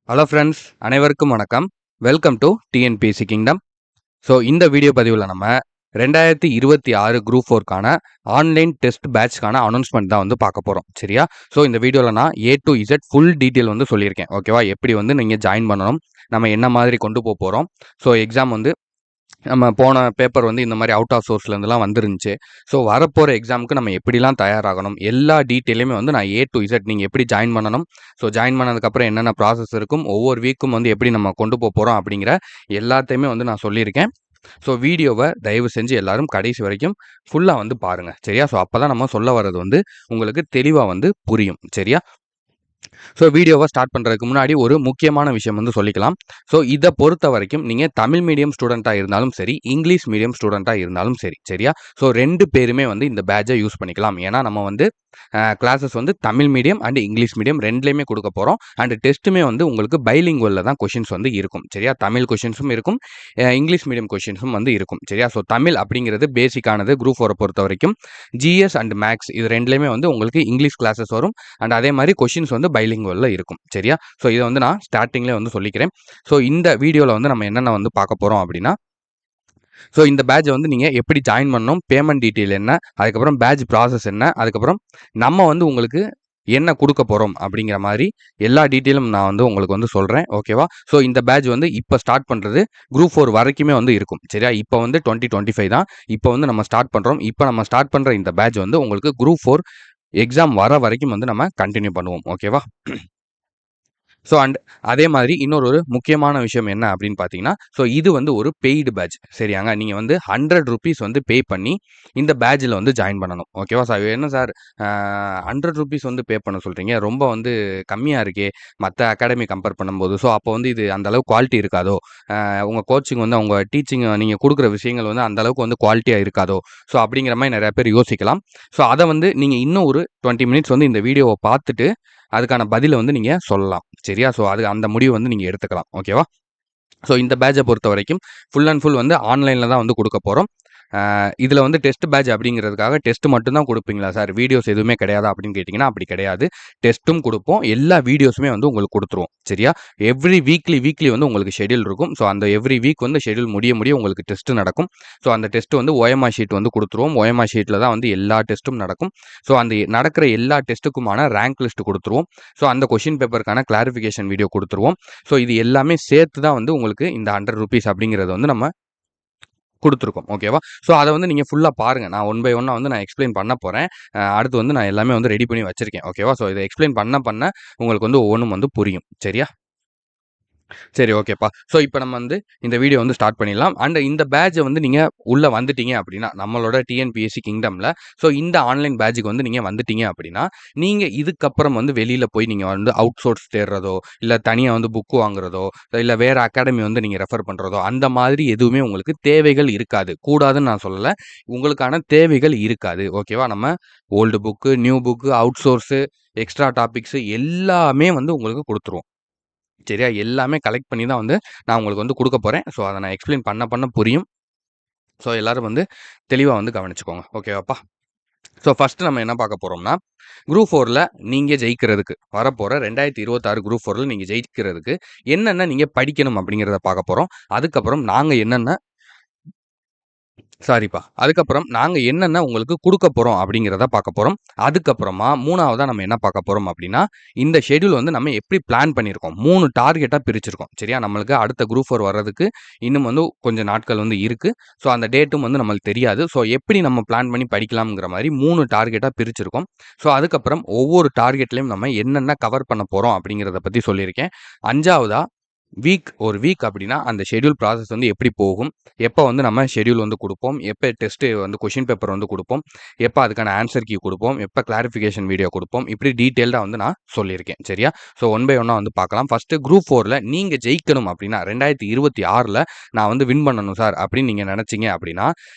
Hello friends, அனைவருக்கும் வணக்கம். Welcome to TNPSC kingdom. So இந்த வீடியோ பதிவில் நம்ம 2026 குரூப் 4க்கான ஆன்லைன் டெஸ்ட் பேட்ச்க்கான அனௌன்ஸ்மெண்ட் தான் வந்து பார்க்க போகிறோம். சரியா? ஸோ இந்த வீடியோவில் நான் A to Z full detail வந்து சொல்லியிருக்கேன். ஓகேவா? எப்படி வந்து நீங்கள் ஜாயின் பண்ணணும், நம்ம என்ன மாதிரி கொண்டு போகிறோம். ஸோ எக்ஸாம் வந்து நம்ம போன பேப்பர் வந்து இந்த மாதிரி அவுட் ஆஃப் சோர்ஸ்லேருந்துலாம் வந்துருந்துச்சு. ஸோ வரப்போகிற எக்ஸாமுக்கு நம்ம எப்படிலாம் தயாராகணும், எல்லா டீட்டெயிலுமே வந்து நான் ஏ டு இசட் நீங்கள் எப்படி ஜாயின் பண்ணணும், ஸோ ஜாயின் பண்ணதுக்கப்புறம் என்னென்ன ப்ராசஸ் இருக்கும், ஒவ்வொரு வீக்கும் வந்து எப்படி நம்ம கொண்டு போகிறோம் அப்படிங்கிற எல்லாத்தையுமே வந்து நான் சொல்லியிருக்கேன். ஸோ வீடியோவை தயவு செஞ்சு எல்லாரும் கடைசி வரைக்கும் ஃபுல்லாக வந்து பாருங்கள். சரியா? ஸோ அப்போ தான் நம்ம சொல்ல வர்றது வந்து உங்களுக்கு தெளிவாக வந்து புரியும். சரியா? ஸோ வீடியோவை ஸ்டார்ட் பண்ணுறதுக்கு முன்னாடி ஒரு முக்கியமான விஷயம் வந்து சொல்லிக்கலாம். ஸோ இதை பொறுத்த வரைக்கும் நீங்கள் தமிழ் மீடியம் ஸ்டூடெண்ட்டாக இருந்தாலும் சரி, இங்கிலீஷ் மீடியம் ஸ்டூடெண்ட்டாக இருந்தாலும் சரி. சரியா? ஸோ 2 பேருமே வந்து இந்த பேட்சை யூஸ் பண்ணிக்கலாம். ஏன்னா நம்ம வந்து கிளாஸஸ் வந்து Tamil medium and English medium ரெண்டுலேயுமே கொடுக்க போகிறோம். அண்ட் டெஸ்ட்டுமே வந்து உங்களுக்கு பைலிங்குவலில் தான் கொஷின்ஸ் வந்து இருக்கும். சரியா? தமிழ் கொஷின்ஸும் இருக்கும், இங்கிலீஷ் மீடியம் கொஷின்ஸும் வந்து இருக்கும். சரியா? ஸோ தமிழ் அப்படிங்கிறது பேசிக்கானது. குரூப் 4 பொறுத்த வரைக்கும் ஜிஎஸ் அண்ட் மேக்ஸ் இது ரெண்டுலேயுமே வந்து உங்களுக்கு இங்கிலீஷ் கிளாஸஸ் வரும். அண்ட் அதே மாதிரி கொஷின்ஸ் வந்து பைலிங்குவலில் இருக்கும். சரியா? ஸோ இதை வந்து நான் ஸ்டார்டிங்லேயே வந்து சொல்லிக்கிறேன். ஸோ இந்த வீடியோவில் வந்து நம்ம என்னென்ன வந்து பார்க்க போகிறோம் அப்படின்னா, ஸோ இந்த பேட்சை வந்து நீங்கள் எப்படி ஜாயின் பண்ணணும், பேமெண்ட் டீட்டெயில் என்ன, அதுக்கப்புறம் பேட்ச் ப்ராசஸ் என்ன, அதுக்கப்புறம் நம்ம வந்து உங்களுக்கு என்ன கொடுக்க போகிறோம் அப்படிங்கிற மாதிரி எல்லா டீட்டெயிலும் நான் வந்து உங்களுக்கு வந்து சொல்கிறேன். ஓகேவா? ஸோ இந்த பேட்ச் வந்து இப்போ ஸ்டார்ட் பண்ணுறது குரூப் 4 வரைக்குமே வந்து இருக்கும். சரியா? இப்போ வந்து 2025 தான் இப்போ வந்து நம்ம ஸ்டார்ட் பண்ணுறோம். இப்போ நம்ம ஸ்டார்ட் பண்ணுற இந்த பேட்ச் வந்து உங்களுக்கு குரூப் 4 எக்ஸாம் வர வரைக்கும் வந்து நம்ம கண்டினியூ பண்ணுவோம். ஓகேவா? ஸோ அண்ட் அதே மாதிரி இன்னொரு ஒரு முக்கியமான விஷயம் என்ன அப்படின்னு பார்த்தீங்கன்னா, ஸோ இது வந்து ஒரு பெய்டு பேட்ச். சரியாங்க? நீங்கள் வந்து ₹100 வந்து பே பண்ணி இந்த பேட்சில் வந்து ஜாயின் பண்ணணும். ஓகேவா? சார் என்ன சார் ₹100 வந்து பே பண்ண சொல்கிறீங்க, ரொம்ப வந்து கம்மியாக இருக்கே மற்ற அகாடமி கம்பேர் பண்ணும்போது. ஸோ அப்போ வந்து இது அந்த அளவுக்கு குவாலிட்டி இருக்காதோ, உங்கள் கோச்சிங் வந்து அவங்க டீச்சிங் நீங்கள் கொடுக்குற விஷயங்கள் வந்து அந்த அளவுக்கு வந்து குவாலிட்டியாக இருக்காதோ, ஸோ அப்படிங்கிற மாதிரி நிறையா பேர் யோசிக்கலாம். ஸோ அதை வந்து நீங்கள் இன்னும் ஒரு 20 மினிட்ஸ் வந்து இந்த வீடியோவை பார்த்துட்டு அதுக்கான பதிலை வந்து நீங்கள் சொல்லலாம். சரியா? ஸோ அது அந்த முடிவு வந்து நீங்கள் எடுத்துக்கலாம். ஓகேவா? ஸோ இந்த பேட்சை பொறுத்த வரைக்கும் ஃபுல் அண்ட் ஃபுல் வந்து ஆன்லைனில் தான் வந்து கொடுக்க போகிறோம். இதில் வந்து டெஸ்ட் பேட்ச் அப்படிங்கிறதுக்காக டெஸ்ட் மட்டும் தான் கொடுப்பீங்களா சார், வீடியோஸ் எதுவுமே கிடையாதா அப்படின்னு கேட்டிங்கன்னா, அப்படி கிடையாது. டெஸ்ட்டும் கொடுப்போம், எல்லா வீடியோஸுமே வந்து உங்களுக்கு கொடுத்துருவோம். சரியா? எவ்ரி வீக்லி வந்து உங்களுக்கு ஷெட்யூல் இருக்கும். ஸோ அந்த எவ்ரி வீக் வந்து ஷெட்யூல் முடிய உங்களுக்கு டெஸ்ட் நடக்கும். ஸோ அந்த டெஸ்ட் வந்து ஓஎம்ஆர் ஷீட் வந்து கொடுத்துருவோம். ஓஎம்ஆர் ஷீட்டில் தான் வந்து எல்லா டெஸ்ட்டும் நடக்கும். ஸோ அந்த நடக்கிற எல்லா டெஸ்ட்டுக்குமான ரேங்க் லிஸ்ட் கொடுத்துருவோம். ஸோ அந்த கொஷின் பேப்பருக்கான கிளாரிஃபிகேஷன் வீடியோ கொடுத்துருவோம். ஸோ இது எல்லாமே சேர்த்து தான் வந்து உங்களுக்கு இந்த ₹100 அப்படிங்கிறது வந்து நம்ம கொடுத்துருக்கோம். ஓகேவா? ஸோ அதை வந்து நீங்கள் ஃபுல்லாக பாருங்கள். நான் ஒன் பை ஒன்னாக வந்து நான் எக்ஸ்பிளைன் பண்ண போகிறேன். அடுத்து வந்து நான் எல்லாமே வந்து ரெடி பண்ணி வச்சிருக்கேன். ஓகேவா? ஸோ இதை எக்ஸ்பிளைன் பண்ண உங்களுக்கு வந்து ஒவ்வொன்றும் வந்து புரியும். சரியா? சரி, ஓகேப்பா. ஸோ இப்போ நம்ம வந்து இந்த வீடியோ வந்து ஸ்டார்ட் பண்ணிடலாம். அண்ட் இந்த பேட்சை வந்து நீங்கள் உள்ளே வந்துட்டீங்க அப்படின்னா, நம்மளோட டிஎன்பிஎஸ்சி கிங்டமில் ஸோ இந்த ஆன்லைன் பேட்சுக்கு வந்து நீங்கள் வந்துட்டீங்க அப்படின்னா, நீங்கள் இதுக்கப்புறம் வந்து வெளியில் போய் நீங்கள் வந்து அவுட் சோர்ஸ் தேடுறதோ, இல்லை தனியாக வந்து புக்கு வாங்குறதோ, இல்லை வேறு அகாடமி வந்து நீங்கள் ரெஃபர் பண்ணுறதோ, அந்த மாதிரி எதுவுமே உங்களுக்கு தேவைகள் இருக்காது. கூடாதுன்னு நான் சொல்லலை. உங்களுக்கான தேவைகள் இருக்காது. ஓகேவா? நம்ம old book, new book, out source, extra topics எல்லாமே வந்து உங்களுக்கு கொடுத்துருவோம். சரியா? எல்லாமே கலெக்ட் பண்ணி தான் வந்து நான் உங்களுக்கு வந்து கொடுக்க போகிறேன். ஸோ அதை நான் எக்ஸ்பிளைன் பண்ண புரியும். ஸோ எல்லாரும் வந்து தெளிவாக வந்து கவனிச்சுக்கோங்க. ஓகேவாப்பா? ஸோ ஃபஸ்ட்டு நம்ம என்ன பார்க்க போகிறோம்னா, குரூப் 4ல நீங்கள் ஜெயிக்கிறதுக்கு வரப்போகிற 2026 குரூப் 4ல நீங்கள் ஜெயிக்கிறதுக்கு என்னென்ன நீங்கள் படிக்கணும் அப்படிங்கிறத பார்க்க போகிறோம். அதுக்கப்புறம் நாங்கள் என்னென்ன சாரிப்பா. அதுக்கப்புறம் நாங்க என்னென்ன உங்களுக்கு குடுக்க போறோம் அப்படிங்கிறத பார்க்க போறோம். அதுக்கப்புறமா 3வதா நம்ம என்ன பார்க்க போறோம் அப்படின்னா, இந்த ஷெட்யூல் வந்து நம்ம எப்படி பிளான் பண்ணியிருக்கோம். 3 டார்கெட்டா பிரிச்சிருக்கோம். சரியா? நம்மளுக்கு அடுத்த குரூப் 4 வர்றதுக்கு இன்னும் வந்து கொஞ்சம் நாட்கள் வந்து இருக்கு. ஸோ அந்த டேட்டும் வந்து நம்மளுக்கு தெரியாது. ஸோ எப்படி நம்ம பிளான் பண்ணி படிக்கலாம்ங்கிற மாரி 3 டார்கெட்டா பிரிச்சிருக்கோம். ஸோ அதுக்கப்புறம் ஒவ்வொரு டார்கெட்லயும் நம்ம என்னென்ன கவர் பண்ண போறோம் அப்படிங்கிறத பத்தி சொல்லியிருக்கேன். 5வதா ஒரு வீக் அப்படின்னா அந்த ஷெட்யூல் ப்ராசஸ் வந்து எப்படி போகும், எப்போ வந்து நம்ம ஷெட்யூல் வந்து கொடுப்போம், எப்போ டெஸ்ட்டு வந்து கொஷின் பேப்பர் வந்து கொடுப்போம், எப்போ அதுக்கான ஆன்சர் கீ கொடுப்போம், எப்போ கிளாரிஃபிகேஷன் வீடியோ கொடுப்போம், இப்படி டீட்டெயில்டாக வந்து நான் சொல்லியிருக்கேன். சரியா? ஸோ ஒன் பை ஒன்னாக வந்து பார்க்கலாம். ஃபஸ்ட்டு குரூப் 4ல நீங்கள் ஜெயிக்கணும் அப்படின்னா 2026ல் நான் வந்து வின் பண்ணணும் சார் அப்படின்னு நீங்கள் நினச்சிங்க அப்படின்னா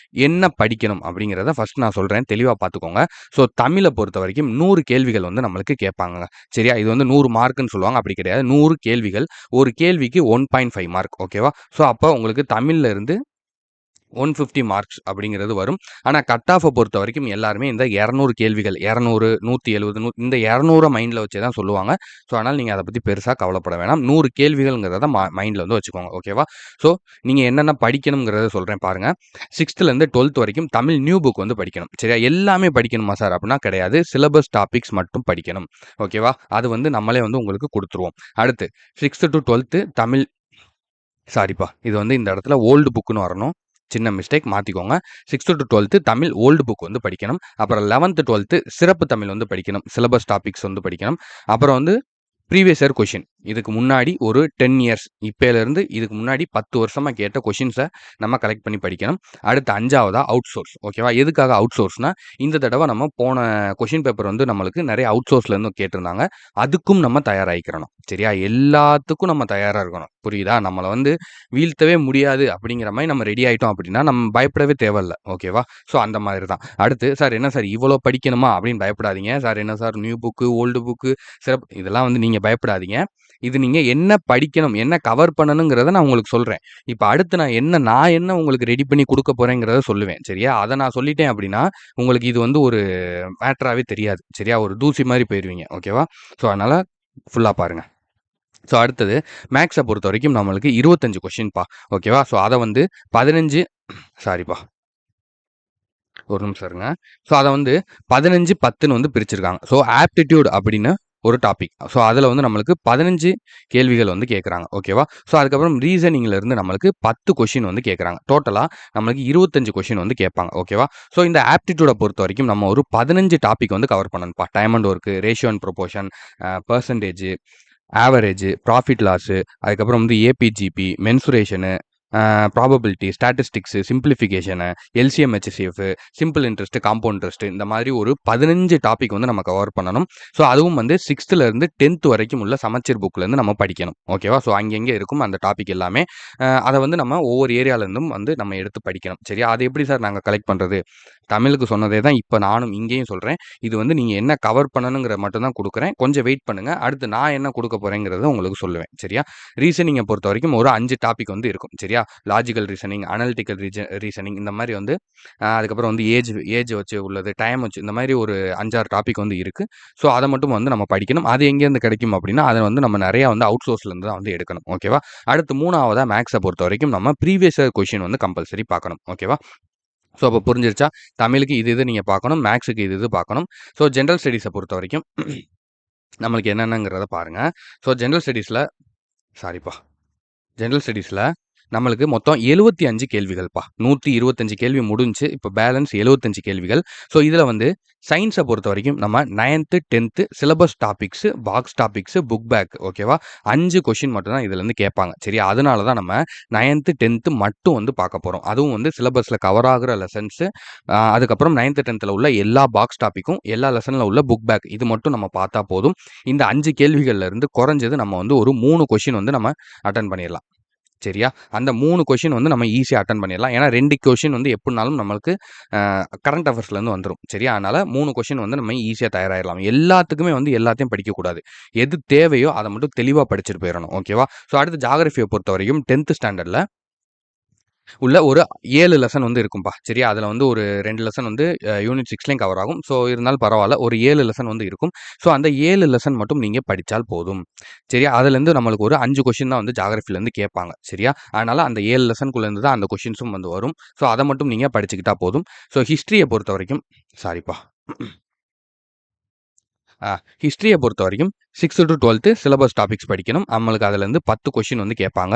என்ன படிக்கணும் அப்படிங்கிறத ஃபஸ்ட் நான் சொல்கிறேன், தெளிவாக பார்த்துக்கோங்க. ஸோ தமிழை பொறுத்த வரைக்கும் 100 கேள்விகள் வந்து நம்மளுக்கு கேட்பாங்க. சரியா? இது வந்து 100 மார்க்குன்னு சொல்லுவாங்க, அப்படி கிடையாது. 100 கேள்விகள், ஒரு கேள்விக்கு 1.5 மார்க். ஓகேவா? ஸோ அப்போ உங்களுக்கு தமிழ்ல இருந்து 150 மார்க்ஸ் அப்படிங்கிறது வரும். ஆனா கட் ஆஃப பொறுத்த வரைக்கும் எல்லாருமே இந்த 200 கேள்விகள் 200, 170 இந்த 200 மைண்ட்ல வச்சே தான் சொல்லுவாங்க. ஸோ, அதனால நீங்க அத பத்தி பெருசா கவலைப்பட வேணாம். 100 கேள்விகள்ங்கிறத மைண்ட்ல வந்து வச்சுக்கோங்க. ஓகேவா? ஸோ, நீங்க என்னென்ன படிக்கணும்ங்கிறத சொல்றேன் பாருங்க. 6த்துலேருந்து 12த் வரைக்கும் தமிழ் நியூ புக் வந்து படிக்கணும். சரியா? எல்லாமே படிக்கணுமா சார்? அப்படின்னா கிடையாது. சிலபஸ் டாபிக்ஸ் மட்டும் படிக்கணும். ஓகேவா? அது வந்து நம்மளே வந்து உங்களுக்கு குடுத்துருவோம். அடுத்து 6த் டூ 12த் தமிழ் சாரிப்பா. இது வந்து இந்த இடத்துல ஓல்டு புக்ன்னு வரணும். சின்ன மிஸ்டேக் மாத்திக்கோங்க. 6த் டூ 12த் தமிழ் ஓல்டு புக் வந்து படிக்கணும். அப்புறம் 11த், 12த் சிறப்பு தமிழ் வந்து படிக்கணும். சிலபஸ் டாபிக்ஸ் வந்து படிக்கணும். அப்புறம் வந்து ப்ரீவியஸ் இயர் கொஷின். இதுக்கு முன்னாடி ஒரு 10 இயர்ஸ் இப்பயிலேருந்து இதுக்கு முன்னாடி 10 வருஷமா கேட்ட கொஷின்ஸ நம்ம கலெக்ட் பண்ணி படிக்கணும். அடுத்து 5வதா அவுட் சோர்ஸ். ஓகேவா? எதுக்காக அவுட் சோர்ஸ்னா, இந்த தடவ நம்ம போன கொஷின் பேப்பர் வந்து நம்மளுக்கு நெறைய அவுட் சோர்ஸ்லேருந்து கேட்டிருந்தாங்க. அதுக்கும் நம்ம தயாராகிக்கிறணும். சரியா? எல்லாத்துக்கும் நம்ம தயாரா இருக்கணும். புரியுதா? நம்மள வந்து வீழ்த்தவே முடியாது அப்படிங்கிற மாரி நம்ம ரெடி ஆயிட்டோம் அப்படின்னா, நம்ம பயப்படவே தேவையில்ல. ஓகேவா? ஸோ அந்த மாதிரி தான். அடுத்து, "சார் என்ன சார் இவ்வளோ படிக்கணுமா?" அப்படின்னு பயப்படாதீங்க. "சார் என்ன sir new book, old book, சிறப்பு" இதெல்லாம் வந்து நீங்க பயப்படாதீங்க. இது நீங்க என்ன படிக்கணும், என்ன கவர் பண்ணணுங்கிறத நான் உங்களுக்கு சொல்றேன். இப்ப அடுத்து நான் என்ன உங்களுக்கு ரெடி பண்ணி குடுக்க போறேங்கிறத சொல்லுவேன். சரியா? அத நான் சொல்லிட்டேன் அப்படின்னா, உங்களுக்கு இது வந்து ஒரு மேட்டராவே தெரியாது. சரியா? ஒரு தூசி மாரி போயிருவீங்க. ஓகேவா? ஸோ அதனால ஃபுல்லா பாருங்க. ஸோ அடுத்தது மேத்ஸ பொறுத்தவரைக்கும் நம்மளுக்கு 25 கொஸ்டின்ப்பா. ஓகேவா? ஸோ அத வந்து 15 சாரிப்பா. ஒரு நிமிஷம் இருங்க. ஸோ அத வந்து 15, 10ன்னு வந்து பிரிச்சிருக்காங்க. ஸோ ஆப்டிட்யூட் அப்படின்னு ஒரு டாபிக். ஸோ அதுல வந்து நம்மளுக்கு 15 கேள்விகள் வந்து கேட்கறாங்க. ஓகேவா? ஸோ அதுக்கப்புறம் ரீசனிங்ல இருந்து நம்மளுக்கு 10 கொஸ்டின் வந்து கேட்கறாங்க. டோட்டலா நம்மளுக்கு 25 கொஸ்டின் வந்து கேட்பாங்க. ஓகேவா? ஸோ இந்த ஆப்டிட்யூட பொறுத்தவரைக்கும் நம்ம ஒரு 15 டாபிக் வந்து கவர் பண்ணணும்ப்பா. Time and work, ratio and proportion, percentage, average, profit loss, அதுக்கப்புறம் வந்து AP GP, mensuration, probability, statistics, simplification, LCM, HCF, simple interest, compound interest இந்த மாதிரி ஒரு 15 டாபிக் வந்து நம்ம கவர் பண்ணணும். ஸோ அதுவும் வந்து 6த்துல இருந்து 10th வரைக்கும் உள்ள சமச்சீர் புக்ல இருந்து நம்ம படிக்கணும். ஓகேவா? ஸோ அங்கங்க இருக்கும் அந்த டாபிக் எல்லாமே. அத வந்து நம்ம ஒவ்வொரு ஏரியால இருந்தும் வந்து நம்ம எடுத்து படிக்கணும். சரியா? அது எப்படி சார் நாங்க கலெக்ட் பண்றது? தமிழுக்கு சொன்னதே தான் இப்ப நானும் இங்கேயும் சொல்றேன். இது வந்து நீங்க என்ன கவர் பண்ணணுங்கிறத மட்டும் தான் குடுக்குறேன். கொஞ்சம் வெயிட் பண்ணுங்க. அடுத்து நான் என்ன குடுக்க போறேங்கிறத உங்களுக்கு சொல்லுவேன். சரியா? ரீசனிங்க பொறுத்தவரைக்கும் ஒரு 5 டாபிக் வந்து இருக்கும். சரியா? லாஜிக்கல் ரீசனிங், அனலிட்டிக்கல் ரீசனிங் இந்த மாரி வந்து அதுக்கப்புறம் வந்து ஏஜ் வச்சு உள்ளது, டைம் வச்சு இந்த மாரி ஒரு 5, 6 டாபிக் வந்து இருக்கு. ஸோ அத மட்டும் வந்து நம்ம படிக்கணும். அது எங்கேருந்து கிடைக்கும் அப்படின்னா, அத வந்து நம்ம நெறையா வந்து அவுட் சோர்ஸ்லேருந்து தான் வந்து எடுக்கணும். ஓகேவா? அடுத்து 3வதா மேத்ஸ பொறுத்தவரைக்கும் நம்ம ப்ரீவியஸ் இயர் கொஸ்டின் வந்து கம்பல்சரி பார்க்கணும். ஓகேவா? ஸோ அப்ப புரிஞ்சிருச்சா? தமிழுக்கு இது நீங்க பார்க்கணும். மேத்ஸுக்கு இது பார்க்கணும். ஸோ ஜெனரல் ஸ்டடீஸ பொறுத்தவரைக்கும் நம்மளுக்கு என்னென்னங்கிறத பாருங்க. ஸோ ஜெனரல் ஸ்டடீஸ்ல சாரிப்பா. ஜெனரல் ஸ்டடீஸ்ல நம்மளுக்கு மொத்தம் 75 கேள்விகள்ப்பா. 125 கேள்வி முடிஞ்சுச்சு. இப்ப பேலன்ஸ் 75 கேள்விகள். ஸோ இதுல வந்து சயின்ஸ பொறுத்தவரைக்கும் நம்ம 9த், 10த் syllabus topics, box topics, book back ஓகேவா? 5 கொஸ்டின் மட்டும் தான் இதுலருந்து கேட்பாங்க. சரியா? அதனால தான் நம்ம 9த், 10த் மட்டும் வந்து பார்க்க போறோம். அதுவும் வந்து சிலபஸ்ல கவர் ஆகுற லெசன்ஸ், அதுக்கப்புறம் 9த், 10த்ல உள்ள எல்லா பாக்ஸ் டாபிக்கும், எல்லா லெசன்ல உள்ள புக் பேக் இது மட்டும் நம்ம பார்த்தா போதும். இந்த 5 கேள்விகள்ல இருந்து குறைஞ்சது நம்ம வந்து ஒரு 3 கொஸ்டின் வந்து நம்ம அட்டெண்ட் பண்ணிறலாம். சரியா? அந்த 3 கொஸ்டின் வந்து நம்ம ஈஸியா அட்டெண்ட் பண்ணிறலாம். ஏன்னா 2 கொஸ்டின் வந்து எப்டினாலும் நம்மளுக்கு கரண்ட் அஃபேர்ஸ்லேருந்து வந்துரும். சரியா? அதனால 3 கொஸ்டின் வந்து நம்ம ஈஸியா தயாராயிரலாம். எல்லாத்துக்குமே வந்து எல்லாத்தையும் படிக்கக்கூடாது. எது தேவையோ அத மட்டும் தெளிவா படிச்சுட்டு போயிறணும். ஓகேவா? ஸோ அடுத்து ஜியோகிராஃபிய பொறுத்தவரைக்கும் 10த் ஸ்டாண்டர்ட்ல உள்ள ஒரு 7 லெசன் வந்து இருக்கும்பா. சரியா? அதுல வந்து ஒரு 2 லெசன் வந்து யூனிட் 6லயும் கவர் ஆகும். ஸோ இருந்தாலும் பரவால்ல. ஒரு 7 லெசன் வந்து இருக்கும். ஸோ அந்த 7 லெசன் மட்டும் நீங்க படிச்சால் போதும். சரியா? அதுலேருந்து நம்மளுக்கு ஒரு 5 கொஸ்டின் தான் வந்து ஜியோகிராஃபிலேருந்து கேட்பாங்க. சரியா? அதனால அந்த 7 லெசன்குள்ளேருந்து தான் அந்த கொஸ்டின்ஸும் வந்து வரும். ஸோ அத மட்டும் நீங்க படிச்சுக்கிட்டா போதும். ஸோ ஹிஸ்டரிய பொறுத்தவரைக்கும் சாரிப்பா. ஆ ஹிஸ்டரிய பொறுத்தவரைக்கும் 6த் டூ 12த் சிலபஸ் டாபிக்ஸ் படிக்கணும். நம்மளுக்கு அதுலேருந்து 10 கொஸ்டின் வந்து கேட்பாங்க.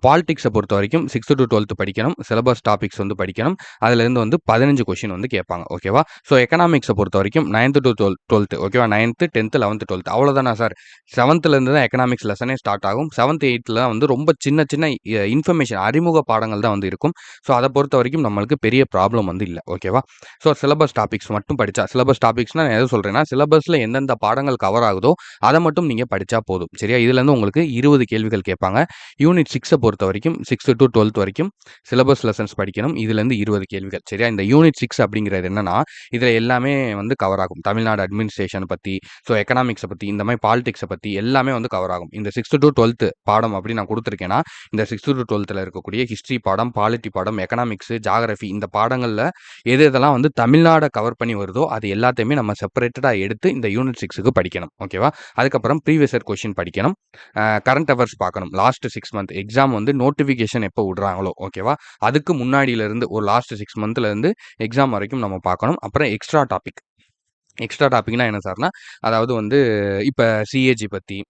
பாலிடிக்ஸ பொறுத்தவரைக்கும் 6த் டூ 12த் படிக்கணும். சிலபஸ் டாபிக்ஸ் வந்து படிக்கணும். அதுலேருந்து வந்து 15 கொஸ்டின் வந்து கேட்பாங்க. ஓகேவா? ஸோ எக்கனாமிக்ஸ பொறுத்தவரைக்கும் 9த் டூ 12த் ஓகேவா? 9த், 10த், 11த், 12த் அவ்வளோதானா சார்? 7த்லேருந்து தான் எக்கனாமிக்ஸ் லெசனே ஸ்டார்ட் ஆகும். 7த், 8த்ல வந்து ரொம்ப சின்ன சின்ன இன்ஃபர்மேஷன் அறிமுக பாடங்கள் தான் வந்து இருக்கும். ஸோ அத பொறுத்தவரைக்கும் நம்மளுக்கு பெரிய ப்ராப்ளம் வந்து இல்ல. ஓகேவா? ஸோ சிலபஸ் டாபிக்ஸ் மட்டும் படிச்சா சிலபஸ் டாபிக்ஸ்னா நான் எத சொல்றேன்னா, சிலபஸ்ல எந்தெந்த பாடங்கள் கவர் ஆகுதோ, அதை மட்டும் நீங்கள் படித்தா போதும். சரியா? இதுலேருந்து உங்களுக்கு 20 கேள்விகள் கேட்பாங்க. யூனிட் 6 பொறுத்த வரைக்கும் 6 to 12 வரைக்கும் சிலபஸ் லெசன்ஸ் படிக்கணும். இதுலேருந்து 20 கேள்விகள். சரியா? இந்த யூனிட் 6 அப்படிங்கிறது என்னன்னா, இதில் எல்லாமே வந்து கவர் ஆகும். தமிழ்நாடு அட்மினிஸ்ட்ரேஷன் பற்றி, ஸோ எக்கனாமிக்ஸை பற்றி, இந்த மாதிரி பாலிடிக்ஸை பற்றி எல்லாமே வந்து கவர் ஆகும். இந்த 6 to 12 பாடம் அப்படி நான் கொடுத்துருக்கேன்னா, இந்த 6 to 12ல் இருக்கக்கூடிய ஹிஸ்ட்ரி பாடம், பாலிட்டி பாடம், எக்கனாமிக்ஸு, ஜாகிரஃபி இந்த பாடங்களில் எதெல்லாம் வந்து தமிழ்நாடை கவர் பண்ணி வருதோ அது எல்லாத்தையுமே நம்ம செப்பரேட்டடாக எடுத்து இந்த யூனிட் 6க்கு படிக்கணும். ஓகேவா? அதுக்கப்புறம் ப்ரீவியஸ் இயர் கொஸ்டின் படிக்கணும். கரண்ட் அஃபேர்ஸ் பார்க்கணும். லாஸ்ட் 6 மந்த் எக்ஸாம் வந்து நோட்டிஃபிகேஷன் எப்போ விடுறாங்களோ, ஓகேவா, அதுக்கு முன்னாடியிலேருந்து ஒரு லாஸ்ட் 6 மந்த்லேருந்து எக்ஸாம் வரைக்கும் நம்ம பார்க்கணும். அப்புறம் எக்ஸ்ட்ரா டாபிக்னா என்ன சார்னா, அதாவது வந்து இப்போ சிஏஜி பற்றி,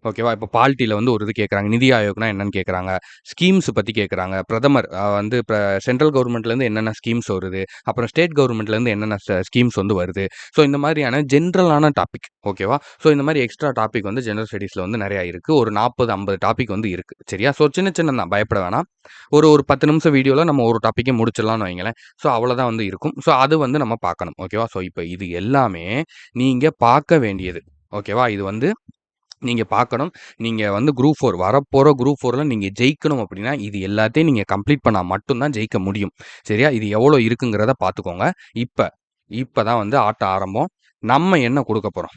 ஓகேவா, இப்போ பாலிட்டியில் வந்து ஒரு இது கேட்குறாங்க, நிதி ஆயோக்னா என்னன்னு கேட்குறாங்க, ஸ்கீம்ஸ் பற்றி கேட்குறாங்க, பிரதமர் வந்து இப்போ சென்ட்ரல் கவர்மெண்ட்லேருந்து என்னென்ன ஸ்கீம்ஸ் வருது, அப்புறம் ஸ்டேட் கவர்மெண்ட்லேருந்து என்னென்ன ஸ்கீம்ஸ் வந்து வருது. ஸோ இந்த மாதிரியான ஜென்ரலான டாபிக், ஓகேவா. ஸோ இந்த மாதிரி எக்ஸ்ட்ரா டாபிக் வந்து ஜென்ரல் ஸ்டடீஸில் வந்து நிறையா இருக்குது. ஒரு 40-50 டாபிக் வந்து இருக்குது. சரியா? ஸோ சின்ன சின்ன தான், பயப்பட வேணாம். ஒரு 10 நிமிஷம் வீடியோவில் நம்ம ஒரு டாப்பிக்கே முடிச்சிடலாம்னு வைங்களேன். ஸோ அவ்வளோதான் வந்து இருக்கும். ஸோ அது வந்து நம்ம பார்க்கணும். ஓகேவா? ஸோ இப்போ இது எல்லாமே நீங்கள் பார்க்க வேண்டியது. ஓகேவா? இது வந்து நீங்கள் பார்க்கணும். நீங்கள் வந்து குரூப் 4 வரப்போகிற குரூப் 4ல் நீங்கள் ஜெயிக்கணும் அப்படின்னா, இது எல்லாத்தையும் நீங்கள் கம்ப்ளீட் பண்ணால் மட்டும்தான் ஜெயிக்க முடியும். சரியா? இது எவ்வளோ இருக்குங்கிறத பார்த்துக்கோங்க. இப்போ தான் வந்து ஆட்ட ஆரம்பம். நம்ம என்ன கொடுக்க போகிறோம்?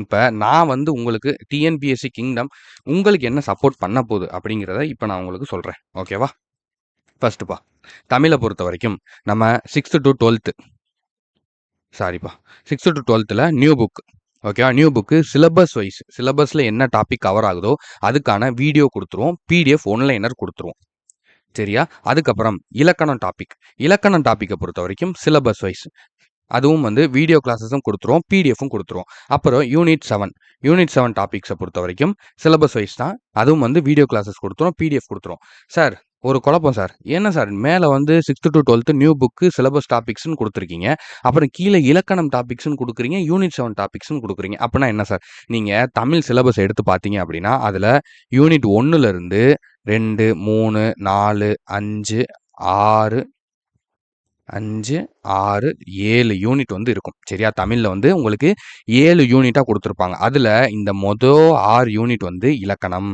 இப்போ நான் வந்து உங்களுக்கு டிஎன்பிஎஸ்சி கிங்டம் உங்களுக்கு என்ன சப்போர்ட் பண்ண போகுது அப்படிங்கிறத இப்போ நான் உங்களுக்கு சொல்கிறேன். ஓகேவா? ஃபர்ஸ்ட்டுப்பா, தமிழை பொறுத்த வரைக்கும் நம்ம 6th to 12th, சாரிப்பா, 6th to 12ல் நியூ புக், ஓகேவா, நியூ புக்கு சிலபஸ் வைஸ், சிலபஸில் என்ன டாபிக் கவர் ஆகுதோ அதுக்கான வீடியோ கொடுத்துருவோம், பிடிஎஃப் ஒன்லைனர் கொடுத்துருவோம். சரியா? அதுக்கப்புறம் இலக்கணம் டாப்பிக்கை பொறுத்த வரைக்கும் சிலபஸ் வைஸ், அதுவும் வந்து வீடியோ கிளாஸஸும் கொடுத்துருவோம், பிடிஎஃப்பும் கொடுத்துருவோம். அப்புறம் யூனிட் 7 டாபிக்ஸை பொறுத்த வரைக்கும் சிலபஸ் வைஸ் தான், அதுவும் வந்து வீடியோ கிளாஸஸ் கொடுத்துருவோம், பிடிஎஃப் கொடுத்துருவோம். சார், ஒரு குழப்பம் சார், என்ன சார் மேலே வந்து 6th to 12th new book syllabus டாபிக்ஸ்னு கொடுத்துருக்கீங்க, அப்புறம் கீழே இலக்கணம் டாபிக்ஸ்னு கொடுக்குறீங்க, யூனிட் 7 டாபிக்ஸ்னு கொடுக்குறீங்க. அப்படின்னா என்ன சார்? நீங்கள் தமிழ் சிலபஸ் எடுத்து பார்த்தீங்க அப்படின்னா அதில் யூனிட் 1லேருந்து 2, 3, 4, 5, 6, 7 யூனிட் வந்து இருக்கும். சரியா? தமிழில் வந்து உங்களுக்கு 7 யூனிட்டாக கொடுத்துருப்பாங்க. அதில் இந்த 6 யூனிட் வந்து இலக்கணம்.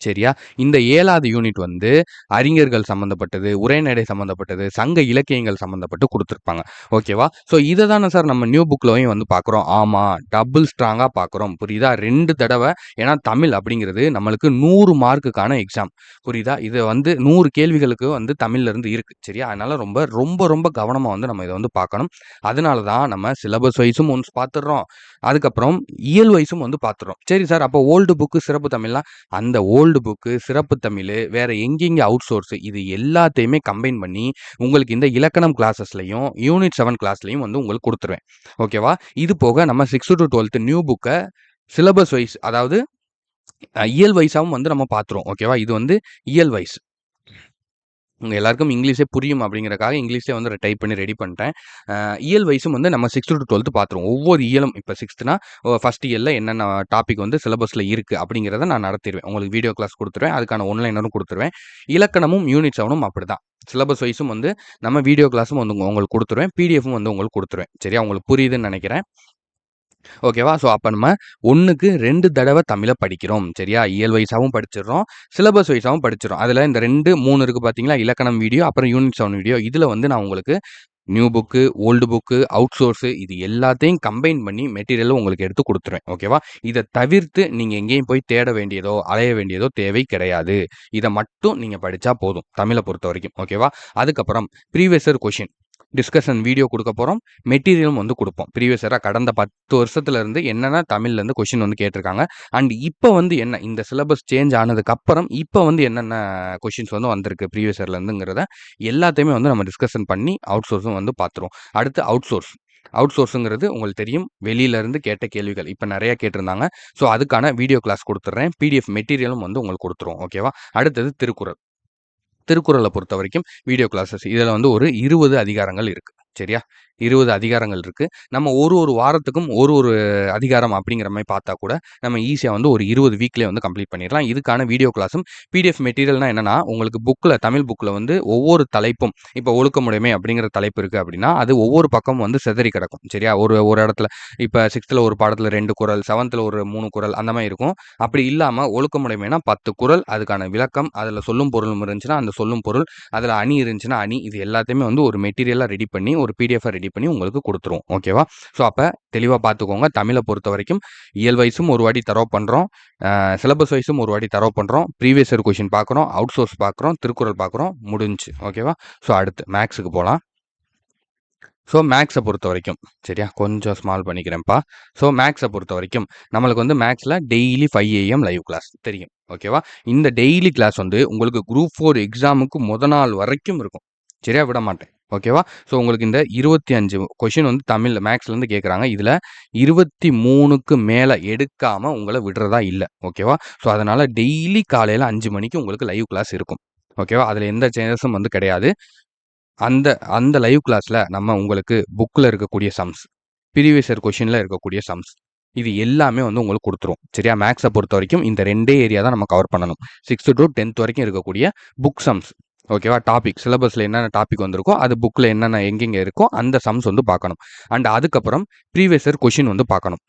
சரியா? இந்த 7வது யூனிட் வந்து அறிஞர்கள் சம்மந்தப்பட்டது, உரைநடை சம்மந்தப்பட்டது, சங்க இலக்கியங்கள் சம்மந்தப்பட்டு கொடுத்துருப்பாங்க. ஓகேவா? ஸோ இதை தானே சார் நம்ம நியூ புக்லையும் வந்து பார்க்குறோம். ஆமாம், டபுள் ஸ்ட்ராங்காக பார்க்குறோம். புரியுதா? 2 தடவை. ஏன்னா தமிழ் அப்படிங்கிறது நம்மளுக்கு 100 மார்க்குக்கான எக்ஸாம். புரியுதா? இது வந்து 100 கேள்விகளுக்கு வந்து தமிழ்லேருந்து இருக்குது. சரியா? அதனால் ரொம்ப ரொம்ப ரொம்ப கவனமாக வந்து நம்ம இதை வந்து பார்க்கணும். அதனால தான் நம்ம சிலபஸ் வைஸும் ஒன்ஸ் பார்த்துடுறோம், அதுக்கப்புறம் இயல் வைஸும் வந்து பார்த்துடுறோம். சரி சார், அப்போ ஓல்டு புக்கு சிறப்பு தமிழ்லாம், அந்த ஓல்டு புக்கு, சிறப்பு தமிழ், வேற எங்கெங்க அவுட் சோர்ஸ், இது எல்லாத்தையுமே கம்பைன் பண்ணி உங்களுக்கு இந்த இலக்கணம் கிளாஸஸ்லையும் யூனிட் 7 கிளாஸ்லையும் வந்து உங்களுக்கு கொடுத்துருவேன். ஓகேவா? இது போக நம்ம 6th to 12th நியூ புக்கை சிலபஸ் வைஸ், அதாவது இயல் வைஸாகவும் வந்து நம்ம பார்த்துருவோம். ஓகேவா? இது வந்து இயல் வைஸ். உங்கள் எல்லாருக்கும் இங்கிலீஷே புரியும் அப்படிங்கிறக்காக இங்கிலீஷே வந்து டைப் பண்ணி ரெடி பண்ணிட்டேன். இயல் வைஸும் வந்து நம்ம 6th to 12th பார்த்துருவோம். ஒவ்வொரு இயலும் இப்போ 6த்னா ஃபஸ்ட் இயரில் என்னென்ன டாபிக் வந்து சிலபஸில் இருக்குது அப்படிங்கிறத நான் நடத்திடுவேன். உங்களுக்கு வீடியோ கிளாஸ் கொடுத்துருவேன், அதுக்கான ஒன்லைனரும் கொடுத்துருவேன். இலக்கணமும் யூனிட் 7ம் அப்படி தான். சிலபஸ் வைஸும் வந்து நம்ம வீடியோ கிளாஸும் வந்து உங்களுக்கு கொடுத்துருவேன், பிடிஎஃப்பும் வந்து உங்களுக்கு கொடுத்துருவேன். சரியா? உங்களுக்கு புரியுதுன்னு நினைக்கிறேன். ஓகேவா? ஸோ அப்போ நம்ம 1க்கு 2 தடவை தமிழை படிக்கிறோம். சரியா? இயல் வைஸாகவும் படிச்சிடுறோம், சிலபஸ் வைஸாகவும் படிச்சிடுறோம். அதில் இந்த 2, 3 இருக்குது பார்த்தீங்களா? இலக்கணம் வீடியோ, அப்புறம் யூனிட் 7 வீடியோ. இதில் வந்து நான் உங்களுக்கு new book, old book, out source, இது எல்லாத்தையும் கம்பைன் பண்ணி மெட்டீரியலும் உங்களுக்கு எடுத்து கொடுத்துருவேன். ஓகேவா? இதை தவிர்த்து நீங்கள் எங்கேயும் போய் தேட வேண்டியதோ அலைய வேண்டியதோ தேவை கிடையாது. இதை மட்டும் நீங்கள் படித்தா போதும் தமிழை பொறுத்த வரைக்கும். ஓகேவா? அதுக்கப்புறம் previous year question discussion video கொடுக்க போகிறோம், மெட்டீரியலும் வந்து கொடுப்போம். ப்ரீவியஸ் இயராக கடந்த 10 வருஷத்துலேருந்து என்னென்ன தமிழ்லேருந்து கொஷின் வந்து கேட்டிருக்காங்க, அண்ட் இப்போ வந்து என்ன இந்த சிலபஸ் சேஞ்ச் ஆனதுக்கப்புறம் இப்போ வந்து என்னென்ன கொஷின்ஸ் வந்து வந்திருக்கு ப்ரீவியஸ் இயர்லேருந்துங்கிறத எல்லாத்தையுமே வந்து நம்ம டிஸ்கஷன் பண்ணி அவுட் சோர்ஸும் வந்து பார்த்துருவோம். அடுத்து அவுட் சோர்ஸுங்கிறது உங்களுக்கு தெரியும், வெளியிலேருந்து கேட்ட கேள்விகள் இப்போ நிறையா கேட்டிருந்தாங்க. ஸோ அதுக்கான வீடியோ கிளாஸ் கொடுத்துட்றேன், பிடிஎஃப் மெட்டீரியலும் வந்து உங்களுக்கு கொடுத்துருவோம். ஓகேவா? அடுத்தது திருக்குறளை பொறுத்த வரைக்கும் வீடியோ கிளாஸஸ், இதில் வந்து ஒரு 20 அதிகாரங்கள் இருக்குது. சரியா? 20 அதிகாரங்கள் இருக்கு. நம்ம ஒரு வாரத்துக்கும் ஒரு அதிகாரம் அப்படிங்கிற மாரி பார்த்தா கூட, நம்ம ஈஸியா வந்து ஒரு 20 வீக்லயே வந்து கம்ப்ளீட் பண்ணிறலாம். இதுக்கான வீடியோ கிளாஸும் பிடிஎஃப் மெட்டீரியல்னா என்னன்னா, உங்களுக்கு தமிழ் புக்ல வந்து ஒவ்வொரு தலைப்பும் இப்ப ஒழுக்கமுடைமை அப்படிங்கிற தலைப்பு இருக்கு அப்படின்னா, அது ஒவ்வொரு பக்கமும் வந்து சிதறி கிடக்கும். சரியா? ஒரு ஒரு இடத்துல இப்ப 6த்ல ஒரு பாடத்துல 2 குறள், 7த்ல ஒரு 3 குறள் அந்த மாரி இருக்கும். அப்படி இல்லாம ஒழுக்கமுடைமைனா 10 குறள், அதுக்கான விளக்கம், அதுல சொல்லும் பொருளும் இருந்துச்சுன்னா, அந்த சொல்லும் பொருள், அதுல அணி இருந்துச்சுன்னா அணி, இது எல்லாத்தையுமே வந்து ஒரு மெட்டீரியலா ரெடி பண்ணி, ஒரு பிடிஎஃபா ரெடி பண்ணி உங்களுக்கு குடுத்துருவோம். ஓகேவா? ஸோ, அப்ப தெளிவா பார்த்துக்கோங்க. தமிழ பொறுத்தவரைக்கும் இயல் வைஸும் ஒரு வாட்டி தரவு பண்றோம். சிலபஸ் வைஸும் ஒரு வாட்டி தரவு பண்றோம். ப்ரீவியஸ் இயர் கொஸ்டின் பார்க்குறோம். அவுட் சோர்ஸ் பார்க்குறோம். திருக்குறள் பார்க்குறோம். முடிஞ்சுச்சு. ஓகேவா? ஸோ, அடுத்து மேத்ஸ்க்கு போலாம். ஸோ, மேத்ஸ பொறுத்தவரைக்கும் சரியா? கொஞ்சம் ஸ்மால் பண்ணிக்கிறேன்ப்பா. ஸோ, மேத்ஸ பொறுத்தவரைக்கும் நம்மளுக்கு வந்து மேத்ஸ்ல டெய்லி 5 AM லைவ் கிளாஸ் தெரியும். ஓகேவா? இந்த டெய்லி கிளாஸ் வந்து உங்களுக்கு குரூப் 4 எக்ஸாமுக்கு நாள் வரைக்கும் இருக்கும். சரியா? விட மாட்டேன். ஓகேவா? ஸோ, உங்களுக்கு இந்த 25 கொஸ்டின் வந்து தமிழ்ல மேத்ஸ்லேருந்து கேட்குறாங்க. இதுல 23க்கு மேல எடுக்காம உங்கள விடுறதா இல்ல. ஓகேவா? ஸோ, அதனால டெய்லி காலையில 5 மணிக்கு உங்களுக்கு லைவ் கிளாஸ் இருக்கும். ஓகேவா? அதுல எந்த சேஞ்சஸும் வந்து கிடையாது. அந்த அந்த லைவ் கிளாஸ்ல நம்ம உங்களுக்கு புக்ல இருக்கக்கூடிய சம்ஸ், ப்ரீவியஸ் இயர் கொஸ்டின்ல இருக்கக்கூடிய சம்ஸ், இது எல்லாமே வந்து உங்களுக்கு குடுத்துருவோம். சரியா? மேத்ஸ பொறுத்தவரைக்கும் இந்த 2 ஏரியா தான் நம்ம கவர் பண்ணணும். 6த் டூ 10த் வரைக்கும் இருக்கக்கூடிய புக் சம்ஸ். ஓகேவா? டாபிக் சிலபஸ்ல என்னென்ன டாபிக் வந்திருக்கோ, அது புக்ல என்னென்ன எங்கெங்க இருக்கோ அந்த சம்ஸ் வந்து பார்க்கணும். அண்ட் அதுக்கப்புறம் ப்ரீவியஸ் இயர் கொஸ்டின் வந்து பார்க்கணும்.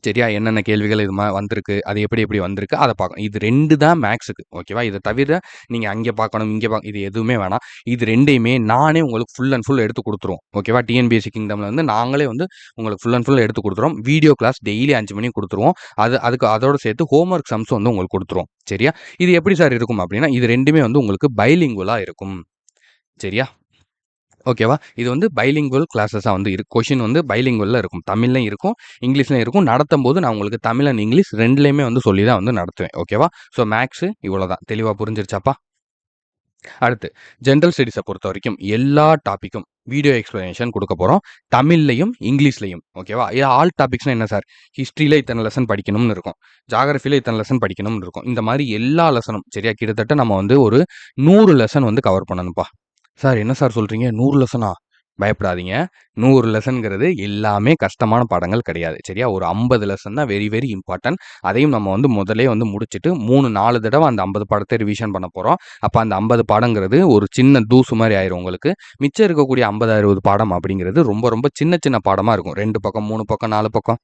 சரியா? என்னென்ன கேள்விகள் இது வந்திருக்கு, அது எப்படி எப்படி வந்திருக்கு, அத பார்க்கணும். இது 2 தான் மேத்ஸுக்கு. ஓகேவா? இத தவிர நீங்க அங்க பார்க்கணும், இங்க இது எதுவுமே வேணாம். இது 2யுமே நானே உங்களுக்கு ஃபுல் அண்ட் ஃபுல் எடுத்து குடுத்துருவோம். ஓகேவா? டிஎன்பிஎஸ்சி கிங்டம்ல வந்து நாங்களே வந்து உங்களுக்கு ஃபுல் அண்ட் ஃபுல் எடுத்து குடுத்துருவோம். வீடியோ கிளாஸ் டெய்லி 5 மணிக்கு குடுத்துருவோம். அதோட சேர்த்து ஹோம் ஒர்க் சம்ஸ் வந்து உங்களுக்கு குடுத்துருவோம். சரியா? இது எப்படி சார் இருக்கும் அப்படின்னா, இது 2மே வந்து உங்களுக்கு பைலிங்குவலா இருக்கும். சரியா? ஓகேவா? இது வந்து பைலிங்குவல் கிளாஸஸா வந்து கொஸ்டின் வந்து பைலிங்குவல்ல இருக்கும். தமிழ்லயும் இருக்கும், இங்கிலீஷ்லயும் இருக்கும். நடத்தும்போது நான் உங்களுக்கு தமிழ் அண்ட் இங்கிலீஷ் 2லயுமே வந்து சொல்லி தான் வந்து நடத்துவேன். ஓகேவா? ஸோ மேத்ஸ் இவ்வளோதான். தெளிவா புரிஞ்சிருச்சாப்பா? அடுத்து ஜெனரல் ஸ்டடீஸ பொறுத்தவரைக்கும் எல்லா டாபிக்கும் வீடியோ எக்ஸ்ப்ளனேஷன் குடுக்க போறோம். தமிழ்லயும், இங்கிலீஷ்லயும். ஓகேவா? ஆல் டாபிக்ஸ்னா என்ன சார்? ஹிஸ்ட்ரியில இத்தன லெசன் படிக்கணும்னு இருக்கும். ஜியோகிராஃபில இத்தன லெசன் படிக்கணும்னு இருக்கும். இந்த மாரி எல்லா லெசனும் சரியா? கிட்டத்தட்ட நம்ம வந்து ஒரு 100 லெசன் வந்து கவர் பண்ணணும்ப்பா. சார் என்ன சார் சொல்றீங்க? 100 லெசனா? பயப்படாதீங்க. 100 லெசன்ங்கிறது எல்லாமே கஷ்டமான பாடங்கள் கிடையாது. சரியா? ஒரு 50 லெசன் தான் வெரி, வெரி இம்பார்ட்டன்ட். அதையும் நம்ம வந்து முதல்லயே வந்து முடிச்சுட்டு 3, 4 தடவ அந்த 50 பாடத்த ரிவிஷன் பண்ண போறோம். அப்ப அந்த 50 பாடங்கிறது ஒரு சின்ன தூசு மாரி ஆயிரும் உங்களுக்கு. மிச்சம் இருக்கக்கூடிய 50, 60 பாடம் அப்படிங்கிறது ரொம்ப, ரொம்ப சின்ன, சின்ன பாடமா இருக்கும். 2 பக்கம், 3 பக்கம், 4 பக்கம்.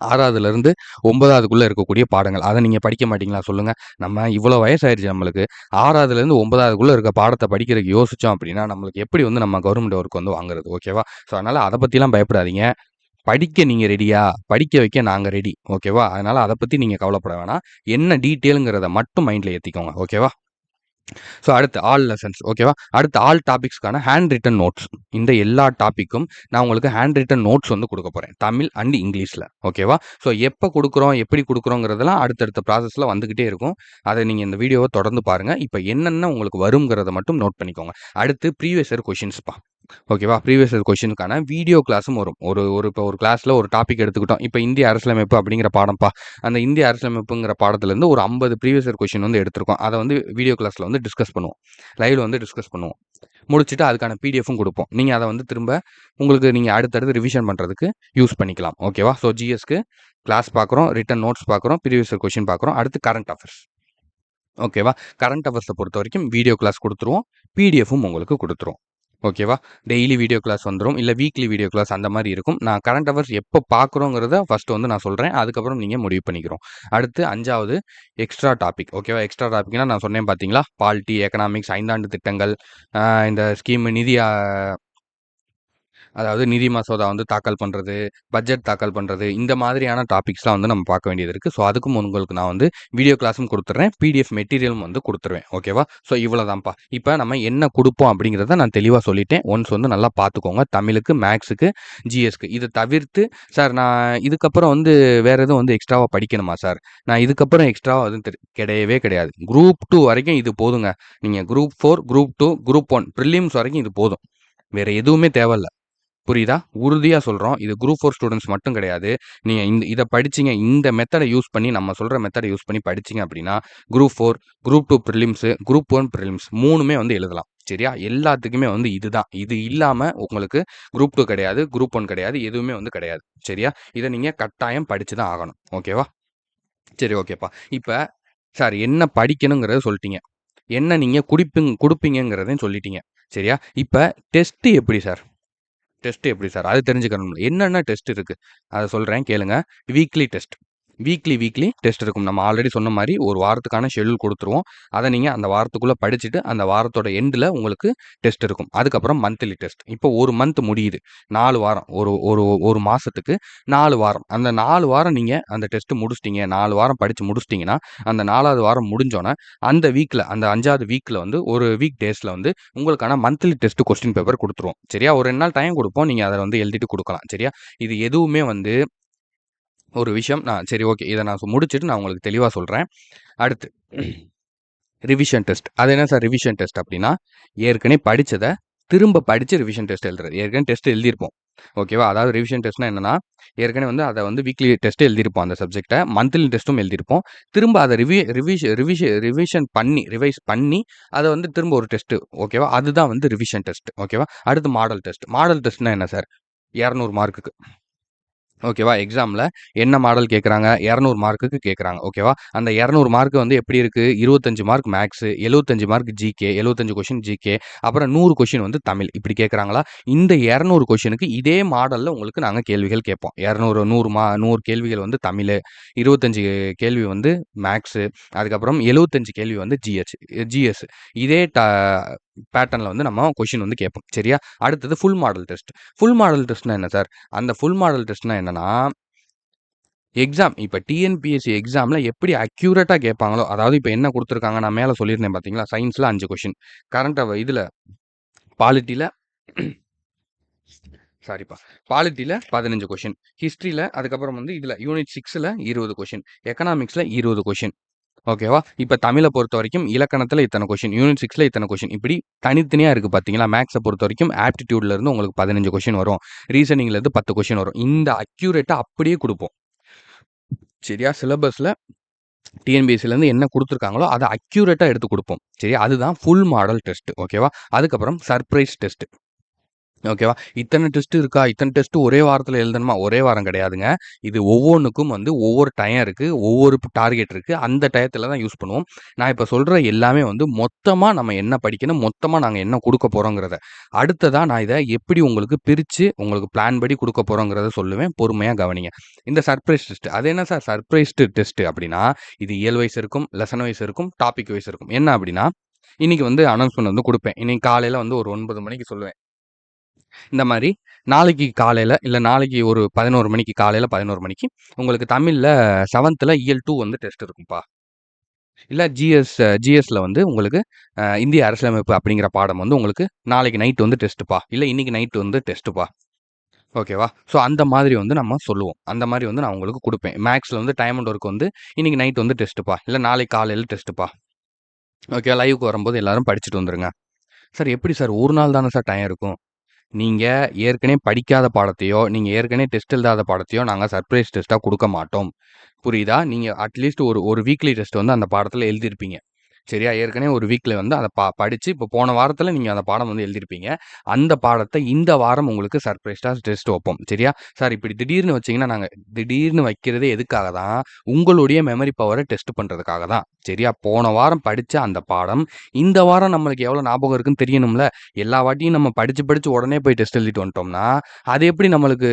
6வதுலேருந்து 9வதுக்குள்ள இருக்கக்கூடிய பாடங்கள். அத நீங்க படிக்க மாட்டீங்களா சொல்லுங்க? நம்ம இவ்வளோ வயசாயிருச்சு நம்மளுக்கு. 6வதுலேருந்து 9வதுக்குள்ள இருக்க பாடத்த படிக்கிறதுக்கு யோசிச்சோம் அப்படின்னா, நம்மளுக்கு எப்படி வந்து நம்ம கவர்மெண்ட் ஒர்க் வந்து வாங்குறது? ஓகேவா? ஸோ, அதனால அத பத்திலாம் பயப்படாதீங்க. படிக்க நீங்க ரெடியா? படிக்க வைக்க நாங்க ரெடி. ஓகேவா? அதனால அத பத்தி நீங்க கவலைப்பட வேணாம். என்ன டீட்டெயில்ங்கிறத மட்டும் மைண்ட்ல ஏத்திக்கோங்க. ஓகேவா? ஸோ அடுத்து ஆல் லெசன்ஸ் ஓகேவா? அடுத்து ஆல் டாபிக்ஸ்க்கான ஹேண்ட் ரிட்டன் நோட்ஸ். இந்த எல்லா டாபிக்கும் நான் உங்களுக்கு ஹேண்ட் ரிட்டன் நோட்ஸ் வந்து குடுக்க போறேன். தமிழ் அண்ட் இங்கிலீஷ்ல. ஓகேவா? ஸோ எப்ப குடுக்குறோம், எப்படி குடுக்குறோங்கிறதெல்லாம் அடுத்தடுத்த ப்ராசஸ்ல வந்துகிட்டே இருக்கும். அத நீங்க இந்த வீடியோவ தொடர்ந்து பாருங்க. இப்ப என்னென்ன உங்களுக்கு வரும்ங்கிறத மட்டும் நோட் பண்ணிக்கோங்க. அடுத்து ப்ரீவியஸ் இயர் கொஸ்டின்ஸ்ப்பா. ஓகேவா? ப்ரீவியஸ் இயர் கொஸ்டினுக்கான வீடியோ கிளாஸும் வரும். ஒரு கிளாஸ்ல ஒரு டாபிக் எடுத்துக்கிட்டோம். இப்ப இந்திய அரசியலமைப்பு அப்படிங்கிற பாடம்ப்பா. அந்த இந்திய அரசியலமைப்புங்கிற பாடத்திலருந்து ஒரு 50 ப்ரீவியஸ் இயர் கொஸ்டின் வந்து எடுத்திருக்கோம். அத வந்து வீடியோ கிளாஸ்ல வந்து டிஸ்கஸ் பண்ணுவோம். லைவ்ல வந்து டிஸ்கஸ் பண்ணுவோம். முடிச்சுட்டு அதுக்கான பிடிஎஃப்பும் குடுப்போம். நீங்க அத வந்து திரும்ப உங்களுக்கு நீங்க அடுத்தடுத்து ரிவிஷன் பண்றதுக்கு யூஸ் பண்ணிக்கலாம். ஓகேவா? ஸோ ஜிஎஸ்க்கு கிளாஸ் பார்க்குறோம், ரிட்டன் நோட்ஸ் பார்க்குறோம், ப்ரீவியஸ் இயர் கொஸ்டின் பார்க்குறோம். அடுத்து கரண்ட் அஃபேர்ஸ். ஓகேவா? கரண்ட் அஃபேர்ஸ பொறுத்தவரைக்கும் வீடியோ கிளாஸ் குடுத்துருவோம். பிடிஎஃப்பும் உங்களுக்கு குடுத்துருவோம். ஓகேவா? டெய்லி வீடியோ கிளாஸ் வந்துரும். இல்ல வீக்லி வீடியோ கிளாஸ் அந்த மாரி இருக்கும். நான் கரண்ட் அஃபேர்ஸ் எப்போ பார்க்குறோங்கிறத ஃபர்ஸ்ட் வந்து நான் சொல்றேன். அதுக்கப்புறம் நீங்க முடிவு பண்ணிக்கிறோம். அடுத்து 5வது எக்ஸ்ட்ரா டாபிக். ஓகேவா? எக்ஸ்ட்ரா டாபிக்னா நான் சொன்னேன் பார்த்தீங்களா? பாலிட்டி, எக்கனாமிக்ஸ், 5 ஆண்டு திட்டங்கள், இந்த ஸ்கீம் அதாவது நிதி மசோதா வந்து தாக்கல் பண்றது, பட்ஜெட் தாக்கல் பண்றது, இந்த மாதிரியான டாபிக்ஸ்லாம் வந்து நம்ம பார்க்க வேண்டியது இருக்கு. ஸோ, அதுக்கும் உங்களுக்கு நான் வந்து வீடியோ கிளாஸும் குடுத்துடுறேன். பிடிஎஃப் மெட்டீரியலும் வந்து குடுத்துருவேன். ஓகேவா? ஸோ, இவ்வளோதான்ப்பா. இப்ப நம்ம என்ன குடுப்போம் அப்படிங்கிறத நான் தெளிவா சொல்லிட்டேன். ஒன்ஸ் வந்து நல்லா பார்த்துக்கோங்க. தமிழுக்கு, மேத்ஸுக்கு, ஜிஎஸ்க்கு. இத தவிர்த்து, சார் நான் இதுக்கப்புறம் வந்து வேற எதுவும் வந்து எக்ஸ்ட்ராவா படிக்கணுமா சார்? நான் இதுக்கப்புறம் எக்ஸ்ட்ராவா எதுவும் கிடையவே கிடையாது. குரூப் 2 வரைக்கும் இது போதுங்க. நீங்க குரூப் 4, குரூப் 2, குரூப் 1 பிரிலிம்ஸ் வரைக்கும் இது போதும். வேற எதுவுமே தேவையில்ல. புரியுதா? உறுதியா சொல்றோம். இது குரூப் 4 ஸ்டூடண்ட்ஸ் மட்டும் கிடையாது. நீங்க இத படிச்சீங்க, இந்த மெத்தட யூஸ் பண்ணி நம்ம சொல்ற மெத்தட யூஸ் பண்ணி படிச்சீங்க அப்படின்னா, group 4, group 2 prelims, group 1 prelims 3மே வந்து எழுதலாம். சரியா? எல்லாத்துக்குமே வந்து இதுதான். இது இல்லாம உங்களுக்கு குரூப் 2 கிடையாது, குரூப் 1 கிடையாது. எதுவுமே வந்து கிடையாது. சரியா? இத நீங்க கட்டாயம் படிச்சு தான் ஆகணும். ஓகேவா? சரி ஓகேப்பா. இப்ப சார் என்ன படிக்கணுங்கிறத சொல்ட்டீங்க. என்ன நீங்க குடுப்பீங்கங்கிறதையும் சொல்லிட்டீங்க. சரியா? இப்ப டெஸ்ட் எப்படி சார்? டெஸ்ட் எப்படி சார்? அது தெரிஞ்சுக்கணும்ல. என்னென்ன டெஸ்ட் இருக்கு? அத சொல்றேன் கேளுங்க. Weekly test. வீக்லி டெஸ்ட் இருக்கும். நம்ம ஆல்ரெடி சொன்ன மாரி ஒரு வாரத்துக்கான ஷெட்யூல் குடுத்துருவோம். அத நீங்க அந்த வாரத்துக்குள்ள படிச்சுட்டு, அந்த வாரத்தோட எண்டுல உங்களுக்கு டெஸ்ட் இருக்கும். அதுக்கப்புறம் மந்த்லி டெஸ்ட். இப்போ 1 மந்த் முடியுது. 4 வாரம். ஒரு ஒரு 1 மாசத்துக்கு 4 வாரம். அந்த 4 வாரம் நீங்க அந்த டெஸ்ட் முடிச்சுட்டீங்க. 4 வாரம் படிச்சு முடிச்சுட்டீங்கன்னா, அந்த 4வது வாரம் முடிஞ்சோன, அந்த வீக்ல அந்த 5வது வீக்ல வந்து ஒரு வீக் டேஸ்ல வந்து உங்களுக்கான மந்த்லி டெஸ்ட் கொஸ்டின் பேப்பர் குடுத்துருவோம். சரியா? ஒரு 2 நாள் டைம் குடுப்போம். நீங்க அத வந்து எழுதிட்டு குடுக்கலாம். சரியா? இது எதுவுமே வந்து ஒரு விஷயம் சரி ஓகே. இத நான் முடிச்சுட்டு நான் உங்களுக்கு தெளிவா சொல்றேன். அடுத்து ரிவிஷன் டெஸ்ட். அது என்ன சார் ரிவிஷன் டெஸ்ட் அப்டின்னா, ஏற்கனவே படிச்சத திரும்ப படிச்சு ரிவிஷன் டெஸ்ட் எழுதுறது. ஏற்கனவே டெஸ்ட் எழுதியிருப்போம். ஓகேவா? அதாவது ரிவிஷன் டெஸ்ட்னா என்னன்னா, ஏற்கனவே வந்து அத வந்து வீக்லி டெஸ்ட் எழுதியிருப்போம் அந்த சப்ஜெக்ட்ட. மந்த்லி டெஸ்ட்டும் எழுதியிருப்போம். திரும்ப அத ரிவிஷன் பண்ணி ரிவைஸ் பண்ணி அத வந்து திரும்ப ஒரு டெஸ்ட் ஓகேவா? அதுதான் வந்து ரிவிஷன் டெஸ்ட். ஓகேவா? அடுத்து மாடல் டெஸ்ட். மாடல் டெஸ்ட்னா என்ன சார்? 200 மார்க்குக்கு. ஓகேவா? எக்ஸாம்ல என்ன மாடல் கேட்குறாங்க? 200 மார்க்குக்கு கேட்குறாங்க. ஓகேவா? அந்த 200 மார்க் வந்து எப்படி இருக்கு? 25 mark maths, 75 mark GK, 75 question GK, அப்புறம் 100 கொஸ்டின் வந்து தமிழ். இப்படி கேட்குறாங்களா? இந்த 200 கொஸ்டினுக்கு இதே மாடல்ல உங்களுக்கு நாங்க கேள்விகள் கேட்போம். 100 கேள்விகள் வந்து தமிழு, 25 கேள்வி வந்து மேத்ஸ், அதுக்கப்புறம் 75 கேள்வி வந்து ஜிஎஸ். இதே பேட்டர்ன்ல வந்து நம்ம கொஸ்டின் வந்து கேட்போம். சரியா? அடுத்தது full model test. Full model டெஸ்ட்னா என்ன சார்? அந்த ஃபுல் மாடல் டெஸ்ட்னா என்னன்னா, எக்ஸாம் இப்ப டிஎன்பிஎஸ்சி எக்ஸாம்ல எப்படி அக்யூரேட்டா கேட்பாங்களோ, அதாவது இப்ப என்ன குடுத்துருக்காங்க, நான் மேல சொல்லியிருந்தேன் பார்த்தீங்களா? சயின்ஸ்ல 5 கொஸ்டின். இதுல பாலிட்டில சாரிப்பா. பாலிட்டில 15 கொஸ்டின். ஹிஸ்ட்ரில அதுக்கப்புறம் வந்து இதுல யூனிட் 6ல 20 கொஸ்டின். எக்கனாமிக்ஸ்ல 20 கொஸ்டின். ஓகேவா? இப்ப தமிழ பொறுத்தவரைக்கும் இலக்கணத்துல இத்தன கொஸ்டின், யூனிட் 6ல இத்தன கொஸ்டின். இப்படி தனித்தனியா இருக்கு பார்த்தீங்களா? மேத்ஸ பொறுத்தவரைக்கும் ஆப்டிட்யூட்ல இருந்து உங்களுக்கு 15 கொஸ்டின் வரும். ரீசனிங்ல இருந்து 10 கொஸ்டின் வரும். இந்த அக்யூரேட்டா அப்படியே குடுப்போம். சரியா? சிலபஸ்ல டிஎன்பிஎஸ்சிலேருந்து என்ன குடுத்துருக்காங்களோ, அத அக்யூரேட்டா எடுத்து குடுப்போம். சரியா? அதுதான் ஃபுல் மாடல் டெஸ்ட். ஓகேவா? அதுக்கப்புறம் சர்ப்ரைஸ் டெஸ்ட். ஓகேவா? இத்தன டெஸ்ட் இருக்கா? இத்தன டெஸ்ட் ஒரே வாரத்துல எழுதணுமா? ஒரே வாரம் கிடையாதுங்க. இது ஒவ்வொன்னுக்கும் வந்து ஒவ்வொரு டைம் இருக்கு. ஒவ்வொரு டார்கெட் இருக்கு. அந்த டயத்துல தான் யூஸ் பண்ணுவோம். நான் இப்ப சொல்ற எல்லாமே வந்து மொத்தமா நம்ம என்ன படிக்கணும், மொத்தமா நாங்க என்ன குடுக்க போறோங்கிறத. அடுத்ததா நான் இத எப்படி உங்களுக்கு பிரிச்சு, உங்களுக்கு பிளான் படி குடுக்க போறோங்கிறத சொல்லுவேன். பொறுமையா கவனிங்க. இந்த சர்ப்ரைஸ் டெஸ்ட். அது என்ன சார் சர்ப்ரைஸ்டு டெஸ்ட் அப்டின்னா, இது இயல் வைஸ் இருக்கும், லெசன் வைஸ் இருக்கும், டாபிக் வைஸ் இருக்கும். என்ன அப்டின்னா, இன்னைக்கு வந்து அனௌன்ஸ்மென்ட் வந்து குடுப்பேன். இன்னைக்கு காலையில வந்து ஒரு 9 மணிக்கு சொல்லுவேன். இந்த மாரி நாளைக்கு காலையில, இல்ல நாளைக்கு ஒரு 11 மணிக்கு காலையில 11 மணிக்கு உங்களுக்கு தமிழ்ல 7த்ல இயல் 2 வந்து டெஸ்ட் இருக்கும்ப்பா. இல்ல ஜிஎஸ்ல வந்து உங்களுக்கு இந்திய அரசியலமைப்பு அப்படிங்கிற பாடம் வந்து உங்களுக்கு நாளைக்கு நைட் வந்து டெஸ்ட்டுப்பா. இல்ல இன்னைக்கு நைட் வந்து டெஸ்ட்டுப்பா. ஓகேவா? ஸோ அந்த மாதிரி வந்து நம்ம சொல்லுவோம். அந்த மாரி வந்து நான் உங்களுக்கு குடுப்பேன். மேத்ஸ்ல வந்து டைம் அண்ட் ஒர்க் வந்து இன்னைக்கு நைட் வந்து டெஸ்ட்டுப்பா. இல்ல நாளைக்கு காலையில டெஸ்ட்டுப்பா. ஓகே லைவ்க்கு வரும்போது எல்லாரும் படிச்சுட்டு வந்துருங்க. சார் எப்படி சார் 1 நாள் தானே சார் டைம் இருக்கும்? நீங்க ஏற்கனவே படிக்காத பாடத்தையோ, நீங்க ஏற்கனவே டெஸ்ட் எழுதாத பாடத்தையோ நாங்க சர்ப்ரைஸ் டெஸ்ட்டா குடுக்க மாட்டோம். புரியுதா? நீங்க அட்லீஸ்ட் ஒரு ஒரு வீக்லி டெஸ்ட் வந்து அந்த பாடத்துல எழுதியிருப்பீங்க. சரியா? ஏற்கனவே ஒரு வீக்ல வந்து அத படிச்சு இப்போ போன வாரத்துல நீங்க அந்த பாடம் வந்து எழுதியிருப்பீங்க. அந்த பாடத்த இந்த வாரம் உங்களுக்கு சர்ப்ரைஸா டெஸ்ட் வைப்போம். சரியா? சார் இப்படி திடீர்னு வச்சீங்கன்னா, நாங்க திடீர்னு வைக்கிறதே எதுக்காக தான், உங்களுடைய மெமரி பவர டெஸ்ட் பண்றதுக்காக தான். சரியா? போன வாரம் படிச்ச அந்த பாடம், இந்த வாரம் நம்மளுக்கு எவ்வளோ ஞாபகம் இருக்குன்னு தெரியணும்ல. எல்லா வாட்டியும் நம்ம படிச்சு, படிச்சு உடனே போய் டெஸ்ட் எழுதிட்டு வந்துட்டோம்னா, அது எப்படி நம்மளுக்கு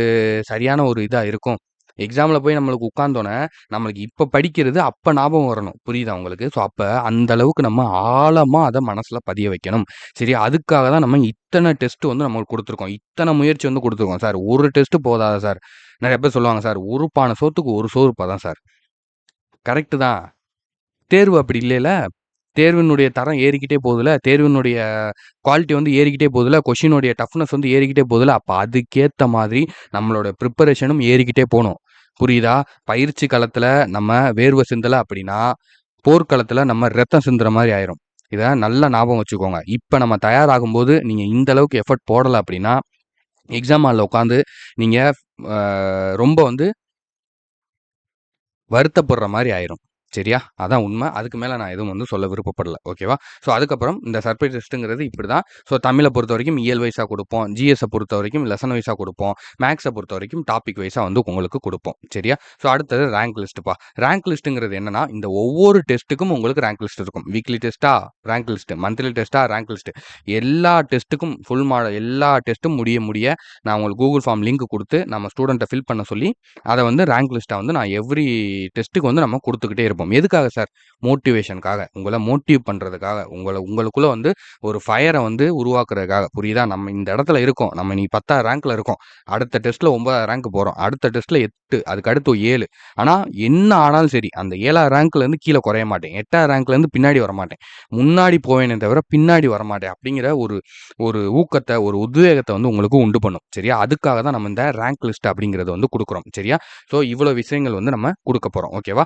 சரியான ஒரு இதா இருக்கும்? எக்ஸாம்ல போய் நம்மளுக்கு உட்கார்ந்தோனே, நம்மளுக்கு இப்ப படிக்கிறது அப்ப ஞாபகம் வரணும். புரியுதா உங்களுக்கு? ஸோ, அப்ப அந்த அளவுக்கு நம்ம ஆழமா அத மனசுல பதிய வைக்கணும். சரியா? அதுக்காக தான் நம்ம இத்தன டெஸ்ட் வந்து நம்மளுக்கு குடுத்துருக்கோம். இத்தன முயற்சி வந்து குடுத்துருக்கோம். சார் ஒரு டெஸ்ட் போதாதா சார்? நெறைய பேர் சொல்லுவாங்க சார், "ஒரு பான சோத்துக்கு ஒரு சோறு பதம் சார்." கரெக்ட்டு தான். தேர்வு அப்படி இல்லைல? தேர்வினுடைய தரம் ஏறிக்கிட்டே போகுதுல்ல. தேர்வினுடைய குவாலிட்டி வந்து ஏறிக்கிட்டே போகுதுல்ல. கொஸ்டினுடைய டஃப்னஸ் வந்து ஏறிக்கிட்டே போகுதுல்ல. அப்ப அதுக்கேத்த மாதிரி நம்மளோட ப்ரிப்பரேஷனும் ஏறிக்கிட்டே போணும். புரியுதா? பயிற்சி களத்துல நம்ம வேர்வை சிந்தல அப்படின்னா, போர்க்களத்துல நம்ம ரத்தம் சிந்துற மாரி ஆயிரும். இத நல்லா ஞாபகம் வச்சுக்கோங்க. இப்ப நம்ம தயாராகும்போது, நீங்க இந்த அளவுக்கு எஃபோர்ட் போடல அப்படின்னா, எக்ஸாம் ஹால்ல உட்காந்து நீங்க அ ரொம்ப வந்து வருத்தப்படுற மாரி ஆயிரும். சரியா? அதான் உண்மை. அதுக்கு மேல நான் எதுவும் வந்து சொல்ல விருப்பப்படல. ஓகேவா? ஸோ அதுக்கப்புறம் இந்த சர்ப்ரைஸ் டெஸ்ட்டுங்கிறது இப்படிதான். ஸோ தமிழ பொறுத்தவரைக்கும் இயல் வைஸா குடுப்போம். ஜிஎஸ்ஸ பொறுத்தவரைக்கும் லெசன் வைஸா குடுப்போம். மேத்ஸ பொறுத்தவரைக்கும் டாபிக் வைஸா வந்து உங்களுக்கு குடுப்போம். சரியா? ஸோ அடுத்தது ரேங்க் லிஸ்ட்டுப்பா. ரேங்க் லிஸ்ட்டுங்கிறது என்னன்னா, இந்த ஒவ்வொரு டெஸ்ட்டுக்கும் உங்களுக்கு ரேங்க் லிஸ்ட் இருக்கும். வீக்லி டெஸ்ட்டா ரேங்க் லிஸ்ட், மந்த்லி டெஸ்ட்டா ரேங்க் லிஸ்ட். எல்லா டெஸ்ட்டுக்கும் எல்லா டெஸ்ட்டும் முடிய நான் உங்களுக்கு கூகுள் ஃபார்ம் லிங்க் குடுத்து நம்ம ஸ்டூடண்ட்ட ஃபில் பண்ண சொல்லி, அத வந்து ரேங்க் லிஸ்ட்டா வந்து நான் எவ்ரி டெஸ்ட்டுக்கு வந்து நம்ம குடுத்துக்கிட்டே இருப்போம். எதுக்காக சார்? மோட்டிவேஷன்க்காக. உங்கள மோட்டிவ் பண்றதுக்காக. உங்களுக்குள்ள வந்து ஒரு ஃபயர வந்து உருவாக்குறதுக்காக. புரியுதா? நம்ம இந்த இடத்துல இருக்கோம். நம்ம இன்னைக்கு 10ஆவது ரேங்க்ல இருக்கோம். அடுத்த டெஸ்ட்ல 9ஆவது ரேங்க் போறோம். அடுத்த டெஸ்ட்ல 8, அதுக்கு அடுத்து 7. ஆனா என்ன ஆனாலும் சரி, அந்த 7ஆவது ரேங்க்லேருந்து கீழ குறைய மாட்டேன். 8ஆவது ரேங்க்லேருந்து பின்னாடி வரமாட்டேன். முன்னாடி போவேனே தவிர பின்னாடி வரமாட்டேன். அப்படிங்கிற ஒரு ஒரு ஊக்கத்த, ஒரு உத்வேகத்த வந்து உங்களுக்கு உண்டு பண்ணும். சரியா? அதுக்காக தான் நம்ம இந்த ரேங்க் லிஸ்ட் அப்படிங்கிறத வந்து குடுக்குறோம். சரியா? ஸோ இவ்வளோ விஷயங்கள் வந்து நம்ம குடுக்க போறோம். ஓகேவா?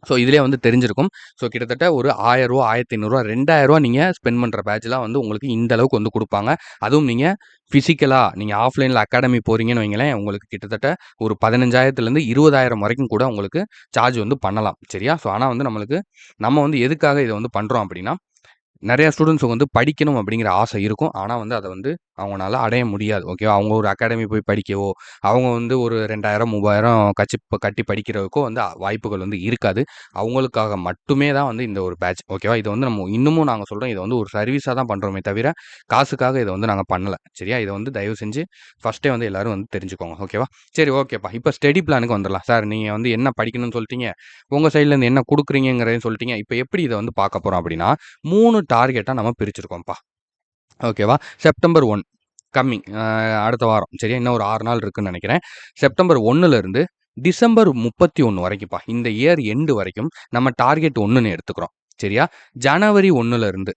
ஸோ இதிலேயே வந்து தெரிஞ்சிருக்கும். ஸோ கிட்டத்தட்ட ஒரு ரூ. 1000 ரூ. 1500 ரூ. 2000 நீங்க ஸ்பெண்ட் பண்ற பேட்ச்லாம் வந்து உங்களுக்கு இந்த அளவுக்கு வந்து குடுப்பாங்க. அதுவும் நீங்க பிசிக்கலா நீங்க ஆஃப்லைன்ல அகாடமி போறீங்கன்னு வைங்களேன், உங்களுக்கு கிட்டத்தட்ட ஒரு 15,000லேருந்து 20,000 வரைக்கும் கூட உங்களுக்கு சார்ஜ் வந்து பண்ணலாம். சரியா? ஸோ ஆனா வந்து நம்ம வந்து எதுக்காக இத வந்து பண்றோம் அப்படின்னா, நெறைய ஸ்டூடண்ட்ஸுக்கு வந்து படிக்கணும் அப்படிங்கிற ஆசை இருக்கும். ஆனா வந்து அத வந்து அவங்கனால அடைய முடியாது. ஓகேவா? அவங்க ஒரு அகாடமி போய் படிக்கவோ, அவங்க வந்து ஒரு 2000, 3000 கட்டி படிக்கிறதுக்கோ வந்து வாய்ப்புகள் வந்து இருக்காது. அவங்களுக்காக மட்டுமே தான் வந்து இந்த ஒரு பேட்ச். ஓகேவா? இத வந்து நம்ம இன்னமும் நாங்க சொல்றோம். இத வந்து ஒரு சர்வீஸா தான் பண்றோமே தவிர, காசுக்காக இத வந்து நாங்க பண்ணல. சரியா? இத வந்து தயவு செஞ்சு ஃபர்ஸ்ட்டே வந்து எல்லாரும் வந்து தெரிஞ்சுக்கோங்க. ஓகேவா? சரி ஓகேப்பா. இப்ப ஸ்டடி பிளானுக்கு வந்துரலாம். சார் நீங்க வந்து என்ன படிக்கணும்னு சொல்ட்டீங்க. உங்க சைட்ல இருந்து என்ன குடுக்குறீங்கங்கிறதையும் சொல்ட்டீங்க. இப்ப எப்படி இத வந்து பார்க்க போறோம் அப்படின்னா, 3 டார்கெட்டா நம்ம பிரிச்சிருக்கோம்ப்பா. ஓகேவா? செப்டம்பர் 1 கம்மிங் அடுத்த வாரம். சரியா? இன்னும் ஒரு 6 நாள் இருக்குன்னு நெனைக்கிறேன். செப்டம்பர் 1ல டிசம்பர் 31 வரைக்கும்ப்பா. இந்த இயர் எண்ட் வரைக்கும் நம்ம டார்கெட் 1ன்னு எடுத்துக்கிறோம். சரியா? ஜனவரி 1ல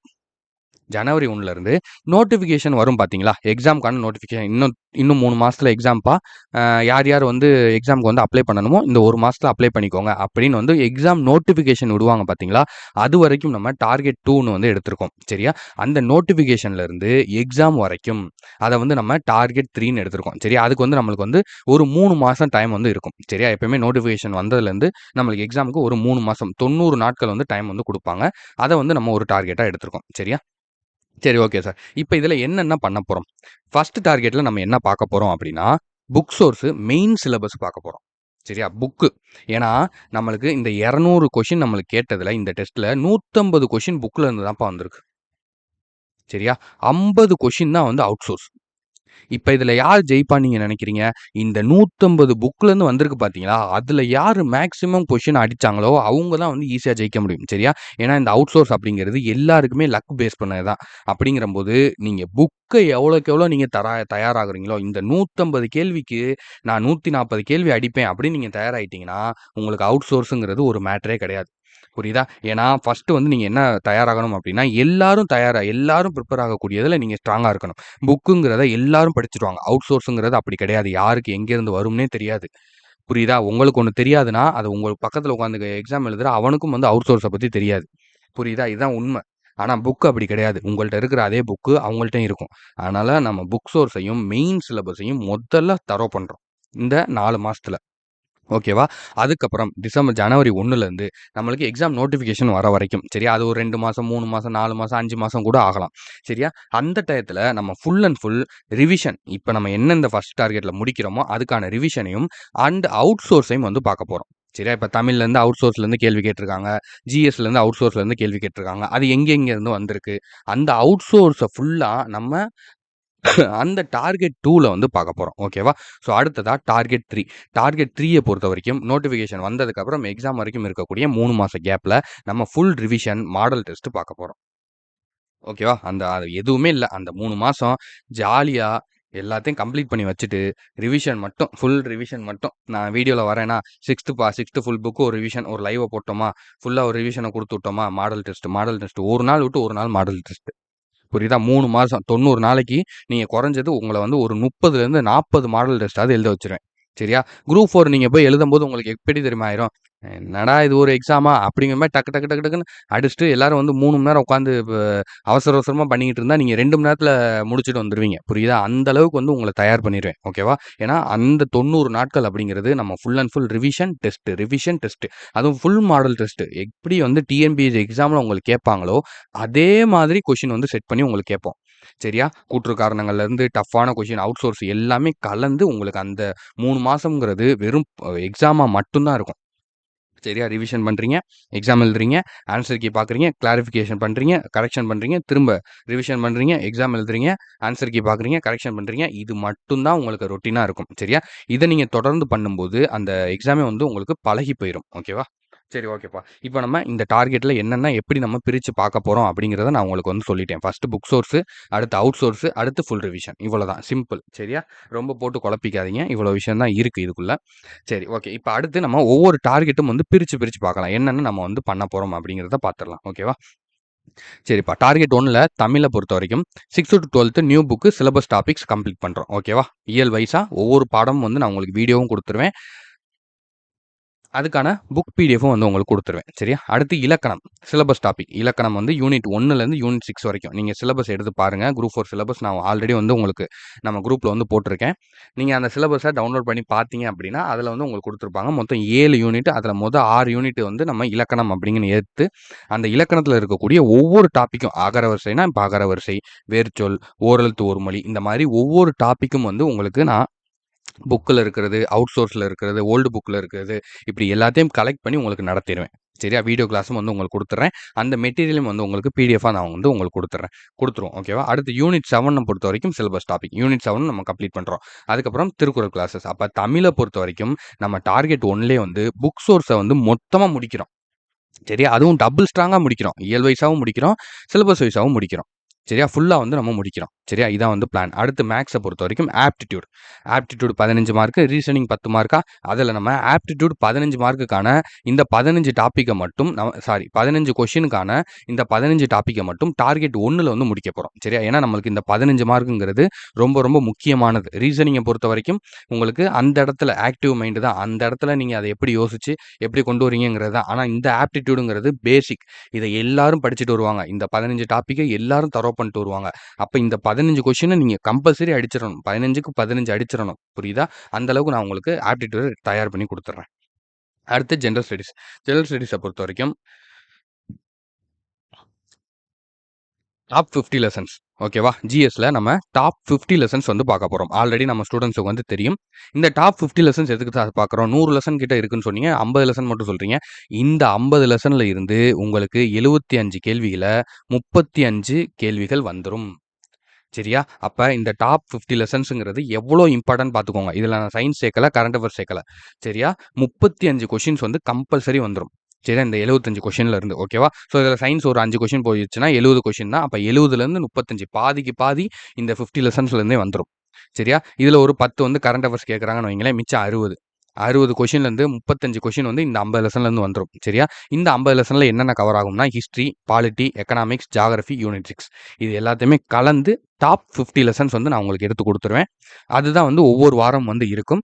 ஜனவரி 1லேருந்து நோட்டிஃபிகேஷன் வரும் பார்த்தீங்களா? எக்ஸாம்க்கான நோட்டிஃபிகேஷன் இன்னும் 3 மாசத்துல எக்ஸாம்ப்பா. யார் யார் வந்து எக்ஸாம்க்கு வந்து அப்ளை பண்ணணுமோ, இந்த 1 மாசத்துல அப்ளை பண்ணிக்கோங்க அப்படின்னு வந்து எக்ஸாம் நோட்டிஃபிகேஷன் விடுவாங்க பார்த்தீங்களா? அதுவரைக்கும் நம்ம டார்கெட் 2ன்னு வந்து எடுத்திருக்கோம். சரியா? அந்த நோட்டிஃபிகேஷன்லேருந்து எக்ஸாம் வரைக்கும் அத வந்து நம்ம டார்கெட் 3ன்னு எடுத்திருக்கோம். சரியா? அதுக்கு வந்து நம்மளுக்கு வந்து ஒரு 3 மாசம் டைம் வந்து இருக்கும். சரியா? எப்பயுமே நோட்டிஃபிகேஷன் வந்ததுலேருந்து நம்மளுக்கு எக்ஸாமுக்கு ஒரு 3 மாசம் 90 நாட்கள் வந்து டைம் வந்து குடுப்பாங்க. அத வந்து நம்ம ஒரு டார்கெட்டா எடுத்திருக்கோம். சரியா? சரி, ஓகே சார். இப்ப இதுல என்னென்ன பண்ண போறோம்? ஃபர்ஸ்ட் டார்கெட்ல நம்ம என்ன பார்க்க போறோம் அப்படின்னா, புக் சோர்ஸ் மெயின் சிலபஸ் பார்க்க போறோம். சரியா? புக்கு. ஏன்னா, நம்மளுக்கு இந்த 200 கொஸ்டின் நம்மளுக்கு கேட்டதுல இந்த டெஸ்ட்ல 150 கொஸ்டின் புக்ல இருந்து தான்ப்பா வந்திருக்கு. சரியா? 50 கொஸ்டின் தான் வந்து அவுட் சோர்ஸ். இப்ப இதுல யார் ஜெயிப்பான்னு நீங்க நினைக்கிறீங்க? இந்த 150 புக்லேருந்து வந்திருக்கு பார்த்தீங்களா? அதுல யாரு மேக்ஸிமம் கொஸ்டின் அடிச்சாங்களோ, அவங்க தான் வந்து ஈஸியா ஜெயிக்க முடியும். சரியா? ஏன்னா இந்த அவுட் சோர்ஸ் அப்படிங்கிறது எல்லாருக்குமே லக் பேஸ் பண்ணது தான். அப்படிங்கிறம்போது, நீங்க புக்க எவ்வளோக்கு எவ்வளோ நீங்க தயாராகுறீங்களோ, இந்த 150 கேள்விக்கு நான் 140 கேள்வி அடிப்பேன் அப்படின்னு நீங்க தயாராயிட்டீங்கன்னா, உங்களுக்கு அவுட் சோர்ஸ்ங்கிறது ஒரு மேட்டரே கிடையாது. புரியுதா? ஏன்னா, ஃபர்ஸ்ட்டு வந்து நீங்க என்ன தயாராகணும் அப்டின்னா, எல்லாரும் ப்ரிப்பேர் ஆகக்கூடியதுல நீங்க ஸ்ட்ராங்கா இருக்கணும். புக்குங்கிறத எல்லாரும் படிச்சுருவாங்க. அவுட் சோர்ஸ்ங்கிறது அப்படி கிடையாது. யாருக்கு எங்கேருந்து வரும்னே தெரியாது. புரியுதா? உங்களுக்கு ஒண்ணு தெரியாதுன்னா, அது உங்களுக்கு பக்கத்துல உட்காந்து எக்ஸாம் எழுதுற அவனுக்கும் வந்து அவுட் சோர்ஸ பத்தி தெரியாது. புரியுதா? இதுதான் உண்ம. ஆனா புக் அப்படி கிடையாது. உங்கள்ட்ட இருக்கிற அதே புக்கு அவங்கள்ட்டயும் இருக்கும். அதனால நம்ம புக் சோர்ஸையும், மெயின் சிலபஸையும் மொதல்ல தரோவ் பண்றோம். இந்த 4 மாசத்துல. ஓகேவா? அதுக்கப்புறம் ஜனவரி 1லேருந்து நம்மளுக்கு எக்ஸாம் நோட்டிஃபிகேஷன் வர வரைக்கும். சரியா? அது ஒரு 2 மாசம், 3 மாசம், 4 மாசம், 5 மாசம் கூட ஆகலாம். சரியா? அந்த டயத்துல நம்ம ஃபுல் அண்ட் ஃபுல் ரிவிஷன் இப்ப நம்ம என்ன இந்த ஃபர்ஸ்ட் டார்கெட்ல முடிக்கிறோமோ, அதுக்கான ரிவிஷனையும் அண்ட் அவுட் சோர்ஸையும் வந்து பார்க்க போறோம். சரியா? இப்ப தமிழ்லேருந்து அவுட் சோர்ஸ்லேருந்து கேள்வி கேட்டிருக்காங்க. ஜிஎஸ்லேருந்து அவுட் சோர்ஸ்லேருந்து கேள்வி கேட்டிருக்காங்க. அது எங்கெங்கேருந்து வந்திருக்கு? அந்த அவுட் சோர்ஸ ஃபுல்லா நம்ம அந்த டார்கெட் 2ல வந்து பார்க்க போறோம். ஓகேவா? ஸோ அடுத்ததா டார்கெட் 3. டார்கெட் 3ய பொறுத்தவரைக்கும் நோட்டிஃபிகேஷன் வந்ததுக்கப்புறம் எக்ஸாம் வரைக்கும் இருக்கக்கூடிய 3 மாச கேப்ல நம்ம ஃபுல் ரிவிஷன், மாடல் டெஸ்ட் பார்க்க போறோம். ஓகேவா? அது எதுவுமே இல்ல. அந்த 3 மாசம் ஜாலியா எல்லாத்தையும் கம்ப்ளீட் பண்ணி வச்சுட்டு, ரிவிஷன் மட்டும், ஃபுல் ரிவிஷன் மட்டும். நான் வீடியோல வரேன்னா, 6th ஃபுல் புக் ஒரு ரிவிஷன், ஒரு லைவ போட்டோமா, ஃபுல்லா ஒரு ரிவிஷன குடுத்து விட்டோமா, மாடல் டெஸ்ட். ஒரு நாள் விட்டு ஒரு நாள் மாடல் டெஸ்ட். புரியுதா? 3 மாசம் 90 நாளைக்கு நீங்க குறைஞ்சது உங்கள வந்து ஒரு 30லேருந்து 40 மாடல் டெஸ்ட்டாவது எழுத வச்சுருவேன். சரியா? குரூப் 4 நீங்க போய் எழுதும்போது உங்களுக்கு எப்படி தெரியுமா ஆயிரும்? என்னடா இது ஒரு எக்ஸாமா? அப்படிங்கிற மாரி டக்கு டக்கு டக்கு டக்குன்னு அடிச்சுட்டு எல்லாரும் வந்து 3 மணி நேரம் உட்காந்து அவசர அவசரமா பண்ணிக்கிட்டு இருந்தா, நீங்க 2 மணி நேரத்தில முடிச்சுட்டு வந்துருவீங்க. புரியுதா? அந்த அளவுக்கு வந்து உங்கள தயார் பண்ணிருவேன். ஓகேவா? ஏன்னா, அந்த 90 நாட்கள் அப்படிங்கிறது நம்ம full and full revision test. அதுவும் ஃபுல் மாடல் டெஸ்ட். எப்படி வந்து டிஎன்பிஎஸ்சி எக்ஸாம்ல உங்களுக்கு கேட்பாங்களோ, அதே மாதிரி கொஸ்டின் வந்து செட் பண்ணி உங்களுக்கு கேட்போம். சரியா? கூற்று காரணங்கள்லேருந்து டஃப்பான கொஸ்டின், அவுட் சோர்ஸ் எல்லாமே கலந்து உங்களுக்கு அந்த 3 மாசம்ங்கிறது வெறும் எக்ஸாமா மட்டும் தான் இருக்கும். சரியா? ரிவிஷன் பண்றீங்க, எக்ஸாம் எழுதுறீங்க, ஆன்சர் கீ பார்க்குறீங்க, கிளாரிஃபிகேஷன் பண்றீங்க, கரெக்ஷன் பண்றீங்க, திரும்ப ரிவிஷன் பண்றீங்க, எக்ஸாம் எழுதுறீங்க, ஆன்சர் கீ பார்க்குறீங்க, கரெக்ஷன் பண்றீங்க. இது மட்டும் தான் உங்களுக்கு ரொட்டீனா இருக்கும். சரியா? இத நீங்க தொடர்ந்து பண்ணும்போது, அந்த எக்ஸாமே வந்து உங்களுக்கு பழகி போயிரும். ஓகேவா? சரி, ஓகேப்பா. இப்ப நம்ம இந்த டார்கெட்ல என்னென்ன எப்படி நம்ம பிரிச்சு பார்க்க போறோம் அப்படிங்கிறத நான் உங்களுக்கு வந்து சொல்லிட்டேன். ஃபர்ஸ்ட் புக் சோர்ஸ், அடுத்து அவுட் சோர்ஸ், அடுத்து ஃபுல் ரிவிஷன். இவ்வளோதான் சிம்பிள். சரியா? ரொம்ப போட்டு குழப்பிக்காதீங்க. இவ்வளோ விஷயம் தான் இருக்கு இதுக்குள்ள. சரி, ஓகே. இப்ப அடுத்து நம்ம ஒவ்வொரு டார்கெட்டும் வந்து பிரிச்சு பிரிச்சு பார்க்கலாம். என்னென்ன நம்ம வந்து பண்ண போறோம் அப்படிங்கிறத பார்த்துரலாம். ஓகேவா? சரிப்பா. டார்கெட் 1ல தமிழ பொறுத்தவரைக்கும் 6த் டூ 12த் new book syllabus topics complete பண்றோம். ஓகேவா? இயல் வைஸா ஒவ்வொரு பாடமும் வந்து நான் உங்களுக்கு வீடியோவும் குடுத்துருவேன். அதுக்கான புக் பிடிஎஃப்பும் வந்து உங்களுக்கு குடுத்துருவேன். சரியா? அடுத்து இலக்கணம். Syllabus topic. இலக்கணம் வந்து யூனிட் 1லேருந்து யூனிட் 6 வரைக்கும். நீங்க சிலபஸ் எடுத்து பாருங்க. குரூப் 4 சிலபஸ் நான் ஆல்ரெடி வந்து உங்களுக்கு நம்ம குரூப்ல வந்து போட்டிருக்கேன். நீங்க அந்த சிலபஸ டவுன்லோட் பண்ணி பார்த்தீங்க அப்படின்னா, அதில வந்து உங்களுக்கு குடுத்துருப்பாங்க. மொத்தம் 7 யூனிட். அதில 6 யூனிட் வந்து நம்ம இலக்கணம் அப்படிங்கன்னு எடுத்து, அந்த இலக்கணத்தில இருக்கக்கூடிய ஒவ்வொரு டாபிக்கும் அகரவரிசைனா, இப்ப அகரவரிசை, வேர்ச்சொல், ஓரெழுத்து ஒருமொழி இந்த மாரி ஒவ்வொரு டாபிக்கும் வந்து உங்களுக்கு நான் புக்ல இருக்கிறது, அவுட் சோர்ஸ்ல இருக்கிறது, ஓல்டு புக்ல இருக்கிறது, இப்படி எல்லாத்தையும் கலெக்ட் பண்ணி உங்களுக்கு நடத்திருவேன். சரியா? வீடியோ கிளாஸும் வந்து உங்களுக்கு குடுத்துர்றேன். அந்த மெட்டீரியலும் வந்து உங்களுக்கு பிடிஎஃபா நான் வந்து உங்களுக்கு குடுத்துருவோம். ஓகேவா? அடுத்து யூனிட் 7 பொறுத்தவரைக்கும் சிலபஸ் டாபிக். யூனிட் 7 நம்ம கம்ப்ளீட் பண்றோம். அதுக்கப்புறம் திருக்குறள் கிளாஸஸ். அப்ப தமிழ பொறுத்தவரைக்கும் நம்ம டார்கெட் 1லயே வந்து புக் சோர்ஸ வந்து மொத்தமா முடிக்கிறோம். சரியா? அதுவும் டபுள் ஸ்ட்ராங்கா முடிக்கிறோம். இயல் வைஸாவும் முடிக்கிறோம். சிலபஸ் வைஸாவும் முடிக்கிறோம். சரியா? ஃபுல்லா வந்து நம்ம முடிக்கிறோம். சரியா? இதான் வந்து பிளான். அடுத்து மேத்ஸ பொறுத்தவரைக்கும் ஆப்டிட்யூட். Aptitude 15 mark, reasoning 10 மார்க்கா? அதுல நம்ம ஆப்டிட்யூட் 15 மார்க்குக்கான இந்த 15 டாபிக்க மட்டும் 15 கொஸ்டினுக்கான இந்த 15 டாபிக்க மட்டும் டார்கெட் 1ல வந்து முடிக்க போறோம். சரியா? ஏன்னா நம்மளுக்கு இந்த 15 மார்க்குங்கிறது ரொம்ப ரொம்ப முக்கியமானது. ரீசனிங்க பொறுத்தவரைக்கும் உங்களுக்கு அந்த இடத்துல ஆக்டிவ் மைண்ட் தான். அந்த இடத்துல நீங்க அத எப்படி யோசிச்சு, எப்படி கொண்டு வரீங்கங்கிறது தான். ஆனா இந்த ஆப்டிட்யூடுங்கிறது பேசிக். இத எல்லாரும் படிச்சுட்டு வருவாங்க. இந்த 15 டாபிக்க எல்லாரும் தரவு பண்ணிட்டு வருவாங்க. அப்ப இந்த 15 கொஸ்டின நீங்க கம்பல்சரி அடிச்சிரணும். 15க்கு 15 அடிச்சிரணும். புரியுதா? அந்த அளவுக்கு நான் உங்களுக்கு ஆப்டிட்யூட் தயார் பண்ணி குடுத்துர்றேன். அடுத்து ஜெனரல் ஸ்டடீஸ். ஜெனரல் ஸ்டடீஸ பொறுத்தவரைக்கும் டாப் 50 லெசன்ஸ். ஓகேவா? ஜிஎஸ்ல நம்ம டாப் 50 லெசன்ஸ் வந்து பார்க்க போறோம். ஆல்ரெடி நம்ம ஸ்டூடண்ட்ஸ்க்கு வந்து தெரியும். இந்த டாப் 50 லெசன்ஸ் எதுக்கு பார்க்குறோம்? 100 லெசன் கிட்ட இருக்குன்னு சொன்னீங்க. 50 லெசன் மட்டும் சொல்றீங்க. இந்த 50 லெசன்ல இருந்து உங்களுக்கு 75 கேள்விகள 35 கேள்விகள் வந்துரும். சரியா? அப்ப இந்த டாப் 50 லெசன்ஸ்ங்கிறது எவ்வளோ இம்பார்ட்டன்ட் பார்த்துக்கோங்க. இதுல நான் சயன்ஸ் சேர்க்கல, கரண்ட் அஃபேர்ஸ் சேர்க்கல. சரியா? 35 கொஸ்டின்ஸ் வந்து கம்பல்சரி வந்துரும். சரியா? இந்த 75 கொஸ்டின்ல இருந்து. ஓகேவா? ஸோ இதுல சயன்ஸ் ஒரு 5 கொஸ்டின் போயிருச்சுன்னா 70 கொஸ்டின் தான். அப்ப 70லேருந்து 35 பாதிக்கு பாதி இந்த 50 லெசன்ஸ்லேருந்தே வந்துரும். சரியா? இதுல ஒரு 10 வந்து கரண்ட் அஃபேர்ஸ் கேட்கறாங்கன்னு வைங்களேன். மிச்சம் 60. 60 கொஸ்டின்லேருந்து 35 கொஸ்டின் வந்து இந்த 50 லெசன்லேருந்து வந்துரும். சரியா? இந்த 50 லெசன்ல என்னென்ன கவர் ஆகும்னா, history, polity, economics, geography, unit 6 இது எல்லாத்தையுமே கலந்து டாப் 50 லெசன்ஸ் வந்து நான் உங்களுக்கு எடுத்து குடுத்துருவேன். அதுதான் வந்து ஒவ்வொரு வாரம் வந்து இருக்கும்.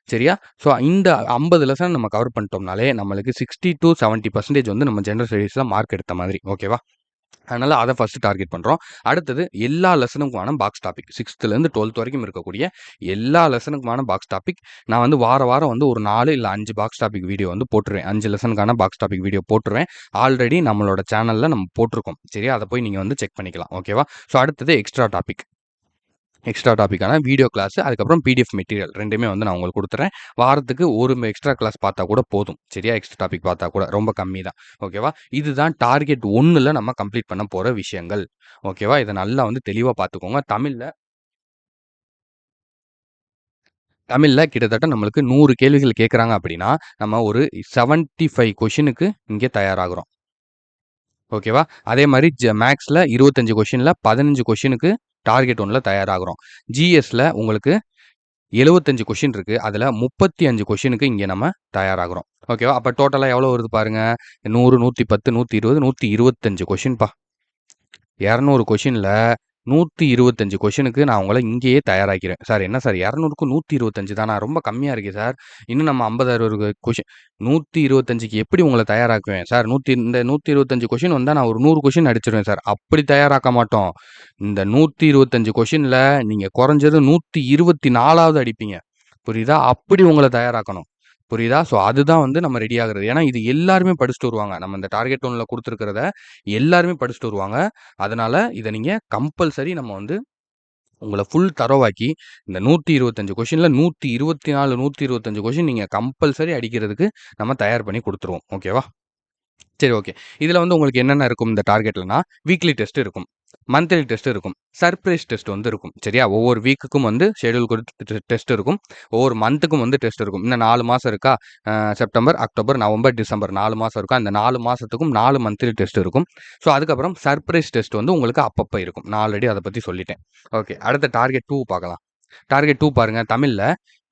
சரியா? ஸோ இந்த 50 லெசன் நம்ம கவர் பண்ணிட்டோம்னாலே, நம்மளுக்கு 60-70% வந்து நம்ம ஜெனரல் ஸ்டடீஸ்ல மார்க் எடுத்த மாதிரி. ஓகேவா? அதனால அத ஃபர்ஸ்ட் டார்கெட் பண்றோம். அடுத்தது எல்லா லெசனுக்குமான பாக்ஸ் டாபிக். 6த்லேருந்து 12த் வரைக்கும் இருக்கக்கூடிய எல்லா லெசனுக்குமான பாக்ஸ் டாபிக். நான் வந்து வாரம் வந்து ஒரு 4 இல்ல 5 பாக்ஸ் டாபிக் வீடியோ வந்து போட்டுருவேன். 5 லெசனுக்கான பாக்ஸ் டாபிக் வீடியோ போட்டுருவேன். ஆல்ரெடி நம்மளோட சேனல்ல நம்ம போட்டுருக்கோம். சரியா? அத போய் நீங்க வந்து செக் பண்ணிக்கலாம். ஓகேவா? ஸோ அடுத்தது எக்ஸ்ட்ரா டாபிக். எக்ஸ்ட்ரா டாபிக்கான வீடியோ கிளாஸ், அதுக்கப்புறம் பிடிஎஃப் மெட்டீரியல் 2மே வந்து நான் உங்களுக்கு குடுத்துறேன். வாரத்துக்கு ஒரு எக்ஸ்ட்ரா கிளாஸ் பார்த்தா கூட போதும். சரியா? எக்ஸ்ட்ரா டாபிக் பார்த்தா கூட ரொம்ப கம்மி தான். ஓகேவா? இதுதான் டார்கெட் 1ல நம்ம கம்ப்ளீட் பண்ண போற விஷயங்கள். ஓகேவா? இத நல்லா வந்து தெளிவா பார்த்துக்கோங்க. தமிழ்ல கிட்டத்தட்ட நம்மளுக்கு 100 கேள்விகள் கேட்கறாங்க அப்படின்னா, நம்ம ஒரு 75 கொஸ்டினுக்கு இங்க தயாராகுறோம். ஓகேவா? அதே மாரி மேத்ஸ்ல 25 கொஸ்டின்ல 15 கொஸ்டினுக்கு டார்கெட் 1ல தயாராகுறோம். ஜிஎஸ்ல உங்களுக்கு 75 கொஸ்டின் இருக்கு. அதுல 35 கொஸ்டினுக்கு இங்க நம்ம தயாராகுறோம். ஓகேவா? அப்ப டோட்டலா எவ்வளோ வருது பாருங்க. 100, 110, 120, 125 கொஸ்டின்பா. 200 கொஸ்டின்ல 125 கொஸ்டினுக்கு நான் உங்கள இங்கேயே தயாராக்கிறேன். சார் என்ன சார் 200க்கு 125 தானா? ரொம்ப கம்மியா இருக்கே சார். இன்னும் நம்ம 50, 60 கொஸ்டின் 125க்கு எப்படி உங்கள தயாராக்குவேன்? சார் இந்த 125 கொஸ்டின் வந்தா நான் ஒரு 100 கொஸ்டின் அடிச்சுருவேன் சார். அப்படி தயாராக்க மாட்டோம். இந்த 125 கொஸ்டின்ல நீங்க குறைஞ்சது 124வது அடிப்பீங்க. புரியுதா? அப்படி உங்கள தயாராக்கணும். புரியுதா? ஸோ அதுதான் வந்து நம்ம ரெடி ஆகுறது. ஏன்னா இது எல்லாருமே படிச்சுட்டு வருவாங்க. நம்ம இந்த டார்கெட் 1ல குடுத்துருக்கிறத எல்லாருமே படிச்சுட்டு வருவாங்க. அதனால இத நீங்க கம்பல்சரி நம்ம வந்து உங்கள ஃபுல் தரோவாக்கி இந்த 125 கொஸ்டின்ல 124, 125 கொஸ்டின் நீங்க கம்பல்சரி அடிக்கிறதுக்கு நம்ம தயார் பண்ணி குடுத்துருவோம். ஓகேவா? சரி, ஓகே. இதுல வந்து உங்களுக்கு என்னென்ன இருக்கும் இந்த டார்கெட்லனா, வீக்லி டெஸ்ட் இருக்கும். மந்த்லி டெஸ்ட் இருக்கும். சர்ப்ரைஸ் டெஸ்ட் வந்து இருக்கும். சரியா? ஒவ்வொரு வீக்குக்கும் வந்து ஷெட்யூல் குடுத்து டெஸ்ட் இருக்கும். ஒவ்வொரு மந்த்துக்கும் வந்து டெஸ்ட் இருக்கும். இன்னும் 4 மாசம் இருக்கா? செப்டம்பர், அக்டோபர், நவம்பர், டிசம்பர் 4 மாசம் இருக்கா? அந்த 4 மாசத்துக்கும் 4 மந்த்லி டெஸ்ட் இருக்கும். ஸோ அதுக்கப்புறம் சர்ப்ரைஸ் டெஸ்ட் வந்து உங்களுக்கு அப்பப்ப இருக்கும். நான் ஆல்ரெடி அத பத்தி சொல்லிட்டேன். ஓகே. அடுத்த டார்கெட் 2 பார்க்கலாம். டார்கெட் 2 பாருங்க. தமிழ்ல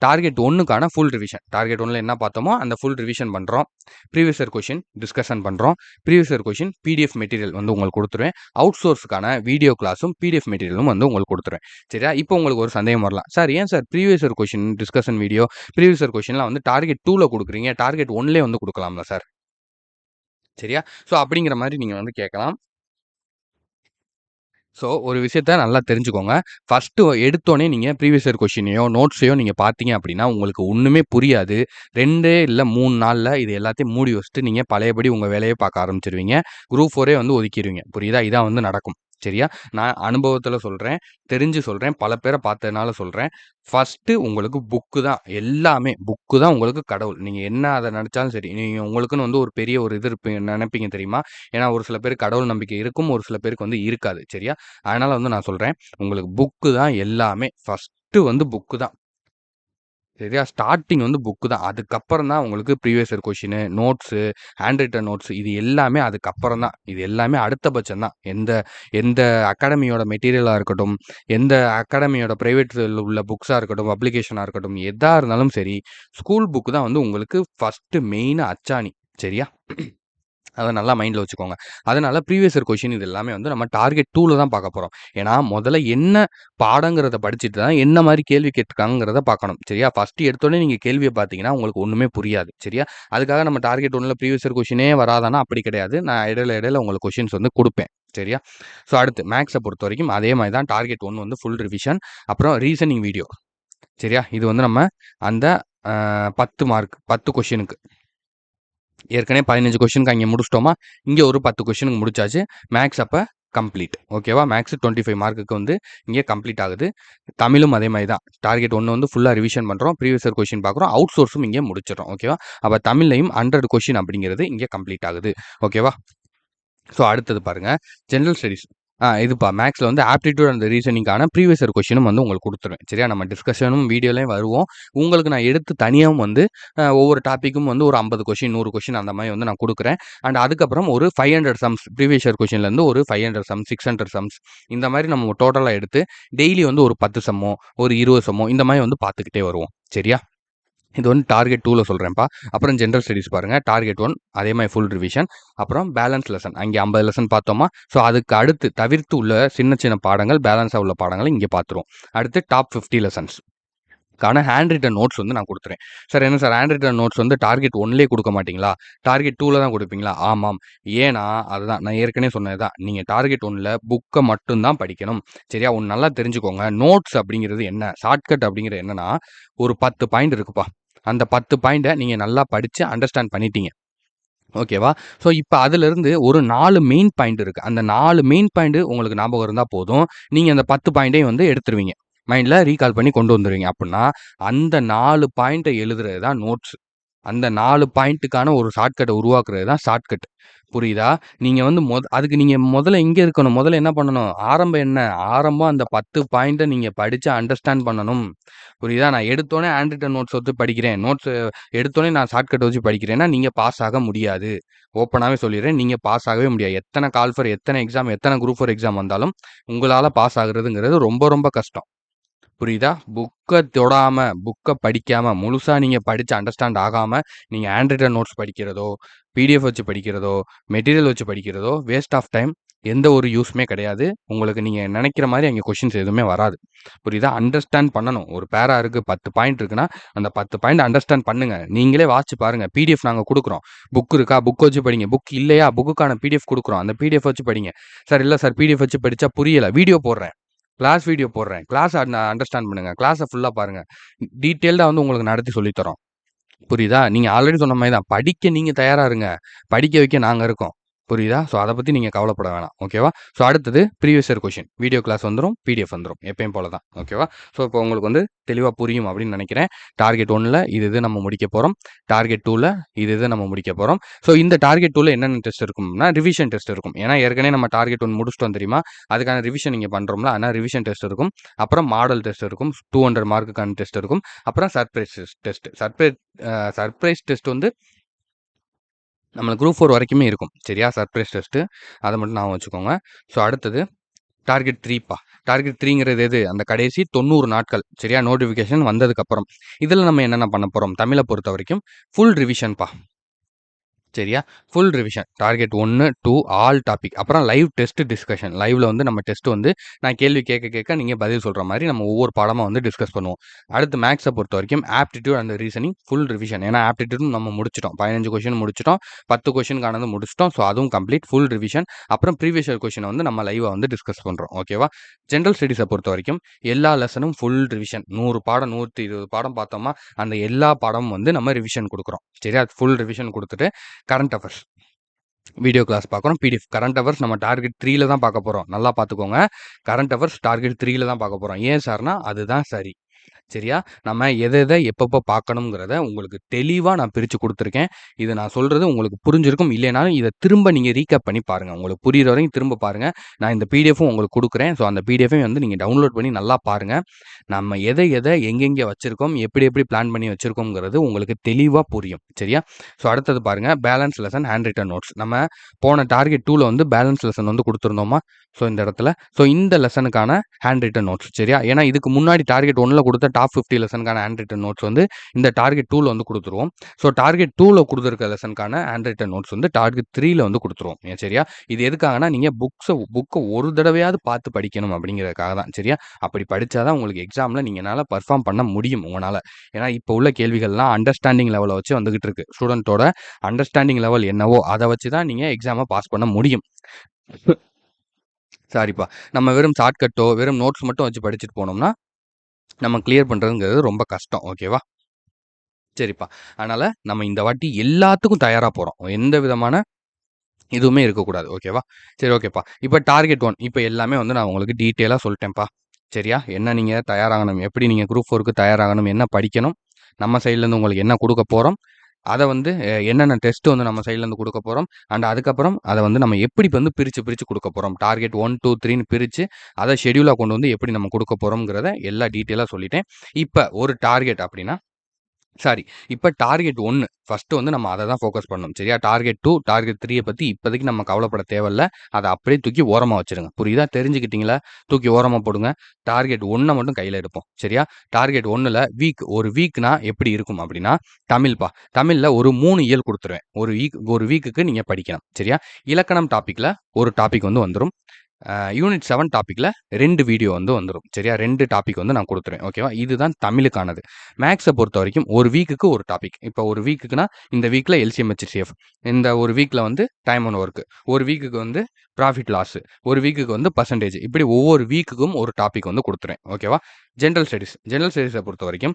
டார்கெட் 1க்கான ஃபுல் ரிவிஷன். டார்கெட் 1ல என்ன பார்த்தோமோ, அந்த ஃபுல் ரிவிஷன் பண்றோம். ப்ரீவியஸ் இயர் கொஸ்டின் டிஸ்கஷன் பண்றோம். Previous year question PDF material வந்து உங்களுக்கு குடுத்துருவேன். அவுட் சோர்ஸ்க்கான வீடியோ கிளாஸும், பிடிஎஃப் மெட்டீரியலும் வந்து உங்களுக்கு குடுத்துருவேன். சரியா? இப்போ உங்களுக்கு ஒரு சந்தேகம் வரலாம். சார் ஏன் sir previous year question discussion video, previous year கொஸ்டின்லாம் வந்து டார்கெட் 2ல குடுக்குறீங்க. டார்கெட் 1லயே வந்து குடுக்கலாம்ல சார்? சரியா? ஸோ அப்படிங்கிற மாரி நீங்க வந்து கேட்கலாம். ஸோ, ஒரு விஷயத்த நல்லா தெரிஞ்சுக்கோங்க. ஃபர்ஸ்ட்டு எடுத்தோனே நீங்க ப்ரீவியஸ் இயர் கொஸ்டினையோ, நோட்ஸையோ நீங்க பார்த்தீங்க அப்படின்னா, உங்களுக்கு ஒண்ணுமே புரியாது. 2 இல்ல 3 நாள்ல இது எல்லாத்தையும் மூடி வச்சுட்டு, நீங்க பழையபடி உங்க வேலைய பார்க்க ஆரம்பிச்சுருவீங்க. குரூப் 4ஏ வந்து ஒதுக்கிருவீங்க. புரியுதா? இதான் வந்து நடக்கும். சரியா? நான் அனுபவத்தில சொல்றேன். தெரிஞ்சு சொல்றேன். பல பேர பார்த்ததுனால சொல்றேன். ஃபர்ஸ்ட்டு உங்களுக்கு புக்கு தான். எல்லாமே புக்கு தான் உங்களுக்கு கடவுள். நீங்க என்ன அத நெனச்சாலும் சரி. நீங்க உங்களுக்குன்னு வந்து ஒரு பெரிய ஒரு இது நெனைப்பீங்க தெரியுமா? ஏன்னா ஒரு சில பேருக்கு கடவுள் நம்பிக்கை இருக்கும். ஒரு சில பேருக்கு வந்து இருக்காது. சரியா? அதனால வந்து நான் சொல்றேன். உங்களுக்கு புக்கு தான் எல்லாமே. ஃபர்ஸ்ட்டு வந்து புக்கு தான். சரியா? ஸ்டார்ட்டிங் வந்து புக்கு தான். அதுக்கப்புறம் தான் உங்களுக்கு previous year question, notes, hand written notes இது எல்லாமே அதுக்கப்புறம் தான். இது எல்லாமே அடுத்த பட்சம் தான். எந்த எந்த அகாடமியோட மெட்டீரியலா இருக்கட்டும், எந்த அகாடமியோட பிரைவேட்ல உள்ள புக்ஸா இருக்கட்டும், பப்ளிகேஷனா இருக்கட்டும், எதா இருந்தாலும் சரி, ஸ்கூல் புக் தான் வந்து உங்களுக்கு ஃபர்ஸ்ட்டு மெயினா அச்சாணி. சரியா? அத நல்லா மைண்ட்ல வச்சுக்கோங்க. அதனால ப்ரீவியஸ் இயர் கொஸ்டின் இது எல்லாமே வந்து நம்ம டார்கெட் 2ல தான் பார்க்க போறோம். ஏன்னா, முதல்ல என்ன பாடங்கிறத படிச்சுட்டு தான் என்ன மாரி கேள்வி கேட்டுருக்காங்கங்கிறத பார்க்கணும். சரியா? ஃபர்ஸ்ட் எடுத்தோனே நீங்க கேள்விய பார்த்தீங்கன்னா, உங்களுக்கு ஒண்ணுமே புரியாது. சரியா? அதுக்காக நம்ம டார்கெட் 1ல ப்ரீவியஸ் இயர் கொஸ்டினே வராதான்னா, அப்படி கிடையாது. நான் இடையில இடையில உங்களுக்கு கொஸ்டின்ஸ் வந்து குடுப்பேன். சரியா? ஸோ அடுத்து மேத்ஸ பொறுத்தவரைக்கும் அதே மாரி தான் டார்கெட் 1 வந்து ஃபுல் ரிவிஷன். அப்புறம் ரீசனிங் வீடியோ. சரியா? இது வந்து நம்ம அந்த 10 மார்க் 10 கொஸ்டினுக்கு ஏற்கனவே 15 கொஸ்டினுக்கு அங்கே முடிச்சிட்டோமா? இங்க ஒரு 10 கொஸ்டினுக்கு முடிச்சாச்சு. மேத்ஸ் அப்ப கம்ப்ளீட். ஓகேவா? மேத்ஸ் 25 மார்க்குக்கு வந்து இங்கே கம்ப்ளீட் ஆகுது. தமிழும் அதே மாரி தான். டார்கெட் 1 வந்து ஃபுல்லா ரிவிஷன் பண்றோம். ப்ரீவியஸ் இயர் கொஸ்டின் பார்க்குறோம். அவுட் சோர்ஸும் இங்கே முடிச்சிடுறோம். ஓகேவா? அப்ப தமிழ்லயும் 100 கொஸ்டின் அப்படிங்கிறது இங்கே கம்ப்ளீட் ஆகுது. ஓகேவா? ஸோ அடுத்தது பாருங்க. General studies. இதுப்பா மேத்ஸ்ல வந்து ஆப்டிட்யூட் அண்ட் ரீசனிங்கான ப்ரீவியஸ் இயர் கொஸ்டினும் வந்து உங்களுக்கு குடுத்துருவேன். சரியா? நம்ம டிஸ்கஷனும் வீடியோலயும் வருவோம். உங்களுக்கு நான் எடுத்து தனியாவும் வந்து ஒவ்வொரு டாபிக்கும் வந்து ஒரு 50 கொஸ்டின், 100 கொஸ்டின் அந்த மாரி வந்து நான் குடுக்குறேன். அண்ட் அதுக்கப்புறம் ஒரு 500 சம்ஸ் ப்ரீவியஸ் இயர் கொஸ்டின்லேருந்து ஒரு 500 சம்ஸ், 600 சம்ஸ் இந்த மாரி நம்ம டோட்டலா எடுத்து டெய்லி வந்து ஒரு 10 சம்மோ, ஒரு 20 சம்மோ இந்த மாரி வந்து பார்த்துக்கிட்டே வருவோம். சரியா? இது வந்து டார்கெட் 2ல சொல்றேன்ப்பா. அப்புறம் ஜெனரல் ஸ்டடீஸ் பாருங்க. டார்கெட் 1 அதே மாரி ஃபுல் ரிவிஷன். அப்புறம் பேலன்ஸ் லெசன். அங்கே 50 லெசன் பார்த்தோமா? ஸோ அதுக்கு அடுத்து தவிர்த்து உள்ள சின்ன சின்ன பாடங்கள், பேலன்ஸா உள்ள பாடங்கள இங்க பார்த்துருவோம். அடுத்து டாப் 50 லெசன்ஸ். க்கான ஹேண்ட் ரிட்டன் நோட்ஸ் வந்து நான் குடுத்துறேன். சார் என்ன சார் ஹேண்ட் ரிட்டன் நோட்ஸ் வந்து டார்கெட் 1லயே குடுக்க மாட்டீங்களா? டார்கெட் 2ல தான் குடுப்பீங்களா? ஆமாம். ஏன்னா, அதுதான் நான் ஏற்கனவே சொன்னது தான். நீங்க டார்கெட் 1ல புக்க மட்டும் தான் படிக்கணும். சரியா? ஒண்ணு நல்லா தெரிஞ்சுக்கோங்க. நோட்ஸ் அப்படிங்கிறது என்ன? ஷார்ட்கட் அப்படிங்கிறது என்னன்னா, ஒரு 10 பாயிண்ட் இருக்குப்பா. அந்த 10 பாயிண்ட்ட நீங்க நல்லா படிச்சு அண்டர்ஸ்டாண்ட் பண்ணிட்டீங்க. ஓகேவா? ஸோ, இப்ப அதிலிருந்து ஒரு 4 மெயின் பாயிண்ட் இருக்கு. அந்த 4 மெயின் பாயிண்ட் உங்களுக்கு ஞாபகம் இருந்தா போதும். நீங்க அந்த 10 பாயிண்ட்டையும் வந்து எடுத்துருவீங்க. மைண்ட்ல ரீகால் பண்ணி கொண்டு வந்துருவீங்க. அப்புட்ன்னா, அந்த 4 பாயிண்ட்ட எழுதுறது தான் நோட்ஸ். அந்த 4 பாயிண்ட்டுக்கான ஒரு ஷார்ட்கட்ட உருவாக்குறது தான் ஷார்ட்கட். புரியுதா? நீங்க வந்து அதுக்கு நீங்க முதல்ல எங்க இருக்கணும்? முதல்ல என்ன பண்ணணும்? ஆரம்பம் என்ன? ஆரம்பம் அந்த 10 பாயிண்ட்ட நீங்க படிச்சு அண்டர்ஸ்டாண்ட் பண்ணணும். புரியுதா? நான் எடுத்தோனே ஹேண்ட் ரிட்டன் நோட்ஸ் வச்சு படிக்கிறேன். எடுத்தோனே நான் ஷார்ட்கட் வச்சு படிக்கிறேன்னா, நீங்க பாஸ் ஆக முடியாது. ஓப்பனாவே சொல்லிர்றேன். நீங்க பாஸ் ஆகவே முடியாது. எத்தன கால் ஃபார் எத்தன எக்ஸாம், எத்தன குரூப் ஃபார் எக்ஸாம் வந்தாலும், உங்களால பாஸ் ஆகுறதுங்கிறது ரொம்ப ரொம்ப கஷ்டம். புரியுதா? புக்க தொடாம, புக்க படிக்காம, முழுசா நீங்க படிச்சு அண்டர்ஸ்டாண்ட் ஆகாம, நீங்க ஹேண்ட் ரிட்டன் நோட்ஸ் படிக்கிறதோ, பிடிஎஃப் வச்சு படிக்கிறதோ, மெட்டீரியல் வச்சு படிக்கிறதோ வேஸ்ட் ஆஃப் டைம். எந்த ஒரு யூஸுமே கிடையாது. உங்களுக்கு நீங்க நினைக்கிற மாரி அங்கே கொஸ்டின்ஸ் எதுவுமே வராது. புரியுதா? அண்டர்ஸ்டாண்ட் பண்ணணும். ஒரு பேரா இருக்கு, 10 பாயிண்ட் இருக்குன்னா, அந்த 10 பாயிண்ட் அண்டர்ஸ்டாண்ட் பண்ணுங்க. நீங்களே வாசிச்சு பாருங்க. பிடிஎஃப் நாங்க குடுக்குறோம். புக் இருக்கா? புக் வச்சு படிங்க. புக் இல்லையா? புக்குக்கான பிடிஎஃப் குடுக்குறோம். அந்த பிடிஎஃப் வச்சு படிங்க. சார் இல்ல சார் பிடிஎஃப் வச்சு படிச்சா புரியல. வீடியோ போடுறேன். கிளாஸ் வீடியோ போடுறேன். கிளாஸ அண்டர்ஸ்டாண்ட் பண்ணுங்க. கிளாஸ ஃபுல்லா பாருங்க. டீட்டெயில்டா வந்து உங்களுக்கு நடத்தி சொல்லி தரோம். புரியுதா? நீங்க ஆல்ரெடி சொன்ன மாரி தான். படிக்க நீங்க தயாரா இருங்க. படிக்க வைக்க நாங்க இருக்கோம். புரியுதா? ஸோ அத பத்தி நீங்க கவலைப்பட வேணாம். ஓகேவா? ஸோ அடுத்தது previous year question. Video class வந்துரும். பிடிஎஃப் வந்துரும். எப்பயும் போல தான். ஓகேவா? ஸோ இப்போ உங்களுக்கு வந்து தெளிவா புரியும் அப்படின்னு நினைக்கிறேன். டார்கெட் 1ல இது நம்ம முடிக்க போறோம். டார்கெட் 2ல இது நம்ம முடிக்க போறோம். ஸோ இந்த டார்கெட் 2ல என்னென்ன டெஸ்ட் இருக்கும்னா, ரிவிஷன் டெஸ்ட் இருக்கும். ஏன்னா ஏற்கனவே நம்ம டார்கெட் 1 முடிச்சிட்டோம் தெரியுமா? அதுக்கான ரிவிஷன் இங்க பண்றோம்ல. அதனால ரிவிஷன் டெஸ்ட் இருக்கும். அப்புறம் மாடல் டெஸ்ட் இருக்கும். 200 மார்க்குக்கான டெஸ்ட் இருக்கும். அப்புறம் சர்ப்ரைஸ் டெஸ்ட். சர்ப்ரைஸ் டெஸ்ட் வந்து நம்மளுக்கு குரூப் 4 வரைக்குமே இருக்கும். சரியா? Surprise test. அத மட்டும் ஞாபகம் வச்சுக்கோங்க. ஸோ அடுத்தது டார்கெட் 3 டார்கெட் 3ங்கிறது எது? அந்த கடைசி 90 நாட்கள். சரியா? நோட்டிஃபிகேஷன் வந்ததுக்கப்புறம். இதில நம்ம என்னென்ன பண்ண போறோம்? தமிழ பொறுத்தவரைக்கும் ஃபுல் ரிவிஷன்பா. சரியா? Full revision. Target 1, 2 all topic. அப்புறம் லைவ் டெஸ்ட் டிஸ்கஷன். லைவ்ல வந்து நம்ம டெஸ்ட் வந்து நான் கேள்வி கேட்க நீங்க பதில் சொல்ற மாரி நம்ம ஒவ்வொரு பாடமா வந்து டிஸ்கஸ் பண்ணுவோம். அடுத்து மேத்ஸ பொறுத்தவரைக்கும் aptitude and reasoning full revision. ஏன்னா ஆப்டிட்யூடும் நம்ம முடிச்சுட்டோம். 15 கொஸ்டின் முடிச்சுட்டோம். 10 கொஸ்டினுக்கானது முடிச்சுட்டோம். ஸோ அதுவும் கம்ப்ளீட் ஃபுல் ரிவிஷன். அப்புறம் ப்ரீவியஸ் இயர் கொஸ்டின வந்து நம்ம லைவா வந்து டிஸ்கஸ் பண்றோம். ஓகேவா? ஜெனரல் ஸ்டடீஸ பொறுத்தவரைக்கும் எல்லா லெசனும் ஃபுல் ரிவிஷன். 100 பாடம் 120 பாடம் பார்த்தோமா, அந்த எல்லா பாடமும் வந்து நம்ம ரிவிஷன் குடுக்குறோம். சரியா? ஃபுல் ரிவிஷன் குடுத்துட்டு கரண்ட் அஃபேர்ஸ் வீடியோ கிளாஸ் பார்க்குறோம். பிடிஎஃப் கரண்ட் அவர்ஸ் நம்ம டார்கெட் 3ல தான் பார்க்க போறோம். நல்லா பார்த்துக்கோங்க. கரண்ட் அவர்ஸ் டார்கெட் 3ல தான் பார்க்க போறோம். ஏன் சார்னா, அதுதான் சரி. சரியா? நம்ம எத எப்பப்போ பார்க்கணுங்கிறத உங்களுக்கு தெளிவா நான் பிரிச்சு குடுத்துருக்கேன். இது நான் சொல்றது உங்களுக்கு புரிஞ்சிருக்கும். இல்லைனாலும் இத திரும்ப நீங்க ரீகேப் பண்ணி பாருங்க. உங்களுக்கு புரியிற வரைக்கும் திரும்ப பாருங்க. நான் இந்த பிடிஎஃப்பும் உங்களுக்கு குடுக்குறேன். ஸோ அந்த பிடிஎஃப்பையும் வந்து நீங்க டவுன்லோட் பண்ணி நல்லா பாருங்க. நம்ம எத எங்கெங்க வச்சிருக்கோம், எப்படி பிளான் பண்ணி வச்சிருக்கோம்ங்கிறது உங்களுக்கு தெளிவா புரியும். சரியா? ஸோ அடுத்தது பாருங்க, balance lesson, hand written notes. நம்ம போன டார்கெட் 2ல வந்து பேலன்ஸ் லெசன் வந்து குடுத்துருந்தோமா? ஸோ இந்த இடத்துல. ஸோ இந்த லெசனுக்கான ஹேண்ட் ரிட்டன் நோட்ஸ். சரியா? ஏன்னா இதுக்கு முன்னாடி டார்கெட் 1ல குடுத்த டாப் 50 லெசனுக்கான ஹேண்ட் ரிட்டன் நோட்ஸ் வந்து இந்த டார்கெட் 2ல வந்து குடுத்துருவோம். ஸோ டார்கெட் 2ல குடுத்துருக்க லெசனுக்கான ஹேண்ட் ரிட்டன் நோட்ஸ் வந்து டார்கெட் 3ல வந்து குடுத்துருவோம். சரியா? இது எதுக்காகனா, நீங்க புக்க ஒரு தடவையாவது பார்த்து படிக்கணும் அப்படிங்கிறதுக்காக தான். சரியா? அப்படி படிச்சா தான் உங்களுக்கு எக்ஸாம்ல நீங்கனால பெர்ஃபார்ம் பண்ண முடியும் உங்கனால. ஏன்னா இப்போ உள்ள கேள்விகள்லாம் அண்டர்ஸ்டாண்டிங் லெவல வச்சு வந்துகிட்டு இருக்கு. ஸ்டூடெண்ட்டோட அண்டர்ஸ்டாண்டிங் லெவல் என்னவோ அத வச்சு தான் நீங்க எக்ஸாம பாஸ் பண்ண முடியும். சாரிப்பா. நம்ம வெறும் ஷார்ட்கட்டோ, வெறும் நோட்ஸ் மட்டும் வச்சு படிச்சுட்டு போனோம்னா, நம்ம கிளியர் பண்றதுங்கிறது ரொம்ப கஷ்டம். ஓகேவா? சரிப்பா. அதனால நம்ம இந்த வாட்டி எல்லாத்துக்கும் தயாரா போறோம். எந்த விதமான இதுவுமே இருக்கக்கூடாது. ஓகேவா? சரி ஓகேப்பா. இப்ப டார்கெட் 1 இப்ப எல்லாமே வந்து நான் உங்களுக்கு டீட்டெயிலா சொல்ட்டேன்ப்பா. சரியா? என்ன நீங்க தயாராகணும், எப்படி நீங்க குரூப் 4க்கு தயாராகணும், என்ன படிக்கணும், நம்ம சைட்லேருந்து உங்களுக்கு என்ன குடுக்க போறோம், அத வந்து என்னென்ன டெஸ்ட் வந்து நம்ம சைட்லேருந்து குடுக்க போறோம், அண்ட் அதுக்கப்புறம் அத வந்து நம்ம எப்படி வந்து பிரிச்சு குடுக்க போறோம். டார்கெட் 1, 2, 3ன்னு பிரிச்சு அத ஷெட்யூலா கொண்டு வந்து எப்படி நம்ம குடுக்க போறோம்ங்கிறத எல்லா டீட்டெயிலா சொல்லிட்டேன். இப்ப ஒரு டார்கெட் அப்படின்னா சாரி. இப்ப டார்கெட் 1 ஃபர்ஸ்ட் வந்து நம்ம அத தான் ஃபோக்கஸ் பண்ணணும். சரியா? டார்கெட் 2, டார்கெட் 3 பத்தி இப்போதைக்கு நம்ம கவலைப்பட தேவையில்ல. அத அப்படியே தூக்கி ஓரமா வச்சுருங்க. புரியுதா? தெரிஞ்சுக்கிட்டீங்களா? தூக்கி ஓரமா போடுங்க. டார்கெட் 1 மட்டும் கையில எடுப்போம். சரியா? டார்கெட் 1ல ஒரு வீக்னா எப்படி இருக்கும் அப்படின்னா, தமிழ்ப்பா. தமிழ்ல ஒரு 3 இயல் குடுத்துருவேன். ஒரு வீக்குக்கு நீங்க படிக்கணும். சரியா? இலக்கணம் டாபிக்ல ஒரு டாபிக் வந்து வந்துரும். யூனிட் 7 டாபிக்ல 2 வீடியோ வந்து வந்துரும். சரியா? 2 டாபிக் வந்து நான் குடுத்துருவேன். ஓகேவா? இதுதான் தமிழுக்கானது. மேத்ஸ பொறுத்தவரைக்கும் ஒரு வீக்குக்கு ஒரு டாபிக். இப்ப ஒரு வீக்குக்குன்னா, இந்த வீக்ல எல்சிஎம், ஹெச்சிஎஃப். இந்த ஒரு வீக்ல வந்து டைம் அண்ட் வொர்க். ஒரு வீக்குக்கு வந்து ப்ராஃபிட் லாஸ். ஒரு வீக்குக்கு வந்து பெர்சன்டேஜ். இப்படி ஒவ்வொரு வீக்குக்கும் ஒரு டாபிக் வந்து குடுத்துருவேன். ஓகேவா? ஜெனரல் ஸ்டடீஸ பொறுத்தவரைக்கும்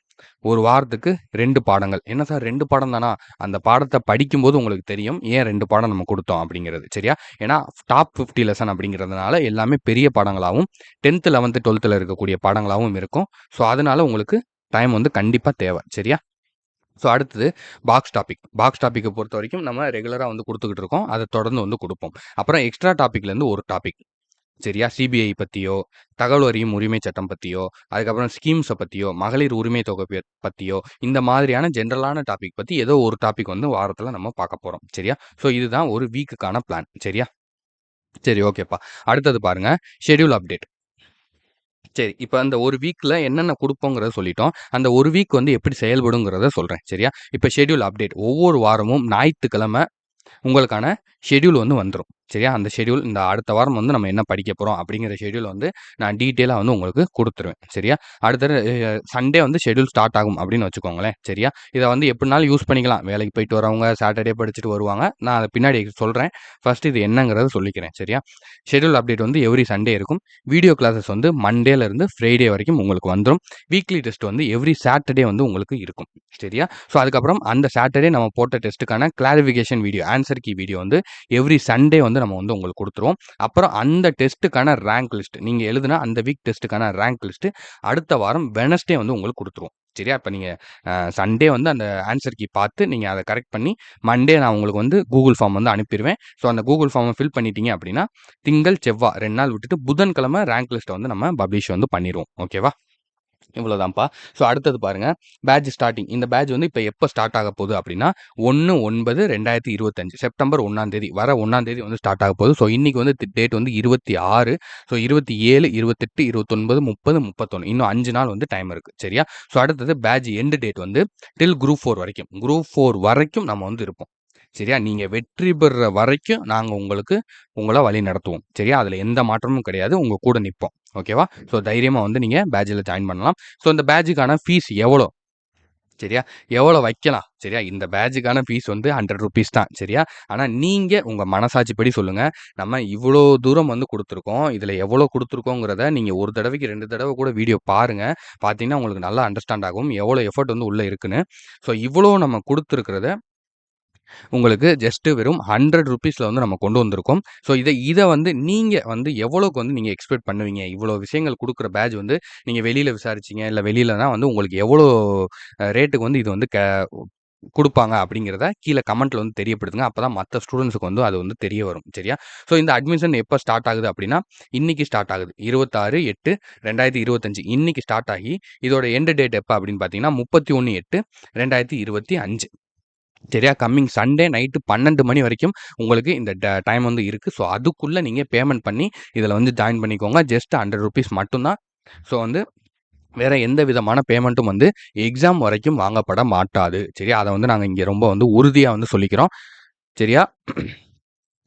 ஒரு வாரத்துக்கு 2 பாடங்கள். என்ன சார் 2 பாடம் தானா? அந்த பாடத்த படிக்கும்போது உங்களுக்கு தெரியும். ஏன் 2 பாடம் நம்ம குடுத்தோம் அப்படிங்கிறது. சரியா? ஏன்னா டாப் 50 லெசன் அப்படிங்கிறதுனால எல்லாமே பெரிய பாடங்களாவும் 10த், 11த், 12த்ல இருக்கக்கூடிய பாடங்களாவும் இருக்கும். ஸோ அதனால உங்களுக்கு டைம் வந்து கண்டிப்பா தேவை. சரியா? ஸோ அடுத்தது பாக்ஸ் டாபிக்க பொறுத்தவரைக்கும் நம்ம ரெகுலரா வந்து குடுத்துக்கிட்டு இருக்கோம். அத தொடர்ந்து வந்து குடுப்போம். அப்புறம் எக்ஸ்ட்ரா டாபிக்லேருந்து ஒரு டாபிக். சரியா? சிபிஐ பத்தியோ, தகவல் அறியும் உரிமை சட்டம் பத்தியோ, அதுக்கப்புறம் ஸ்கீம்ஸ பத்தியோ, மகளிர் உரிமை தொகை பத்தியோ, இந்த மாதிரியான ஜெனரலான டாபிக் பத்தி ஏதோ ஒரு டாபிக் வந்து வாரத்துல நம்ம பார்க்க போறோம். சரியா? ஸோ இதுதான் ஒரு வீக்குக்கான பிளான். சரியா? சரி ஓகேப்பா. அடுத்தது பாருங்க, ஷெட்யூல் அப்டேட். சரி. இப்ப அந்த ஒரு வீக்ல என்னென்ன குடுப்போங்கிறத சொல்லிட்டோம். அந்த ஒரு வீக் வந்து எப்படி செயல்படுங்கிறத சொல்றேன். சரியா? இப்ப ஷெட்யூல் அப்டேட். ஒவ்வொரு வாரமும் ஞாயித்துக்கிழமை உங்களுக்கான ஷெட்யூல் வந்து வந்துரும். சரியா? அந்த ஷெட்யூல் இந்த அடுத்த வாரம் வந்து நம்ம என்ன படிக்க போறோம் அப்படிங்கிற ஷெட்யூல் வந்து நான் டீட்டெயிலா வந்து உங்களுக்கு குடுத்துருவேன். சரியா? அடுத்தது சண்டே வந்து ஷெட்யூல் ஸ்டார்ட் ஆகும் அப்படின்னு வச்சுக்கோங்களேன். சரியா? இத வந்து எப்படினாலும் யூஸ் பண்ணிக்கலாம். வேலைக்கு போயிட்டு வரவங்க சாட்டர்டே படிச்சுட்டு வருவாங்க. நான் அத பின்னாடி சொல்றேன். ஃபர்ஸ்ட் இது என்னங்கிறத சொல்லிக்கிறேன். சரியா? ஷெட்யூல் அப்டேட் வந்து எவ்ரி சண்டே இருக்கும். வீடியோ கிளாஸஸ் வந்து மண்டேல இருந்து ஃப்ரைடே வரைக்கும் உங்களுக்கு வந்துரும். வீக்லி டெஸ்ட் வந்து எவ்ரி சாட்டர்டே வந்து உங்களுக்கு இருக்கும். சரியா? ஸோ அதுக்கப்புறம் அந்த சாட்டர்டே நம்ம போட்ட டெஸ்ட்டுக்கான clarification video, answer key video வந்து எவ்ரி சண்டே வந்து நம்ம வந்து உங்களுக்கு குடுத்துருவோம். அப்புறம் அந்த டெஸ்ட்டுக்கான ரேங்க் லிஸ்ட் நீங்க எழுதுன அந்த வீக் டெஸ்ட்டுக்கான ரேங்க் லிஸ்ட் அடுத்த வாரம் வெட்னஸ்டே வந்து உங்களுக்கு குடுத்துருவோம். சரியா? இப்ப நீங்க சண்டே வந்து அந்த ஆன்சர் கீ பார்த்து நீங்க அத கரெக்ட் பண்ணி மண்டே நான் உங்களுக்கு வந்து கூகுள் ஃபார்ம் வந்து அனுப்பிருவேன். ஸோ அந்த கூகுள் ஃபார்ம ஃபில் பண்ணிட்டீங்க அப்படின்னா, திங்கள், செவ்வா 2 நாள் விட்டுட்டு புதன்கிழமை ரேங்க் லிஸ்ட்ட வந்து நம்ம பப்ளிஷ் வந்து பண்ணிருவோம். ஓகேவா? இவ்வளோதான்ப்பா. ஸோ அடுத்தது பாருங்க, பேட்ச் ஸ்டார்ட்டிங். இந்த பேட்ச் வந்து இப்ப எப்ப ஸ்டார்ட் ஆக போகுது அப்படின்னா, 1/9/2025 செப்டம்பர் 1ஆம் தேதி வர 1ஆம் தேதி வந்து ஸ்டார்ட் ஆக போகுது. ஸோ இன்னைக்கு வந்து டேட் வந்து 26. ஸோ 27, 28, 29, 30, 31 இன்னும் 5 நாள் வந்து டைம் இருக்கு. சரியா? ஸோ அடுத்தது பேட்ச் எண்ட் டேட் வந்து டில் குரூப் 4 வரைக்கும். குரூப் 4 வரைக்கும் நம்ம வந்து இருப்போம். சரியா? நீங்க வெற்றி பெறுற வரைக்கும் நாங்க உங்கள வழி நடத்துவோம். சரியா? அதுல எந்த மாற்றமும் கிடையாது. உங்க கூட நிப்போம். ஓகேவா? ஸோ தைரியமா வந்து நீங்க பேட்ச்ல ஜாயின் பண்ணலாம். ஸோ இந்த பேட்ச்சுக்கான ஃபீஸ் எவ்வளோ? சரியா? எவ்வளோ வைக்கலாம்? சரியா? இந்த பேட்ச்சுக்கான ஃபீஸ் வந்து ₹100 தான். சரியா? ஆனா நீங்க உங்க மனசாட்சிப்படி சொல்லுங்க. நம்ம இவ்வளோ தூரம் வந்து குடுத்துருக்கோம். இதுல எவ்வளோ குடுத்துருக்கோங்கிறத நீங்க 1 தடவைக்கு 2 தடவ கூட வீடியோ பாருங்க. பார்த்தீங்கன்னா உங்களுக்கு நல்லா அண்டர்ஸ்டாண்ட் ஆகும். எவ்வளோ எஃபோர்ட் வந்து உள்ள இருக்குன்னு. ஸோ இவ்வளோ நம்ம குடுத்துருக்கிறத உங்களுக்கு ஜஸ்ட் வெறும் ₹100ல வந்து நம்ம கொண்டு வந்திருக்கோம். ஸோ இத வந்து நீங்க வந்து எவ்வளோக்கு வந்து நீங்க எக்ஸ்பெக்ட் பண்ணுவீங்க? இவ்வளோ விஷயங்கள் குடுக்குற பேட்ச் வந்து நீங்க வெளியில விசாரிச்சீங்க, இல்ல வெளியிலனா வந்து உங்களுக்கு எவ்வளோ ரேட்டுக்கு வந்து இது வந்து குடுப்பாங்க அப்படிங்கிறத கீழ கமெண்ட்ல வந்து தெரியப்படுத்துங்க. அப்பதான் மத்த ஸ்டூடண்ட்ஸ்க்கு வந்து அது வந்து தெரிய வரும். சரியா? ஸோ இந்த அட்மிஷன் எப்ப ஸ்டார்ட் ஆகுது அப்படின்னா, இன்னைக்கு ஸ்டார்ட் ஆகுது. 26/8/2025 இன்னைக்கு ஸ்டார்ட் ஆகி இதோட எண்ட் டேட் எப்ப அப்படின்னு பார்த்தீங்கன்னா, 31/8/2025 சரியா? கம்மிங் சண்டே நைட்டு 12 மணி வரைக்கும் உங்களுக்கு இந்த டைம் வந்து இருக்கு. ஸோ அதுக்குள்ள நீங்க பேமெண்ட் பண்ணி இதுல வந்து ஜாயின் பண்ணிக்கோங்க. ஜஸ்ட் ₹100 மட்டும் தான். ஸோ வந்து வேற எந்த விதமான பேமெண்ட்டும் வந்து எக்ஸாம் வரைக்கும் வாங்கப்பட மாட்டாது. சரியா? அத வந்து நாங்க இங்க ரொம்ப வந்து உறுதியா வந்து சொல்லிக்கிறோம். சரியா?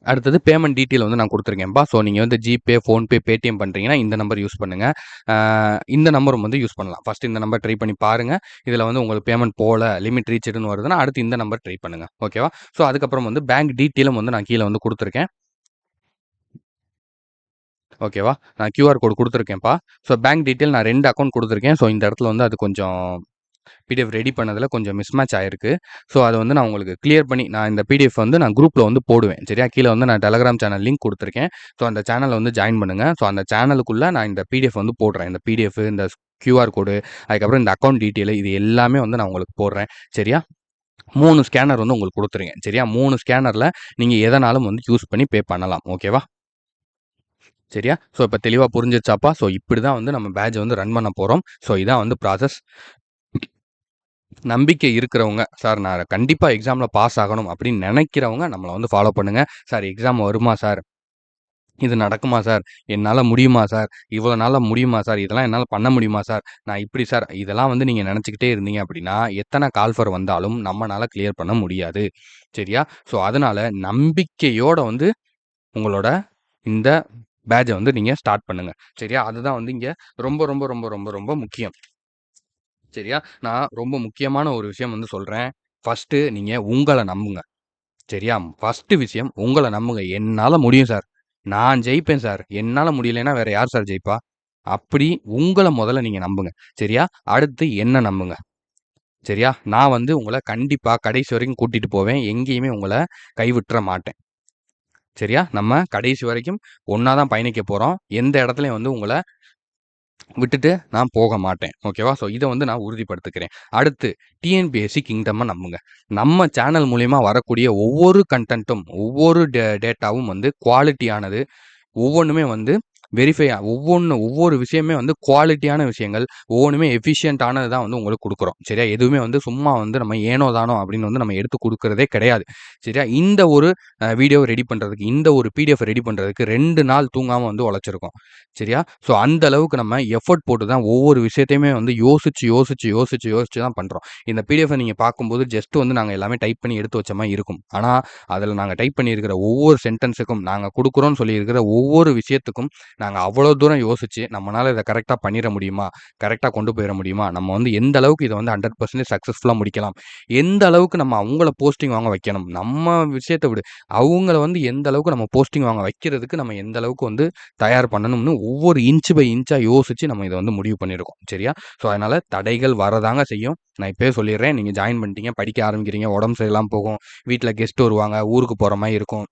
அடுத்தது பேமெண்ட் டீட்டெயில் வந்து நான் குடுத்துருக்கேன்ப்பா. ஸோ நீங்க வந்து ஜிபே, ஃபோன்பே, பேடிஎம் பண்றீங்கன்னா இந்த நம்பர் யூஸ் பண்ணுங்க. இந்த நம்பரும் வந்து யூஸ் பண்ணலாம். ஃபர்ஸ்ட் இந்த நம்பர் ட்ரை பண்ணி பாருங்க. இதுல வந்து உங்களுக்கு பேமெண்ட் போல, லிமிட் ரீச்டுன்னு வருதுன்னா, அடுத்து இந்த நம்பர் ட்ரை பண்ணுங்க. ஓகேவா? ஸோ அதுக்கப்புறம் வந்து பேங்க் டீட்டெயிலும் வந்து நான் கீழ வந்து குடுத்துருக்கேன். ஓகேவா? நான் கியூஆர் கோடு குடுத்துருக்கேன்ப்பா. ஸோ பேங்க் டீட்டெயில் நான் 2 அக்கவுண்ட் குடுத்துருக்கேன். ஸோ இந்த இடத்துல வந்து அது கொஞ்சம் பிடிஎஃப் ரெடி பண்ணதுல கொஞ்சம் மிஸ்மேட்ச் ஆயிருக்கு. ஸோ அத வந்து நான் உங்களுக்கு கிளியர் பண்ணி நான் இந்த பிடிஎஃப் வந்து நான் குரூப்ல வந்து போடுவேன். சரியா? கீழ வந்து நான் டெலகிராம் சேனல் லிங்க் குடுத்துருக்கேன். ஸோ அந்த சேனல்ல வந்து ஜாயின் பண்ணுங்க. ஸோ அந்த சேனலுக்குள்ள நான் இந்த பிடிஎஃப் வந்து போடுறேன். இந்த பிடிஎஃப், இந்த கியூஆர் கோடு, அதுக்கப்புறம் இந்த அக்கவுண்ட் டீட்டெயில் இது எல்லாமே வந்து நான் உங்களுக்கு போடுறேன். சரியா? 3 ஸ்கேனர் வந்து உங்களுக்கு குடுத்துருக்கேன். சரியா? 3 ஸ்கேனர்ல நீங்க எதனாலும் வந்து யூஸ் பண்ணி பே பண்ணலாம். ஓகேவா? சரியா? ஸோ இப்ப தெளிவா புரிஞ்சிருச்சாப்பா? ஸோ இப்படிதான் வந்து நம்ம பேட்ஜ் வந்து ரன் பண்ண போறோம். ஸோ இதான் வந்து ப்ராசஸ். நம்பிக்கை இருக்கிறவங்க, சார் நான் கண்டிப்பா எக்ஸாம்ல பாஸ் ஆகணும் அப்படின்னு நெனைக்கிறவங்க நம்மள வந்து ஃபாலோ பண்ணுங்க. சார் எக்ஸாம் வருமா சார்? இது நடக்குமா சார்? என்னால முடியுமா சார்? இவ்வளோ நாள்ல முடியுமா சார்? இதெல்லாம் என்னால பண்ண முடியுமா சார்? நான் இப்படி சார் இதெல்லாம் வந்து நீங்க நெனச்சுக்கிட்டே இருந்தீங்க அப்படின்னா, எத்தன கால்ஃபர் வந்தாலும் நம்மனால கிளியர் பண்ண முடியாது. சரியா? ஸோ அதனால நம்பிக்கையோட வந்து உங்களோட இந்த பேட்ஜ வந்து நீங்க ஸ்டார்ட் பண்ணுங்க. சரியா? அதுதான் வந்து இங்க ரொம்ப, ரொம்ப, ரொம்ப, ரொம்ப, ரொம்ப முக்கியம். சரியா? நான் ரொம்ப முக்கியமான ஒரு விஷயம் வந்து சொல்றேன். ஃபர்ஸ்ட்டு நீங்க உங்கள நம்புங்க. சரியா? ஃபர்ஸ்ட்டு விஷயம் உங்கள நம்புங்க. என்னால முடியும் சார். நான் ஜெயிப்பேன் சார். என்னால முடியலைன்னா வேற யார் சார் ஜெயிப்பா? அப்படி உங்கள முதல்ல நீங்க நம்புங்க. சரியா? அடுத்து என்ன நம்புங்க. சரியா? நான் வந்து உங்கள கண்டிப்பா கடைசி வரைக்கும் கூட்டிட்டு போவேன். எங்கேயுமே உங்கள கைவிட்ற மாட்டேன். சரியா? நம்ம கடைசி வரைக்கும் ஒண்ணா தான் பயணிக்க போறோம். எந்த இடத்துலயும் வந்து உங்கள விட்டுட்டு நான் போக மாட்டேன். ஓகேவா? ஸோ இத வந்து நான் உறுதிப்படுத்திக்கிறேன். அடுத்து டிஎன்பிஎஸ்சி கிங்டம்ம நம்புங்க. நம்ம சேனல் மூலியமா வரக்கூடிய ஒவ்வொரு கன்டென்ட்டும், ஒவ்வொரு டேட்டாவும் வந்து குவாலிட்டியானது. ஒவ்வொன்னுமே வந்து வெரிஃபை ஒவ்வொரு விஷயமே வந்து குவாலிட்டியான விஷயங்கள், ஒவ்வொன்னுமே எஃபிஷியன்ட்டானது தான் வந்து உங்களுக்கு குடுக்குறோம். சரியா? எதுவுமே வந்து சும்மா வந்து நம்ம ஏனோ தானோ அப்படின்னு வந்து நம்ம எடுத்து குடுக்குறதே கிடையாது. சரியா? இந்த ஒரு வீடியோவ ரெடி பண்றதுக்கு, இந்த ஒரு பிடிஎஃப் ரெடி பண்றதுக்கு 2 நாள் தூங்காம வந்து உழைச்சிருக்கோம். சரியா? ஸோ அந்த அளவுக்கு நம்ம எஃபோர்ட் போட்டு தான் ஒவ்வொரு விஷயத்தையுமே வந்து யோசிச்சு தான் பண்றோம். இந்த பிடிஎஃப்ப நீங்க பார்க்கும்போது ஜஸ்ட் வந்து நாங்க எல்லாமே டைப் பண்ணி எடுத்து வச்ச மாரி இருக்கும். ஆனா, அதில நாங்க டைப் பண்ணியிருக்கிற ஒவ்வொரு சென்டென்ஸுக்கும், நாங்க குடுக்குறோம்னு சொல்லியிருக்கிற ஒவ்வொரு விஷயத்துக்கும் நாங்க அவ்வளோ தூரம் யோசிச்சு, நம்மனால இத கரெக்ட்டா பண்ணிற முடியுமா? கரெக்ட்டா கொண்டு போயிற முடியுமா? நம்ம வந்து எந்த அளவுக்கு இத வந்து 100% சக்சஸ்ஃபுல்லா முடிக்கலாம்? எந்த அளவுக்கு நம்ம அவங்கள போஸ்டிங் வாங்க வைக்கணும்? நம்ம விஷயத்த விடு. அவங்கள வந்து எந்த அளவுக்கு நம்ம போஸ்டிங் வாங்க வைக்கிறதுக்கு நம்ம எந்த அளவுக்கு வந்து தயார் பண்ணணும்னு ஒவ்வொரு இன்ச் பை இன்ச்சா யோசிச்சு நம்ம இத வந்து முடிவு பண்ணியிருக்கோம். சரியா? ஸோ, அதனால தடைகள் வரதாங்க செய்யும். நான் இப்பயே சொல்லிர்றேன். நீங்க ஜாயின் பண்ணிட்டீங்க, படிக்க ஆரம்பிக்கிறீங்க, உடம்பு சரியில்லாம போகும். வீட்ல கெஸ்ட் வருவாங்க, ஊருக்கு போற மாரி இருக்கும்.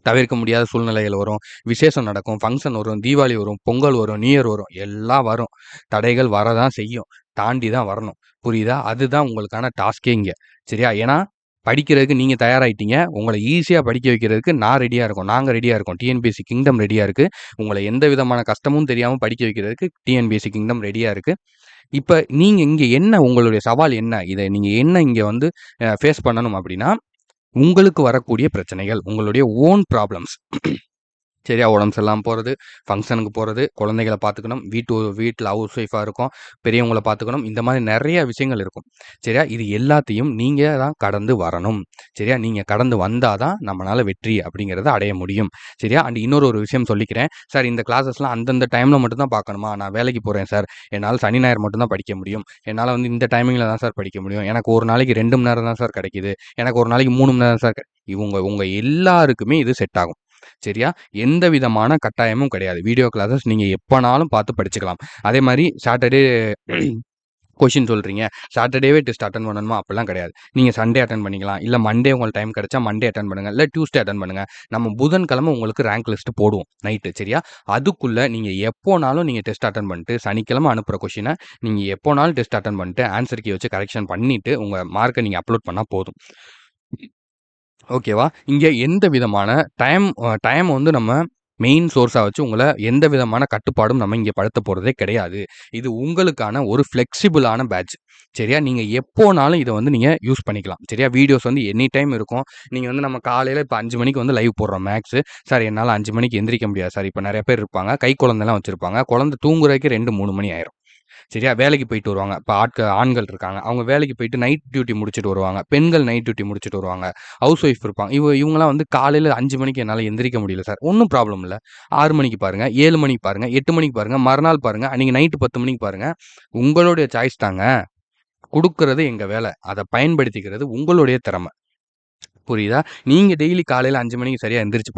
தவிர்க்க முடியாத சூழ்நிலைகள் வரும். விசேஷம் நடக்கும், ஃபங்ஷன் வரும், தீபாவளி வரும், பொங்கல் வரும், நியூ இயர் வரும். எல்லாம் வரும். தடைகள் வரதான் செய்யும். தாண்டி தான் வரணும். புரியுதா? அதுதான் உங்களுக்கான டாஸ்க்கே இங்க. சரியா? ஏன்னா, படிக்கிறதுக்கு நீங்க தயாராயிட்டீங்க. உங்கள ஈஸியா படிக்க வைக்கிறதுக்கு நான் ரெடியா இருக்கோம். நாங்க ரெடியா இருக்கோம். டிஎன்பிஎஸ்சி கிங்டம் ரெடியா இருக்கு. உங்கள எந்த விதமான கஷ்டமும் தெரியாம படிக்க வைக்கிறதுக்கு டிஎன்பிஎஸ்சி கிங்டம் ரெடியா இருக்கு. இப்ப நீங்க இங்க என்ன உங்களுடைய சவால் என்ன? இத நீங்க என்ன இங்க வந்து ஃபேஸ் பண்ணணும் அப்டின்னா, உங்களுக்கு வரக்கூடிய பிரச்சனைகள், உங்களுடைய ஓன் ப்ராப்ளம்ஸ். சரியா? உடம்பு சரியில்லாம போறது, ஃபங்ஷனுக்கு போறது, குழந்தைகள பார்த்துக்கணும், வீட்ல ஹவுஸ் ஒய்ஃபா இருக்கோம், பெரியவங்கள பார்த்துக்கணும். இந்த மாரி நெறைய விஷயங்கள் இருக்கும். சரியா? இது எல்லாத்தையும் நீங்க தான் கடந்து வரணும். சரியா? நீங்க கடந்து வந்தா தான் நம்மனால வெற்றி அப்படிங்கிறத அடைய முடியும். சரியா? அண்ட் ஒரு விஷயம் சொல்லிக்கிறேன். சார் இந்த கிளாஸஸ்லாம் அந்தந்த டைம்ல மட்டும் தான் பார்க்கணுமா? நான் வேலைக்கு போறேன் சார். என்னால சனி, ஞாயிறு மட்டும் தான் படிக்க முடியும். என்னால வந்து இந்த டைமிங்ல தான் சார் படிக்க முடியும். எனக்கு ஒரு நாளைக்கு 2 மணி நேரம் தான் சார் கிடைக்குது. எனக்கு ஒரு நாளைக்கு 3 மணி நேரம் சார் உங்க எல்லாருக்குமே இது செட் ஆகும். சரியா? எந்த விதமான கட்டாயமும் கிடையாது. வீடியோ கிளாஸஸ் நீங்க எப்பனாலும் பார்த்து படிச்சுக்கலாம். அதே மாரி சாட்டர்டே கொஸ்டின் சொல்றீங்க. சாட்டர்டேவே டெஸ்ட் அட்டெண்ட் பண்ணணுமா? அப்படிலாம் கிடையாது. நீங்க சண்டே அட்டெண்ட் பண்ணிக்கலாம். இல்ல மண்டே உங்களுக்கு டைம் கிடைச்சா மண்டே அட்டெண்ட் பண்ணுங்க. இல்ல டியூஸ்டே அட்டெண்ட் பண்ணுங்க. நம்ம புதன்கிழமை உங்களுக்கு ரேங்க் லிஸ்ட் போடுவோம் நைட்டு. சரியா? அதுக்குள்ள நீங்க எப்போனாலும் நீங்க டெஸ்ட் அட்டெண்ட் பண்ணிட்டு, சனிக்கிழமை அனுப்புற கொஸ்டின நீங்க எப்போனாலும் டெஸ்ட் அட்டெண்ட் பண்ணிட்டு, ஆன்ஸர் கீ வச்சு கரெக்ஷன் பண்ணிட்டு, உங்க மார்க்க நீங்க அப்லோட் பண்ணா போதும். ஓகேவா? இங்க எந்த விதமான டைம் வந்து நம்ம மெயின் சோர்ஸா வச்சு உங்கள எந்த விதமான கட்டுப்பாடும் நம்ம இங்க படுத்தப் போறதே கிடையாது. இது உங்களுக்கான ஒரு ஃப்ளெக்சிபிளான பேட்ச். சரியா? நீங்க எப்போனாலும் இத வந்து நீங்க யூஸ் பண்ணிக்கலாம். சரியா? வீடியோஸ் வந்து எனி டைம் இருக்கும். நீங்க வந்து நம்ம காலையில இப்ப 5 மணிக்கு வந்து லைவ் போடுறோம் மேக்ஸு. சார் என்னால 5 மணிக்கு எந்திரிக்க முடியாது சார். இப்ப நெறைய பேர் இருப்பாங்க. கை குழந்தைலாம் வச்சிருப்பாங்க. குழந்தை தூங்குறதுக்கே 2, 3 மணி ஆயிரும். சரியா? வேலைக்கு போயிட்டு வருவாங்க. இப்ப ஆண்கள் இருக்காங்க. அவங்க வேலைக்கு போயிட்டு நைட் டியூட்டி முடிச்சுட்டு வருவாங்க. பெண்கள் நைட் டியூட்டி முடிச்சுட்டு வருவாங்க. ஹவுஸ் ஒய்ஃப் இருப்பாங்க. இவங்கலாம் வந்து காலையில 5 மணிக்கு என்னால எந்திரிக்க முடியல சார். ஒண்ணும் ப்ராப்ளம் இல்ல. 6 மணிக்கு பாருங்க, 7 மணிக்கு பாருங்க, 8 மணிக்கு பாருங்க, மறுநாள் பாருங்க, அன்னைக்கு நைட் 10 மணிக்கு பாருங்க. உங்களுடைய சாய்ஸ் தாங்க. குடுக்குறது எங்க வேல. அத பயன்படுத்திக்கிறது உங்களுடைய திறம. புரியுதா? நீங்க டெய்லி காலையில 5 மணிக்கு சரியா எந்திரிச்சு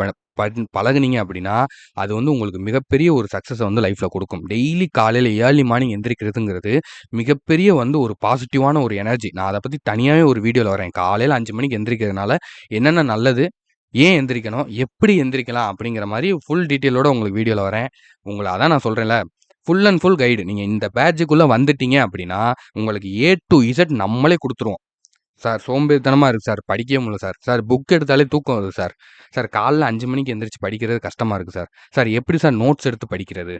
பழகுனீங்க அப்படின்னா, அது வந்து உங்களுக்கு மிகப்பெரிய ஒரு சக்சஸ வந்து லைஃப்ல குடுக்கும். டெய்லி காலையில ஏர்லி மார்னிங் எந்திரிக்கிறதுங்கிறது மிகப்பெரிய வந்து ஒரு பாசிட்டிவான ஒரு எனர்ஜி. நான் அத பத்தி தனியாவே ஒரு வீடியோல வரேன். காலையில 5 மணிக்கு எந்திரிக்கிறதுனால என்னென்ன நல்லது? ஏன் எந்திரிக்கணும்? எப்படி எந்திரிக்கலாம்? அப்படிங்கிற மாரி ஃபுல் டீட்டெயிலோட உங்களுக்கு வீடியோல வரேன். அதான் நான் சொல்றேன்ல, ஃபுல் அண்ட் ஃபுல் கைடு. நீங்க இந்த பேட்ஜுக்குள்ள வந்துட்டீங்க அப்படின்னா, உங்களுக்கு ஏ டூ இசட் நம்மளே குடுத்துருவோம். சார் சோம்பேறித்தனமா இருக்கு சார். படிக்கவே முடியல சார். சார் புக் எடுத்தாலே தூக்கம் வருது சார். சார் காலைல 5 மணிக்கு எந்திரிச்சு படிக்கிறது கஷ்டமா இருக்கு சார். சார் எப்படி சார் நோட்ஸ் எடுத்து படிக்கிறது?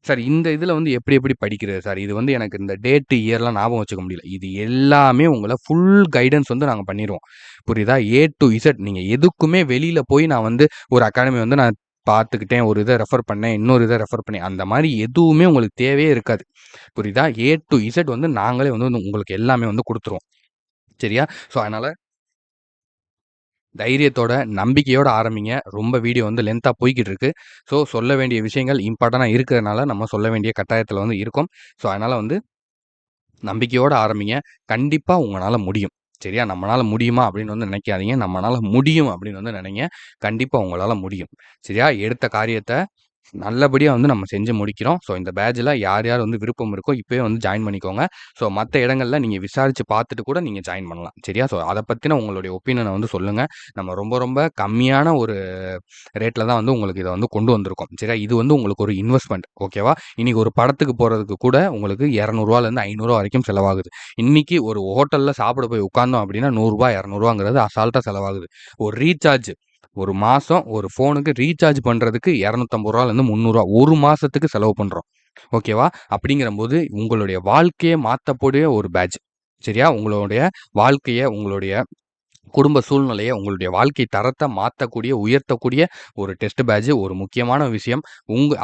சார் இந்த இதுல வந்து எப்படி எப்படி படிக்கிறது சார்? இது வந்து எனக்கு இந்த டேட், இயர்லாம் ஞாபகம் வச்சுக்க முடியல. இது எல்லாமே உங்கள ஃபுல் கைடன்ஸ் வந்து நாங்க பண்ணிருவோம். புரியுதா? ஏ டூ இசட் நீங்க எதுக்குமே வெளியில போய் நான் வந்து ஒரு அகாடமி வந்து நான் பார்த்துக்கிட்டேன். ஒரு இத ரெஃபர் பண்ணேன். இன்னொரு இத ரெஃபர் பண்ணேன். அந்த மாரி எதுவுமே உங்களுக்கு தேவையே இருக்காது. புரியுதா? ஏ டூ இசட் வந்து நாங்களே வந்து உங்களுக்கு எல்லாமே வந்து குடுத்துருவோம். சரியா? ஸோ அதனால தைரியத்தோட, நம்பிக்கையோட ஆரம்பிங்க. ரொம்ப வீடியோ வந்து லென்த்தா போய்க்கிட்டு இருக்கு. ஸோ, சொல்ல வேண்டிய விஷயங்கள் இம்பார்ட்டன்ட்டா இருக்கிறதுனால, நம்ம சொல்ல வேண்டிய கட்டாயத்தில வந்து இருக்கோம். ஸோ, அதனால வந்து நம்பிக்கையோட ஆரம்பிங்க. கண்டிப்பா உங்கனால முடியும். சரியா? நம்மனால முடியுமா? அப்படின்னு வந்து நினைக்காதீங்க. நம்மனால முடியும் அப்படின்னு வந்து நினைங்க. கண்டிப்பா உங்களால முடியும். சரியா? எடுத்த காரியத்த நல்லபடியா வந்து நம்ம செஞ்சு முடிக்கிறோம். ஸோ, இந்த பேட்ஜ்ல யார் யார் வந்து விருப்பம் இருக்கோ, இப்பயே வந்து ஜாயின் பண்ணிக்கோங்க. ஸோ, மத்த இடங்கள்ல நீங்க விசாரிச்சு பார்த்துட்டு கூட நீங்க ஜாயின் பண்ணலாம். சரியா? ஸோ, அத பத்தின உங்களுடைய ஒப்பீனியன வந்து சொல்லுங்க. நம்ம ரொம்ப ரொம்ப கம்மியான ஒரு ரேட்ல தான் வந்து உங்களுக்கு இத வந்து கொண்டு வந்திருக்கோம். சரியா? இது வந்து உங்களுக்கு ஒரு இன்வெஸ்ட்மென்ட். ஓகேவா? இன்னைக்கு ஒரு படத்துக்கு போறதுக்கு கூட உங்களுக்கு ரூ. 200லேருந்து ரூ. 500 வரைக்கும் செலவாகுது. இன்னைக்கு ஒரு ஹோட்டல்ல சாப்பிட போய் உட்கார்ந்தோம் அப்படின்னா ரூ. 100 ரூ. 200ங்கிறது அசால்ட்டா செலவாகுது. ஒரு ரீசார்ஜ் ஒரு மாசம் ஒரு ஃபோனுக்கு ரீசார்ஜ் பண்றதுக்கு ரூ. 250லேருந்து ரூ. 300 ஒரு மாசத்துக்கு செலவு பண்றோம். ஓகேவா? அப்படிங்கிறம்போது உங்களுடைய வாழ்க்கையே மாத்தக்கூடிய ஒரு பேட்ச். சரியா? உங்களுடைய வாழ்க்கைய, உங்களுடைய குடும்ப சூழ்நிலைய, உங்களுடைய வாழ்க்கை தரத்த மாத்தக்கூடிய, உயர்த்தக்கூடிய ஒரு டெஸ்ட் பேட்ஜ் ஒரு முக்கியமான விஷயம்.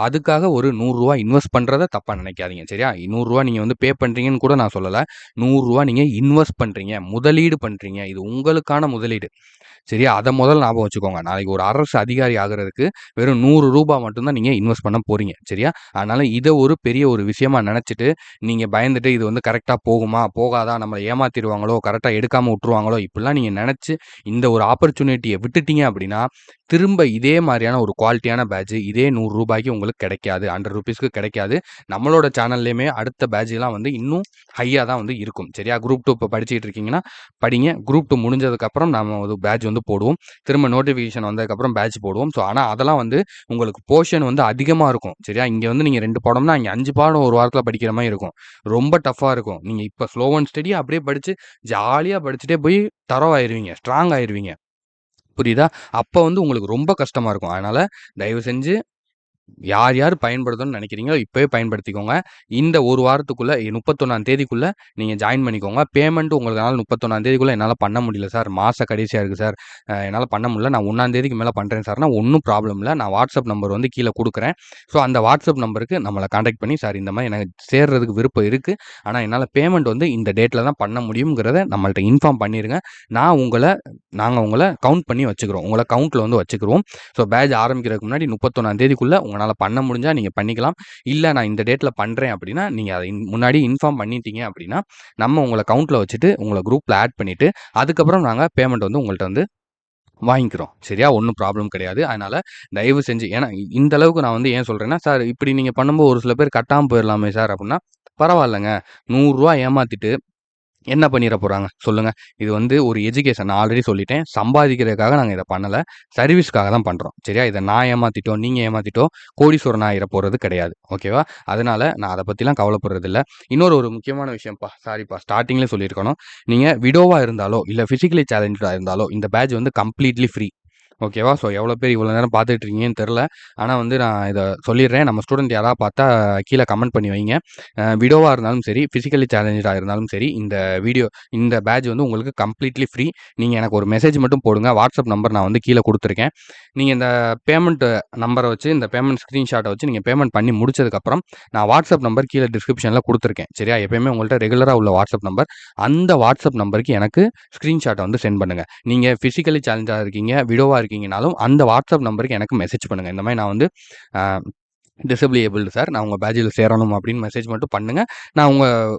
அதுக்காக ஒரு ரூ. 100 இன்வெஸ்ட் பண்றத தப்பா நினைக்காதீங்க. சரியா? ரூ. 100 நீங்க வந்து பே பண்றீங்கன்னு கூட நான் சொல்லல. ரூ. 100 நீங்க இன்வெஸ்ட் பண்றீங்க. முதலீடு பண்றீங்க. இது உங்களுக்கான முதலீடு. சரியா? அத முதல்ல ஞாபகம் வச்சுக்கோங்க. நாளைக்கு ஒரு அரசு அதிகாரி ஆகுறதுக்கு வெறும் ரூ. 100 மட்டும் தான் நீங்க இன்வெஸ்ட் பண்ண போறீங்க. சரியா? அதனால இத ஒரு பெரிய ஒரு விஷயமா நெனச்சுட்டு, நீங்க பயந்துட்டு இது வந்து கரெக்ட்டா போகுமா? போகாதா? நம்மள ஏமாத்திருவாங்களோ? கரெக்ட்டா எடுக்காம உட்டுருவாங்களோ? இப்படிலாம் நீங்க நெனச்சு இந்த ஒரு ஆப்பர்ச்சுனிட்டிய விட்டுட்டீங்க அப்படின்னா, திரும்ப இதே மாரியான ஒரு குவாலிட்டியான பேட்ஜ் இதே ரூ. 100க்கு உங்களுக்கு கிடைக்காது. ரூ. 100க்கு கிடைக்காது. நம்மளோட சேனல்லயுமே அடுத்த பேட்ஜ்லாம் வந்து இன்னும் ஹையா தான் வந்து இருக்கும். சரியா? குரூப் 2 இப்ப படிச்சுட்டு இருக்கீங்கன்னா, படிங்க. குரூப் 2 முடிஞ்சதுக்கப்புறம் நாம ஒரு பேட்ஜ் வந்து போடுவோம். திரும்ப நோட்டிஃபிகேஷன் வந்ததுக்கப்புறம் பேட்ஜ் போடுவோம். ஆனா அதெல்லாம் வந்து உங்களுக்கு போர்ஷன் வந்து அதிகமா இருக்கும். சரியா? இங்க வந்து நீங்க 2 பாடம்னா, அங்க 5 பாடம் ஒரு வாரத்துல படிக்கிற மாரி இருக்கும். ரொம்ப டஃப்பா இருக்கும். நீங்க இப்ப ஸ்லோ அண்ட் ஸ்டடியா அப்படியே படிச்சு, ஜாலியா படிச்சுட்டே போய் தரோவ் ஆயிருவீங்க. ஸ்ட்ராங் ஆயிருவீங்க. புரியுதா? அப்ப வந்து உங்களுக்கு ரொம்ப கஷ்டமா இருக்கும். அதனால தயவு செஞ்சு யார் யார் பயன்படுத்தணும்னு நினைக்கிறீங்களோ இப்பவே பயன்படுத்திக்கோங்க. இந்த 1 வாரத்துக்குள்ள 31ஆம் தேதிக்குள்ள நீங்க ஜாயின் பண்ணிக்கோங்க. பேமெண்ட் உங்களால 31ஆம் தேதிக்குள்ள என்னால பண்ண முடியல சார். மாச கடைசியா இருக்கு சார். என்னால பண்ண முடியல. நான் 1ஆம் தேதிக்கு மேல பண்றேன் சார்னா ஒண்ணும் ப்ராப்ளம் இல்ல. நான் வாட்ஸ்அப் நம்பர் வந்து கீழ குடுக்குறேன். ஸோ அந்த வாட்ஸ்அப் நம்பருக்கு நம்மள கான்டாக்ட் பண்ணி, சார் இந்த மாரி எனக்கு சேர்றதுக்கு விருப்பம் இருக்கு. ஆனா என்னால பேமெண்ட் வந்து இந்த டேட்ல தான் பண்ண முடியும்ங்கிறத நம்மள்ட்ட இன்ஃபார்ம் பண்ணிருங்க. நாங்க உங்கள கவுண்ட் பண்ணி வச்சுக்கிறோம். உங்கள கவுண்ட்ல வந்து வச்சுக்குருவோம். ஸோ பேட்ச் ஆரம்பிக்கிறதுக்கு முன்னாடி 31ஆம் தேதிக்குள்ள உங்களால பண்ண முடிஞ்சா நீங்க பண்ணிக்கலாம். இல்ல நான் இந்த டேட்ல பண்றேன் அப்படின்னா, நீங்க அத முன்னாடி இன்ஃபார்ம் பண்ணிட்டீங்க அப்படின்னா, நம்ம உங்கள கவுண்ட்ல வச்சுட்டு, உங்கள குரூப்ல ஆட் பண்ணிட்டு, அதுக்கப்புறம் நாங்க பேமெண்ட் வந்து உங்கள்ட்ட வந்து வாங்கிக்கிறோம். சரியா? ஒண்ணும் ப்ராப்ளம் கிடையாது. அதனால தயவு செஞ்சு ஏன்னா இந்த அளவுக்கு நான் வந்து ஏன் சொல்றேன்னா, சார் இப்படி நீங்க பண்ணும்போது ஒரு சில பேர் கட்டாம போயிரலாமே சார் அப்படின்னா, பரவால்லங்க. ரூ. 100 ஏமாத்திட்டு என்ன பண்ணிற போறாங்க? சொல்லுங்க. இது வந்து ஒரு எஜுகேஷன். நான் ஆல்ரெடி சொல்லிட்டேன். சம்பாதிக்கிறதுக்காக நாங்க இத பண்ணல. சர்வீஸ்க்காக தான் பண்றோம். சரியா? இத நான் ஏமாத்திட்டோ, நீங்க ஏமாத்திட்டோ கோடீஸ்வரன் ஆயிற போறது கிடையாது. ஓகேவா? அதனால நான் அத பத்திலாம் கவலைப்படுறதில்ல. இன்னொரு ஒரு முக்கியமான விஷயம்ப்பா. சாரிப்பா. ஸ்டார்ட்டிங்லயே சொல்லியிருக்கணும். நீங்க விடோவா இருந்தாலோ, இல்ல பிசிக்கலி சேலஞ்சுடா இருந்தாலோ, இந்த பேட்ஜ் வந்து கம்ப்ளீட்லி ஃப்ரீ. ஓகேவா? ஸோ எவ்வளோ பேர் இவ்வளோ நேரம் பார்த்துட்டு இருக்கீங்கன்னு தெரியல. ஆனா வந்து நான் இத சொல்லிடுறேன். நம்ம ஸ்டூடெண்ட் யாராவது பார்த்தா கீழ கமெண்ட் பண்ணி வைங்க. விடோவா இருந்தாலும் சரி, பிசிக்கலி சேலஞ்சுடா இருந்தாலும் சரி, இந்த பேட்ஜ் வந்து உங்களுக்கு கம்ப்ளீட்லி ஃப்ரீ. நீங்க எனக்கு ஒரு மெசேஜ் மட்டும் போடுங்க. வாட்ஸ்அப் நம்பர் நான் வந்து கீழ குடுத்துருக்கேன். நீங்க இந்த பேமெண்ட் நம்பர வச்சு, இந்த பேமெண்ட் ஸ்கிரீன்ஷாட்ட வச்சு நீங்க பேமெண்ட் பண்ணி முடிச்சதுக்கப்புறம், நான் வாட்ஸ்அப் நம்பர் கீழ டிஸ்கிரிப்ஷன்ல குடுத்துருக்கேன். சரியா? எப்பயுமே உங்கள்ட்ட ரெகுலரா உள்ள வாட்ஸ்அப் நம்பர். அந்த வாட்ஸ்அப் நம்பருக்கு எனக்கு ஸ்கிரீன்ஷாட்ட வந்து சென்ட் பண்ணுங்க. நீங்க பிசிக்கலி சேலஞ்சா இருக்கீங்க, விடோவா இருக்கீங்கனாலும், அந்த வாட்ஸ்அப் நம்பருக்கு எனக்கு மெசேஜ் பண்ணுங்க. இந்த மாரி நான் வந்து அ டிசேபிள் ஏபிள்டு சார். நான் உங்க பேட்ஜ்ல சேரணும் அப்படின்னு மெசேஜ் மட்டும் பண்ணுங்க. நான்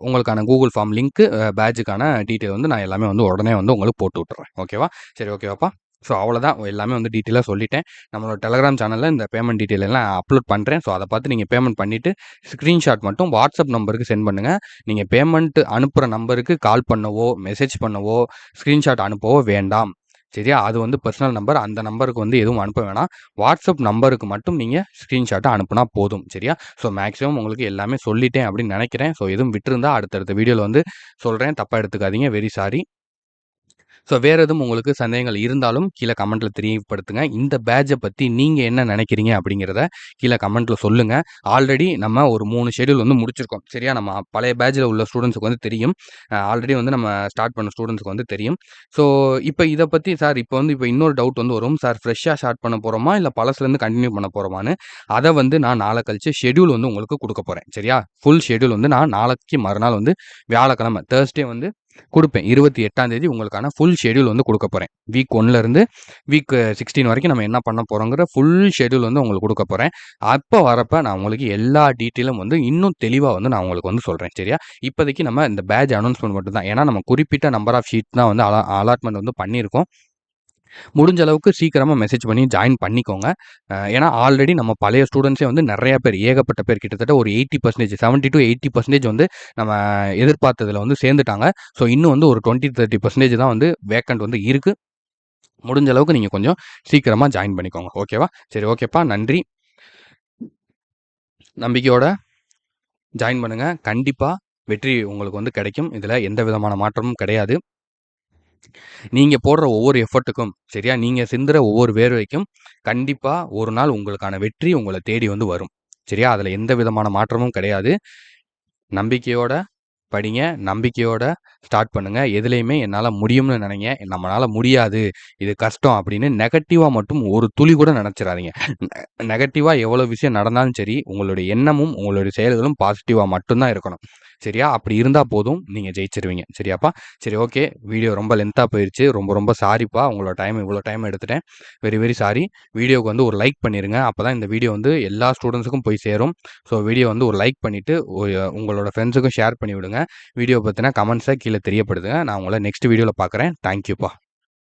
உங்களுக்கான கூகுள் ஃபார்ம் லிங்க், பேட்ஜுக்கான டீட்டெயில் வந்து நான் எல்லாமே வந்து உடனே வந்து உங்களுக்கு போட்டு விட்டுர்றேன். ஓகேவா? சரி ஓகேவாப்பா? ஸோ அவ்வளோதான். எல்லாமே வந்து டீட்டெயிலா சொல்லிட்டேன். நம்மளோட டெலகிராம் சேனல்ல இந்த பேமெண்ட் டீட்டெயில் எல்லாம் அப்லோட் பண்றேன். ஸோ அத பார்த்து நீங்க பேமெண்ட் பண்ணிட்டு, ஸ்கிரீன்ஷாட் மட்டும் வாட்ஸ்அப் நம்பருக்கு சென்ட் பண்ணுங்க. நீங்க பேமெண்ட் அனுப்புற நம்பருக்கு கால் பண்ணவோ, மெசேஜ் பண்ணவோ, ஸ்கிரீன்ஷாட் அனுப்பவோ வேண்டாம். சரியா? அது வந்து பெர்சனல் நம்பர். அந்த நம்பருக்கு வந்து எதுவும் அனுப்ப வேணாம். வாட்ஸ்அப் நம்பருக்கு மட்டும் நீங்க ஸ்கிரீன்ஷாட்ட அனுப்புனா போதும். சரியா? ஸோ மேக்ஸிமம் உங்களுக்கு எல்லாமே சொல்லிட்டேன் அப்படின்னு நெனைக்கிறேன். ஸோ எதுவும் விட்டிருந்தா அடுத்தடுத்த வீடியோல வந்து சொல்றேன். தப்பா எடுத்துக்காதீங்க. Very sorry. ஸோ வேற எதுவும் உங்களுக்கு சந்தேகங்கள் இருந்தாலும் கீழ கமெண்ட்ல தெரியப்படுத்துங்க. இந்த பேட்ஜ பத்தி நீங்க என்ன நெனைக்கிறீங்க அப்படிங்கிறத கீழ கமெண்ட்ல சொல்லுங்க. ஆல்ரெடி நம்ம ஒரு 3 ஷெட்யூல் வந்து முடிச்சிருக்கோம். சரியா? நம்ம பழைய பேட்ஜ்ல உள்ள ஸ்டூடண்ட்ஸ்க்கு வந்து தெரியும். ஆல்ரெடி வந்து நம்ம ஸ்டார்ட் பண்ண ஸ்டூடண்ட்ஸ்க்கு வந்து தெரியும். ஸோ இப்ப இத பத்தி சார் இப்ப இன்னொரு டவுட் வந்து வரும். சார் ஃப்ரெஷ்ஷா ஸ்டார்ட் பண்ண போறோமா? இல்ல பழசுலருந்து கன்டின்யூ பண்ண போறோமான்னு. அத வந்து நான் நாள கழிச்சு ஷெட்யூல் வந்து உங்களுக்கு குடுக்க போறேன். சரியா? ஃபுல் ஷெட்யூல் வந்து நான் நாளைக்கு மறுநாள் வந்து வியாழக்கிழமை தர்ஸ்டே வந்து குடுப்பேன். 28ஆம் தேதி உங்களுக்கான ஃபுல் ஷெட்யூல் வந்து குடுக்க போறேன். வீக் 1ல இருந்து வீக் 16 வரைக்கும் நம்ம என்ன பண்ண போறோங்கிற ஃபுல் ஷெட்யூல் வந்து உங்களுக்கு குடுக்க போறேன். அப்ப வரப்ப நான் உங்களுக்கு எல்லா டீட்டெயிலும் வந்து இன்னும் தெளிவா வந்து நான் உங்களுக்கு வந்து சொல்றேன். சரியா? இப்போதைக்கு நம்ம இந்த பேட்ஜ் அனௌன்ஸ்மென்ட் மட்டும் தான். ஏன்னா நம்ம குறிப்பிட்ட நம்பர் ஆஃப் ஷீட் தான் வந்து அலாட்மென்ட் வந்து பண்ணியிருக்கோம். முடிஞ்ச அளவுக்கு சீக்கிரமா மெசேஜ் பண்ணி ஜாயின் பண்ணிக்கோங்க. ஏன்னா ஆல்ரெடி நம்ம பழைய ஸ்டூடண்ட்ஸே வந்து நெறைய பேர், ஏகப்பட்ட பேர் கிட்டத்தட்ட ஒரு 80% 70-80% வந்து நம்ம எதிர்பார்த்ததுல வந்து சேர்ந்துட்டாங்க. ஸோ இன்னும் வந்து ஒரு 20-30% தான் வந்து வேக்கன்ட் வந்து இருக்கு. முடிஞ்ச அளவுக்கு நீங்க கொஞ்சம் சீக்கிரமா ஜாயின் பண்ணிக்கோங்க. ஓகேவா? சரி ஓகேப்பா. நன்றி. நம்பிக்கையோட ஜாயின் பண்ணுங்க. கண்டிப்பா வெற்றி உங்களுக்கு வந்து கிடைக்கும். இதுல எந்த விதமான மாற்றமும் கிடையாது. நீங்க போடுற ஒவ்வொரு எஃபர்ட்டுக்கும் சரியா, நீங்க சிந்துற ஒவ்வொரு வேர்வைக்கும் கண்டிப்பா ஒரு நாள் உங்களுக்கான வெற்றி உங்கள தேடி வந்து வரும். சரியா? அதுல எந்த விதமான மாற்றமும் கிடையாது. நம்பிக்கையோட படிங்க. நம்பிக்கையோட ஸ்டார்ட் பண்ணுங்க. எதுலயுமே என்னால முடியும்னு நினைங்க. நம்மளால முடியாது, இது கஷ்டம் அப்படின்னு நெகட்டிவா மட்டும் ஒரு துளி கூட நெனச்சிராதீங்க. நெகட்டிவா எவ்வளோ விஷயம் நடந்தாலும் சரி, உங்களுடைய எண்ணமும், உங்களுடைய செயல்களும் பாசிட்டிவா மட்டும் தான் இருக்கணும். சரியா? அப்படி இருந்தா போதும், நீங்க ஜெயிச்சுருவீங்க. சரியாப்பா? சரி, ஓகே. வீடியோ ரொம்ப லென்த்தா போயிருச்சு. ரொம்ப ரொம்ப சாரிப்பா. உங்களோட இவ்வளோ டைம் எடுத்துட்டேன். Very very sorry. வீடியோவுக்கு வந்து ஒரு லைக் பண்ணிருங்க. அப்பதான் இந்த வீடியோ வந்து எல்லா ஸ்டூடண்ட்ஸுக்கும் போய் சேரும். ஸோ வீடியோ வந்து ஒரு லைக் பண்ணிட்டு, உங்களோட ஃப்ரெண்ட்ஸுக்கும் ஷேர் பண்ணி விடுங்க. வீடியோ பத்தின கமெண்ட்ஸ கீழ தெரியப்படுத்துங்க. நான் உங்கள நெக்ஸ்ட் வீடியோல பார்க்குறேன். தேங்க் யூப்பா.